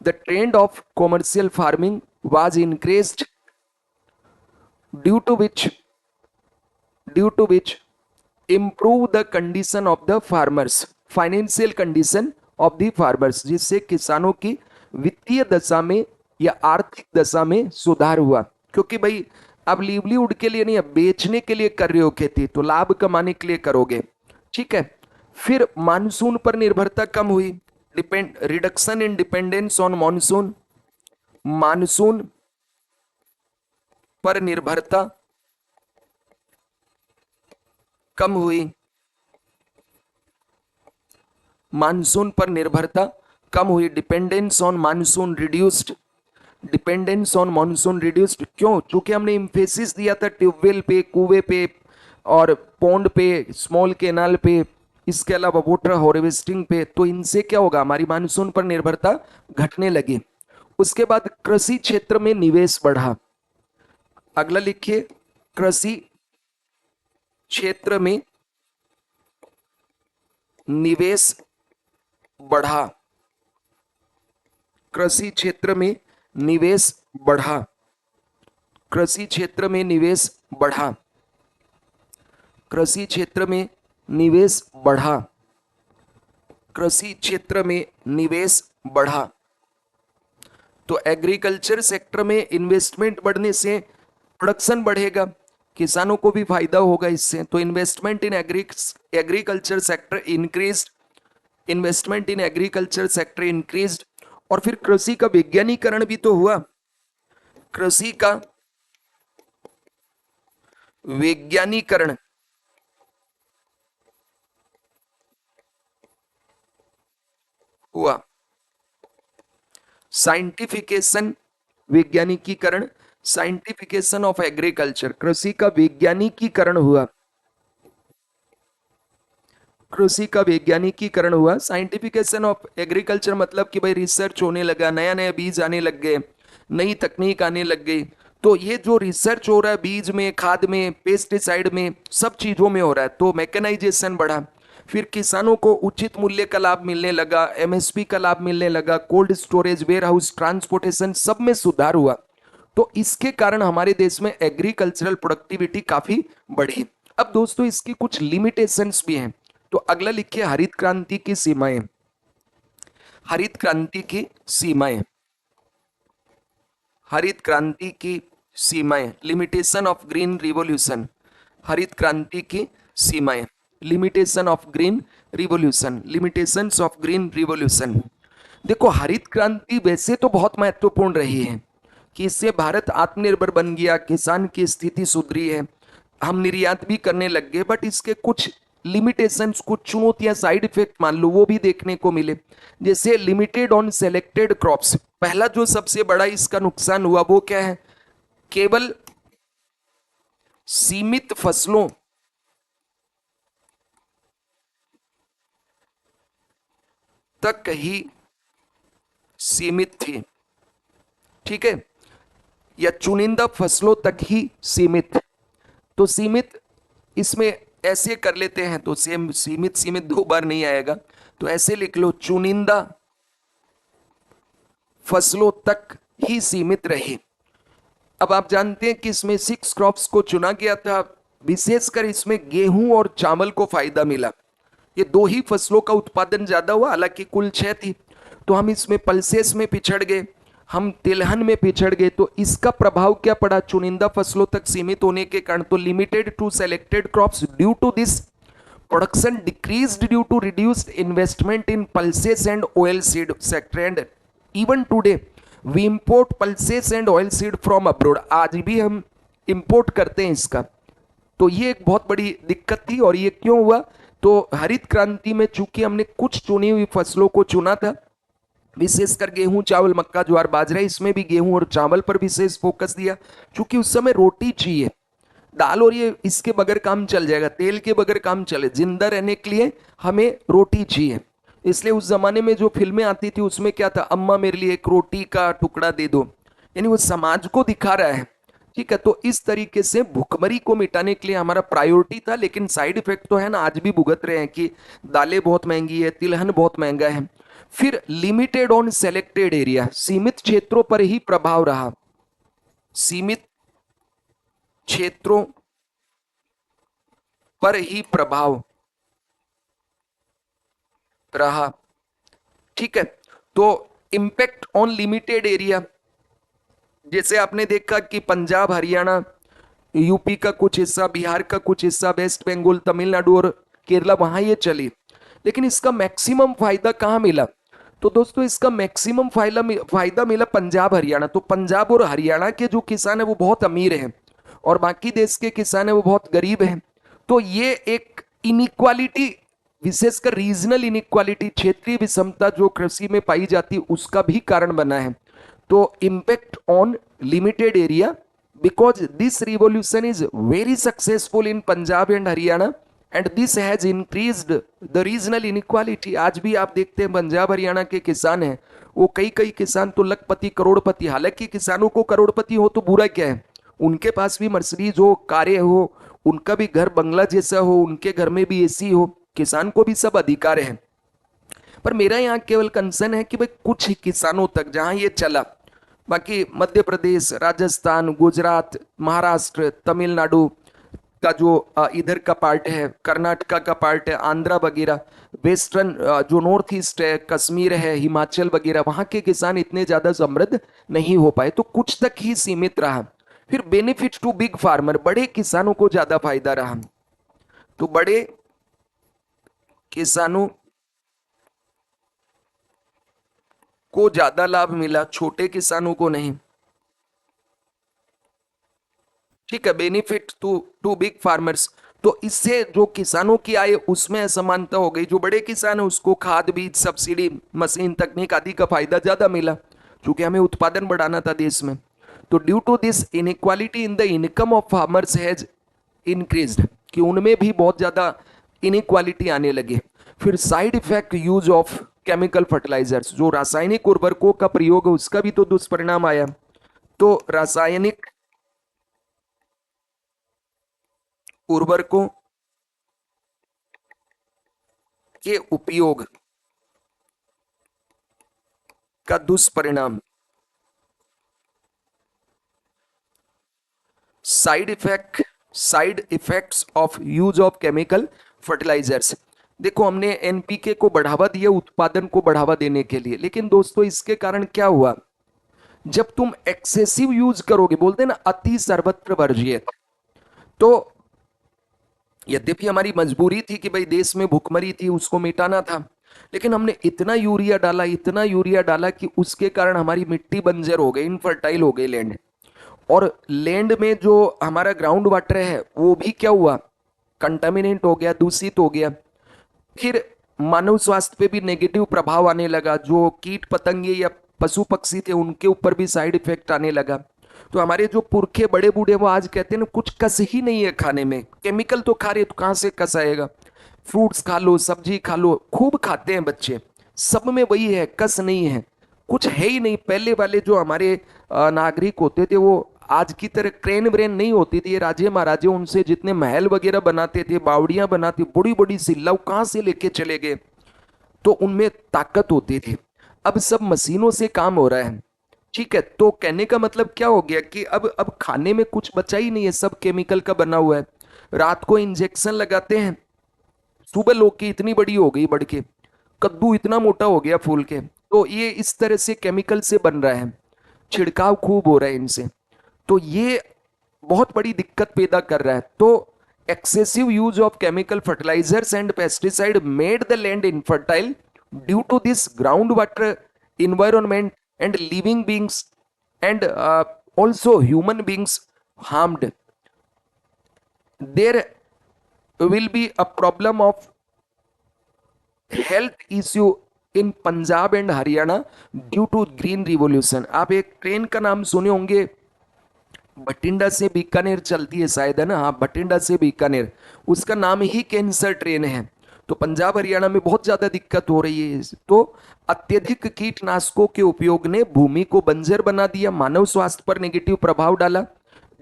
The trend of commercial farming was increased due to which improve the condition of the farmers, financial condition of the farmers, जिससे किसानों की वित्तीय दशा में या आर्थिक दशा में सुधार हुआ। क्योंकि भाई अब लिवलीहुड के लिए नहीं, अब बेचने के लिए कर रहे हो खेती, तो लाभ कमाने के लिए करोगे, ठीक है। फिर मानसून पर निर्भरता कम हुई, reduction in dependence on monsoon, monsoon पर निर्भरता कम हुई, मानसून पर निर्भरता कम हुई, dependence on monsoon reduced, dependence on monsoon reduced. क्यों? क्योंकि हमने इंफेसिस दिया था ट्यूबवेल पे, कुएं पे और पौंड पे, स्मॉल कैनाल पे, इसके अलावा वाटर हार्वेस्टिंग पे। तो इनसे क्या होगा, हमारी मानसून पर निर्भरता घटने लगी। उसके बाद कृषि क्षेत्र में निवेश बढ़ा। अगला लिखिए, कृषि क्षेत्र में निवेश बढ़ा, कृषि क्षेत्र में निवेश बढ़ा, कृषि क्षेत्र में निवेश बढ़ा, कृषि क्षेत्र में निवेश बढ़ा, कृषि क्षेत्र में निवेश बढ़ा। तो एग्रीकल्चर सेक्टर में इन्वेस्टमेंट बढ़ने से प्रोडक्शन बढ़ेगा, किसानों को भी फायदा होगा इससे। तो investment in agriculture sector increased, investment in agriculture sector increased. और फिर कृषि का वैज्ञानिकरण भी तो हुआ, कृषि का वैज्ञानिकरण हुआ। साइंटिफिकेशन, वैज्ञानिकीकरण, साइंटिफिकेशन ऑफ एग्रीकल्चर, कृषि का वैज्ञानिकीकरण हुआ। कृषि का वैज्ञानिकीकरण हुआ। साइंटिफिकेशन ऑफ एग्रीकल्चर मतलब कि भाई रिसर्च होने लगा, नया नया बीज आने लग गए, नई तकनीक आने लग गई। तो ये जो रिसर्च हो रहा है बीज में, खाद में, पेस्टिसाइड में, सब चीजों में हो रहा है, तो मैकेनाइजेशन बढ़ा। फिर किसानों को उचित मूल्य का लाभ मिलने लगा, एमएसपी का लाभ मिलने लगा, cold storage, warehouse, transportation, सब में सुधार हुआ। तो इसके कारण हमारे देश में एग्रीकल्चरल प्रोडक्टिविटी काफी बढ़ी। अब दोस्तों इसकी कुछ लिमिटेशंस भी हैं। तो अगला लिखिए हरित क्रांति की सीमाएं। हरित क्रांति की सीमाएं, हरित क्रांति की सीमाएं, लिमिटेशन ऑफ ग्रीन रिवॉल्यूशन। हरित क्रांति की सीमाएं, limitation of green revolution, limitations of green revolution. देखो हरित क्रांति वैसे तो बहुत महत्वपूर्ण रही है कि इससे भारत आत्मनिर्भर बन गया, किसान की स्थिति सुधरी है, हम निर्यात भी करने लग गए, बट इसके कुछ लिमिटेशंस, कुछ चुनौतियां, साइड इफेक्ट मान लो वो भी देखने को मिले। जैसे लिमिटेड ऑन सेलेक्टेड क्रॉप्स, पहला जो सबसे बड़ा इसका नुकसान हुआ वो क्या है, केवल सीमित फसलों तक ही सीमित थी, ठीक है, या चुनिंदा फसलों तक ही सीमित। तो सीमित इसमें ऐसे कर लेते हैं तो सेम, सीमित सीमित दो बार नहीं आएगा, तो ऐसे लिख लो चुनिंदा फसलों तक ही सीमित रही। अब आप जानते हैं कि इसमें 6 क्रॉप्स को चुना गया था, विशेषकर इसमें गेहूं और चावल को फायदा मिला। ये दो ही फसलों का उत्पादन ज्यादा हुआ, हालांकि कुल 6 थी। तो हम इसमें पल्सेस में पिछड़ गए, हम तिलहन में पिछड़ गए। तो इसका प्रभाव क्या पड़ा चुनिंदा फसलों तक सीमित होने के कारण, तो limited to selected crops, due to this production decreased due to reduced investment in pulses and oil seed sector. And even today we import pulses and oil seed from abroad, आज भी हम इंपोर्ट करते हैं इसका। तो ये एक बहुत बड़ी दिक्कत थी। और ये क्यों हुआ, तो हरित क्रांति में चूंकि हमने कुछ चुनी हुई फसलों को चुना था, विशेषकर गेहूं, चावल, मक्का, ज्वार, बाजरा, इसमें भी गेहूं और चावल पर विशेष फोकस दिया, क्योंकि उस समय रोटी चाहिए, दाल और ये इसके बगैर काम चल जाएगा, तेल के बगैर काम चले, जिंदा रहने के लिए हमें रोटी चाहिए। इसलिए उस जमाने में जो फिल्में आती थी उसमें क्या था, अम्मा मेरे लिए एक रोटी का टुकड़ा दे दो, यानी वो समाज को दिखा रहा है, ठीक है। तो इस तरीके से भुखमरी को मिटाने के लिए हमारा प्रायोरिटी था। लेकिन साइड इफेक्ट तो है ना, आज भी भुगत रहे हैं कि दालें बहुत महंगी है, तिलहन बहुत महंगा है। फिर लिमिटेड ऑन सेलेक्टेड एरिया, सीमित क्षेत्रों पर ही प्रभाव रहा, सीमित क्षेत्रों पर ही प्रभाव रहा, ठीक है। तो इंपैक्ट ऑन लिमिटेड एरिया, जैसे आपने देखा कि पंजाब, हरियाणा, यूपी का कुछ हिस्सा, बिहार का कुछ हिस्सा, वेस्ट बंगाल, तमिलनाडु और केरला, वहां ये चली। लेकिन इसका मैक्सिमम फायदा कहां मिला, तो दोस्तों इसका मैक्सिमम फायदा मिला पंजाब, हरियाणा। तो पंजाब और हरियाणा के जो किसान है वो बहुत अमीर हैं और बाकी देश के किसान है वो बहुत गरीब हैं। तो ये एक इनइक्वालिटी, विशेषकर रीजनल इनइक्वालिटी, क्षेत्रीय विषमता जो कृषि में पाई जाती है उसका भी कारण बना है। तो impact on limited area, because this revolution is very successful in Punjab and Haryana and this has increased the regional inequality। आज भी आप देखते हैं पंजाब हरियाणा के किसान हैं, वो कई कई किसान तो लखपति, करोड़पति, हालांकि किसानों को करोड़पति हो तो बुरा क्या है, उनके पास भी मर्सिडीज हो, कारें हो, उनका भी घर बंगला जैसा हो, उनके घर में भी एसी हो, किसान को भी सब अधिकार है। पर मेरा यहाँ केवल कंसर्न है कि भाई कुछ ही किसानों तक जहां ये चला, बाकी मध्य प्रदेश, राजस्थान, गुजरात, महाराष्ट्र, तमिलनाडु का जो इधर का पार्ट है, कर्नाटका का पार्ट है, आंध्रा वगैरह, वेस्टर्न जो नॉर्थ ईस्ट है, कश्मीर है, हिमाचल वगैरह, वहां के किसान इतने ज्यादा समृद्ध नहीं हो पाए, तो कुछ तक ही सीमित रहा। फिर बेनिफिट टू बिग फार्मर, बड़े किसानों को ज्यादा फायदा रहा। तो बड़े किसानों को ज्यादा लाभ मिला, छोटे किसानों को नहीं। ठीक है, बेनिफिट टू बिग फार्मर्स। तो इससे जो किसानों की आय उसमें असमानता हो गई। जो बड़े किसान है उसको खाद बीज सब्सिडी मशीन तकनीक आदि का फायदा ज्यादा मिला, क्योंकि हमें उत्पादन बढ़ाना था देश में। तो due to this inequality in the income of farmers has increased, कि उनमें भी बहुत ज्यादा इनइक्वालिटी आने लगे। फिर side effect use of chemical fertilisers, जो रासायनिक उर्वरकों का प्रयोग है उसका भी तो दुष्परिणाम आया। तो रासायनिक उर्वरकों के उपयोग का दुष्परिणाम, side effects of use of chemical fertilisers. देखो, हमने एनपीके को बढ़ावा दिया उत्पादन को बढ़ावा देने के लिए, लेकिन दोस्तों इसके कारण क्या हुआ, जब तुम एक्सेसिव यूज करोगे, बोलते हैं ना अति सर्वत्र वर्जियत, तो यद्यपि हमारी मजबूरी थी कि भाई देश में भूखमरी थी उसको मिटाना था, लेकिन हमने इतना यूरिया डाला कि उसके कारण हमारी मिट्टी बंजर हो गई, इनफर्टाइल हो गई लैंड। और लैंड में जो हमारा ग्राउंड वाटर है वो भी क्या हुआ, कंटामिनेट हो गया, दूषित हो गया। फिर मानव स्वास्थ्य पे भी नेगेटिव प्रभाव आने लगा, जो कीट पतंगे या पशु पक्षी थे उनके ऊपर भी साइड इफेक्ट आने लगा। तो हमारे जो पुरखे बड़े बूढ़े वो आज कहते हैं ना, कुछ कस ही नहीं है खाने में, केमिकल तो खा रहे तो कहां से कस आएगा। फ्रूट्स खा लो, सब्जी खा लो, खूब खाते हैं बच्चे, सब में वही है, कस नहीं है, कुछ है ही नहीं। पहले वाले जो हमारे नागरिक होते थे वो आज की तरह क्रेन ब्रेन नहीं होती थी, ये राजे महाराजे उनसे जितने महल वगैरह बनाते थे, बावड़ियां बनाती, बड़ी बड़ी सिल्ला कहां से लेके चले गए, तो उनमें ताकत होती थी। अब सब मशीनों से काम हो रहा है। ठीक है, तो कहने का मतलब क्या हो गया कि अब खाने में कुछ बचा ही नहीं है, सब केमिकल का बना हुआ है। रात को इंजेक्शन लगाते हैं, सुबह लोग की इतनी बड़ी हो गई बढ़ के, कद्दू इतना मोटा हो गया फूल के। तो ये इस तरह से केमिकल से बन रहा है, छिड़काव खूब हो रहा है इनसे। तो ये बहुत बड़ी दिक्कत पैदा कर रहा है। तो excessive use of chemical fertilisers and pesticide made the land infertile, due to this ground water environment and living beings and also human beings harmed. There will be a problem of health issue in Punjab and Haryana due to green revolution. आप एक train का नाम सुने होंगे, बठिंडा से बीकानेर चलती है शायद, है ना, हाँ, बठिंडा से बीकानेर, उसका नाम ही कैंसर ट्रेन है। तो पंजाब हरियाणा में बहुत ज्यादा दिक्कत हो रही है। तो अत्यधिक कीटनाशकों के उपयोग ने भूमि को बंजर बना दिया, मानव स्वास्थ्य पर नेगेटिव प्रभाव डाला।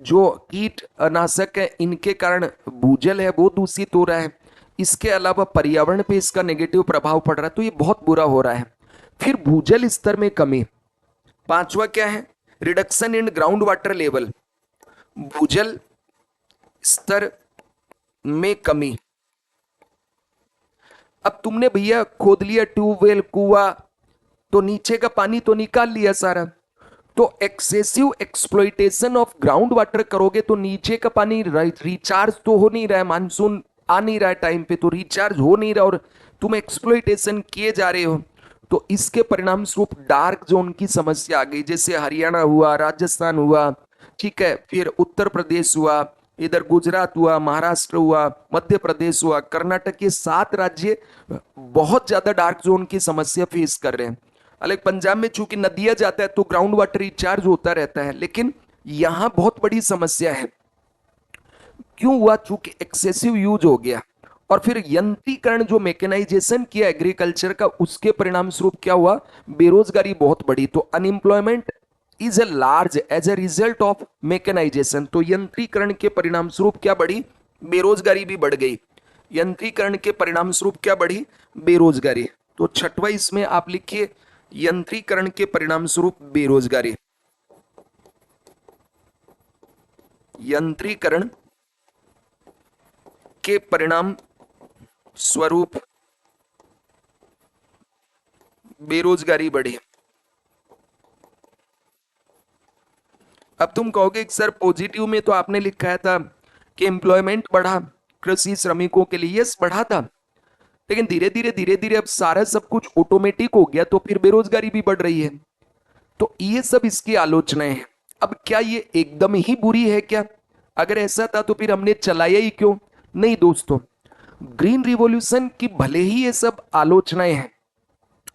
जो कीटनाशक है इनके कारण भूजल है वो दूषित हो रहा है, इसके अलावा पर्यावरण पे इसका नेगेटिव प्रभाव पड़ रहा है। तो ये बहुत बुरा हो रहा है। फिर भूजल स्तर में कमी, पांचवा क्या है, reduction in ground water level, भूजल स्तर में कमी। अब तुमने भैया खोद लिया ट्यूबवेल कुआं, तो नीचे का पानी तो निकाल लिया सारा, तो excessive exploitation of ground water करोगे तो नीचे का पानी रिचार्ज तो हो नहीं रहा है, मानसून आ नहीं रहा है टाइम पे, तो रिचार्ज हो नहीं रहा, और तुम एक्सप्लॉइटेशन किए जा रहे हो। तो इसके परिणाम स्वरूप डार्क जोन की समस्या आ गई, जैसे हरियाणा हुआ, राजस्थान हुआ, ठीक है, फिर उत्तर प्रदेश हुआ, इधर गुजरात हुआ, महाराष्ट्र हुआ, मध्य प्रदेश हुआ, कर्नाटक, ये 7 राज्य बहुत ज्यादा डार्क जोन की समस्या फेस कर रहे हैं। अलग पंजाब में चूंकि नदियां जाता है तो ग्राउंड वाटर रिचार्ज होता रहता है, लेकिन यहां बहुत बड़ी समस्या है। क्यों हुआ, चूंकि एक्सेसिव यूज हो गया। और फिर यंत्रीकरण, जो मैकेनाइजेशन किया एग्रीकल्चर का, उसके परिणाम स्वरूप क्या हुआ, बेरोजगारी बहुत बढ़ी। तो unemployment is a large as a result of mechanisation. तो यंत्रीकरण के परिणाम स्वरूप क्या बढ़ी, बेरोजगारी भी बढ़ गई। यंत्रीकरण के परिणाम स्वरूप क्या बढ़ी, बेरोजगारी। तो छठवा इसमें आप लिखिए, यंत्रीकरण के परिणाम स्वरूप बेरोजगारी। यंत्रीकरण के परिणाम स्वरूप बेरोजगारी बढ़ी। अब तुम कहोगे कि सर पॉजिटिव में तो आपने लिखा था कि एम्प्लॉयमेंट बढ़ा कृषि श्रमिकों के लिए, यस बढ़ा था, लेकिन धीरे धीरे अब सारा सब कुछ ऑटोमेटिक हो गया, तो फिर बेरोजगारी भी बढ़ रही है। तो ये सब इसकी आलोचनाएं हैं। अब क्या ये एकदम ही बुरी है क्या, अगर ऐसा था तो फिर हमने चलाया ही क्यों? नहीं दोस्तों, ग्रीन रिवॉल्यूशन की भले ही ये सब आलोचनाएं हैं,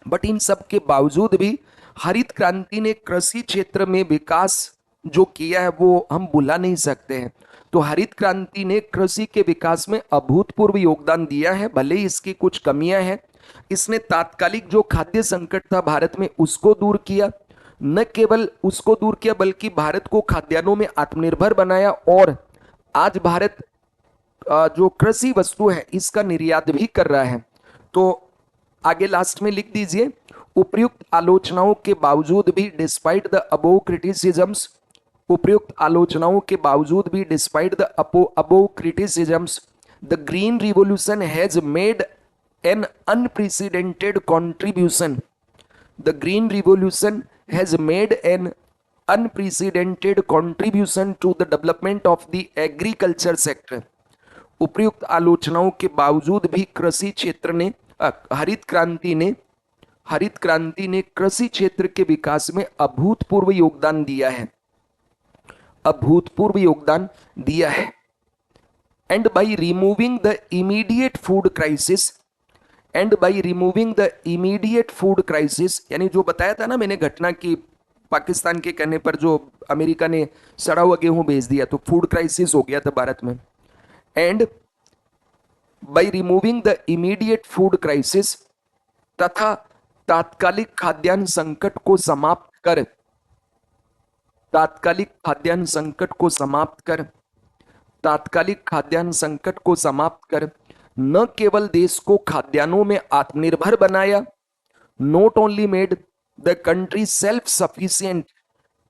बट इन सब के बावजूद भी हरित क्रांति ने कृषि क्षेत्र में विकास जो किया है वो हम भुला नहीं सकते हैं। तो हरित क्रांति ने कृषि के विकास में अभूतपूर्व योगदान दिया है, भले ही इसकी कुछ कमियां हैं। इसने तात्कालिक जो खाद्य संकट था भारत में उसको दूर किया, न केवल उसको दूर किया बल्कि भारत को खाद्यान्नों में आत्मनिर्भर बनाया, और आज भारत जो कृषि वस्तु है इसका निर्यात भी कर रहा है। तो आगे लास्ट में लिख दीजिए, उपयुक्त आलोचनाओं के बावजूद भी डिस्पाइट द अबोव क्रिटिसिजम्स, उपयुक्त आलोचनाओं के बावजूद भी despite the above criticisms, the green revolution has made an unprecedented contribution, the green revolution has made an unprecedented contribution to the development of the agriculture sector. उपयुक्त आलोचनाओं के बावजूद भी कृषि क्षेत्र ने हरित क्रांति ने कृषि क्षेत्र के विकास में अभूतपूर्व योगदान दिया है, अभूतपूर्व योगदान दिया है। And by removing the immediate food crisis, and by removing the immediate food crisis, यानी जो बताया था ना मैंने घटना की, पाकिस्तान के कहने पर जो अमेरिका ने सड़ा हुआ गेहूं भेज दिया तो फूड क्राइसिस हो गया था भारत में। And by removing the immediate food crisis, तथा तात्कालिक खाद्यान्न संकट को समाप्त कर, तात्कालिक खाद्यान्न संकट को समाप्त कर, तात्कालिक खाद्यान्न संकट को समाप्त कर न केवल देश को खाद्यान्नों में आत्मनिर्भर बनाया, not only made the country self sufficient,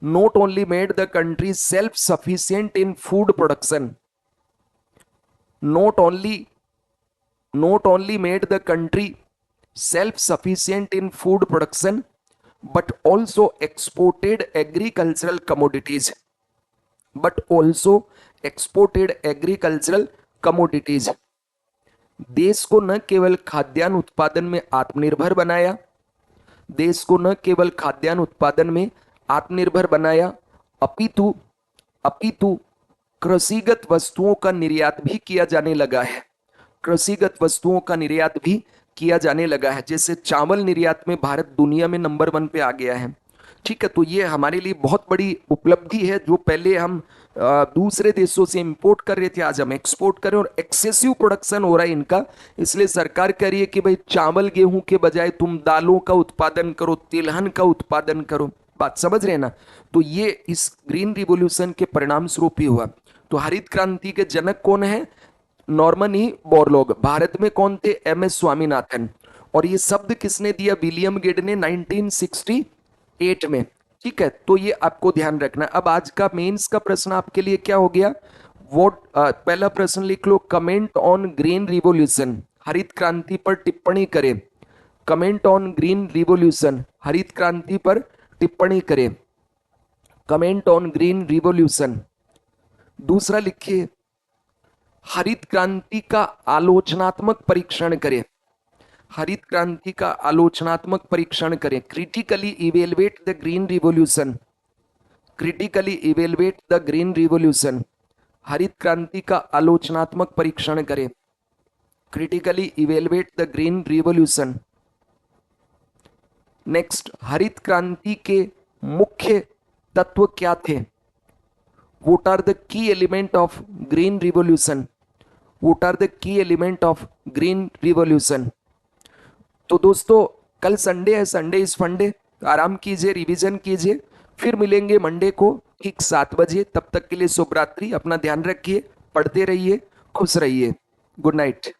not only made the country self sufficient in food production, not only made the country self-sufficient in food production, but also exported agricultural commodities, but also exported agricultural commodities। देश को न केवल खाद्यान्न उत्पादन में आत्मनिर्भर बनाया, देश को न केवल खाद्यान्न उत्पादन में आत्मनिर्भर बनाया, अपितु कृषिगत वस्तुओं का निर्यात भी किया जाने लगा है, कृषिगत वस्तुओं का निर्यात भी किया जाने लगा है। जैसे चावल निर्यात में भारत दुनिया में नंबर 1 पे आ गया है। ठीक है, तो ये हमारे लिए बहुत बड़ी उपलब्धि है, जो पहले हम दूसरे देशों से इंपोर्ट कर रहे थे, आज हम एक्सपोर्ट कर रहे हैं, और एक्सेसिव प्रोडक्शन हो रहा है इनका। इसलिए सरकार कह रही है कि भाई चावल गेहूं के बजाय तुम दालों का उत्पादन करो, तिलहन का उत्पादन करो। बात समझ रहे हैं ना? तो ये इस ग्रीन रिवॉल्यूशन के परिणाम स्वरूप ही हुआ। तो हरित क्रांति के जनक कौन है? Norman E Borlaug. भारत में कौन थे? M S Swaminathan. और ये शब्द किसने दिया? विलियम गेड ने 1968 में। ठीक है, तो ये आपको ध्यान रखना। अब आज का मेंस का प्रश्न आपके लिए क्या हो गया? पहला प्रश्न लिख लो, कमेंट ऑन ग्रीन रिवॉल्यूशन, हरित क्रांति पर टिप्पणी करें। कमेंट ऑन ग्रीन रिवॉल्यूशन, हरित क्रांति पर टिप्पणी करें। Comment on green revolution. दूसरा लिखिए, हरित क्रांति का आलोचनात्मक परीक्षण करें। हरित क्रांति का आलोचनात्मक परीक्षण करें। Critically evaluate the green revolution, critically evaluate the green revolution. हरित क्रांति का आलोचनात्मक परीक्षण करें। Critically evaluate the green revolution. Next, हरित क्रांति के मुख्य तत्व क्या थे? What are the key element of green revolution? What are the key element of green revolution? तो दोस्तों कल संडे है, संडे इज फंडे। आराम कीजिए, रिवीजन कीजिए, फिर मिलेंगे मंडे को ठीक 7 बजे। तब तक के लिए शुभ रात्रि, अपना ध्यान रखिए, पढ़ते रहिए, खुश रहिए। Good night.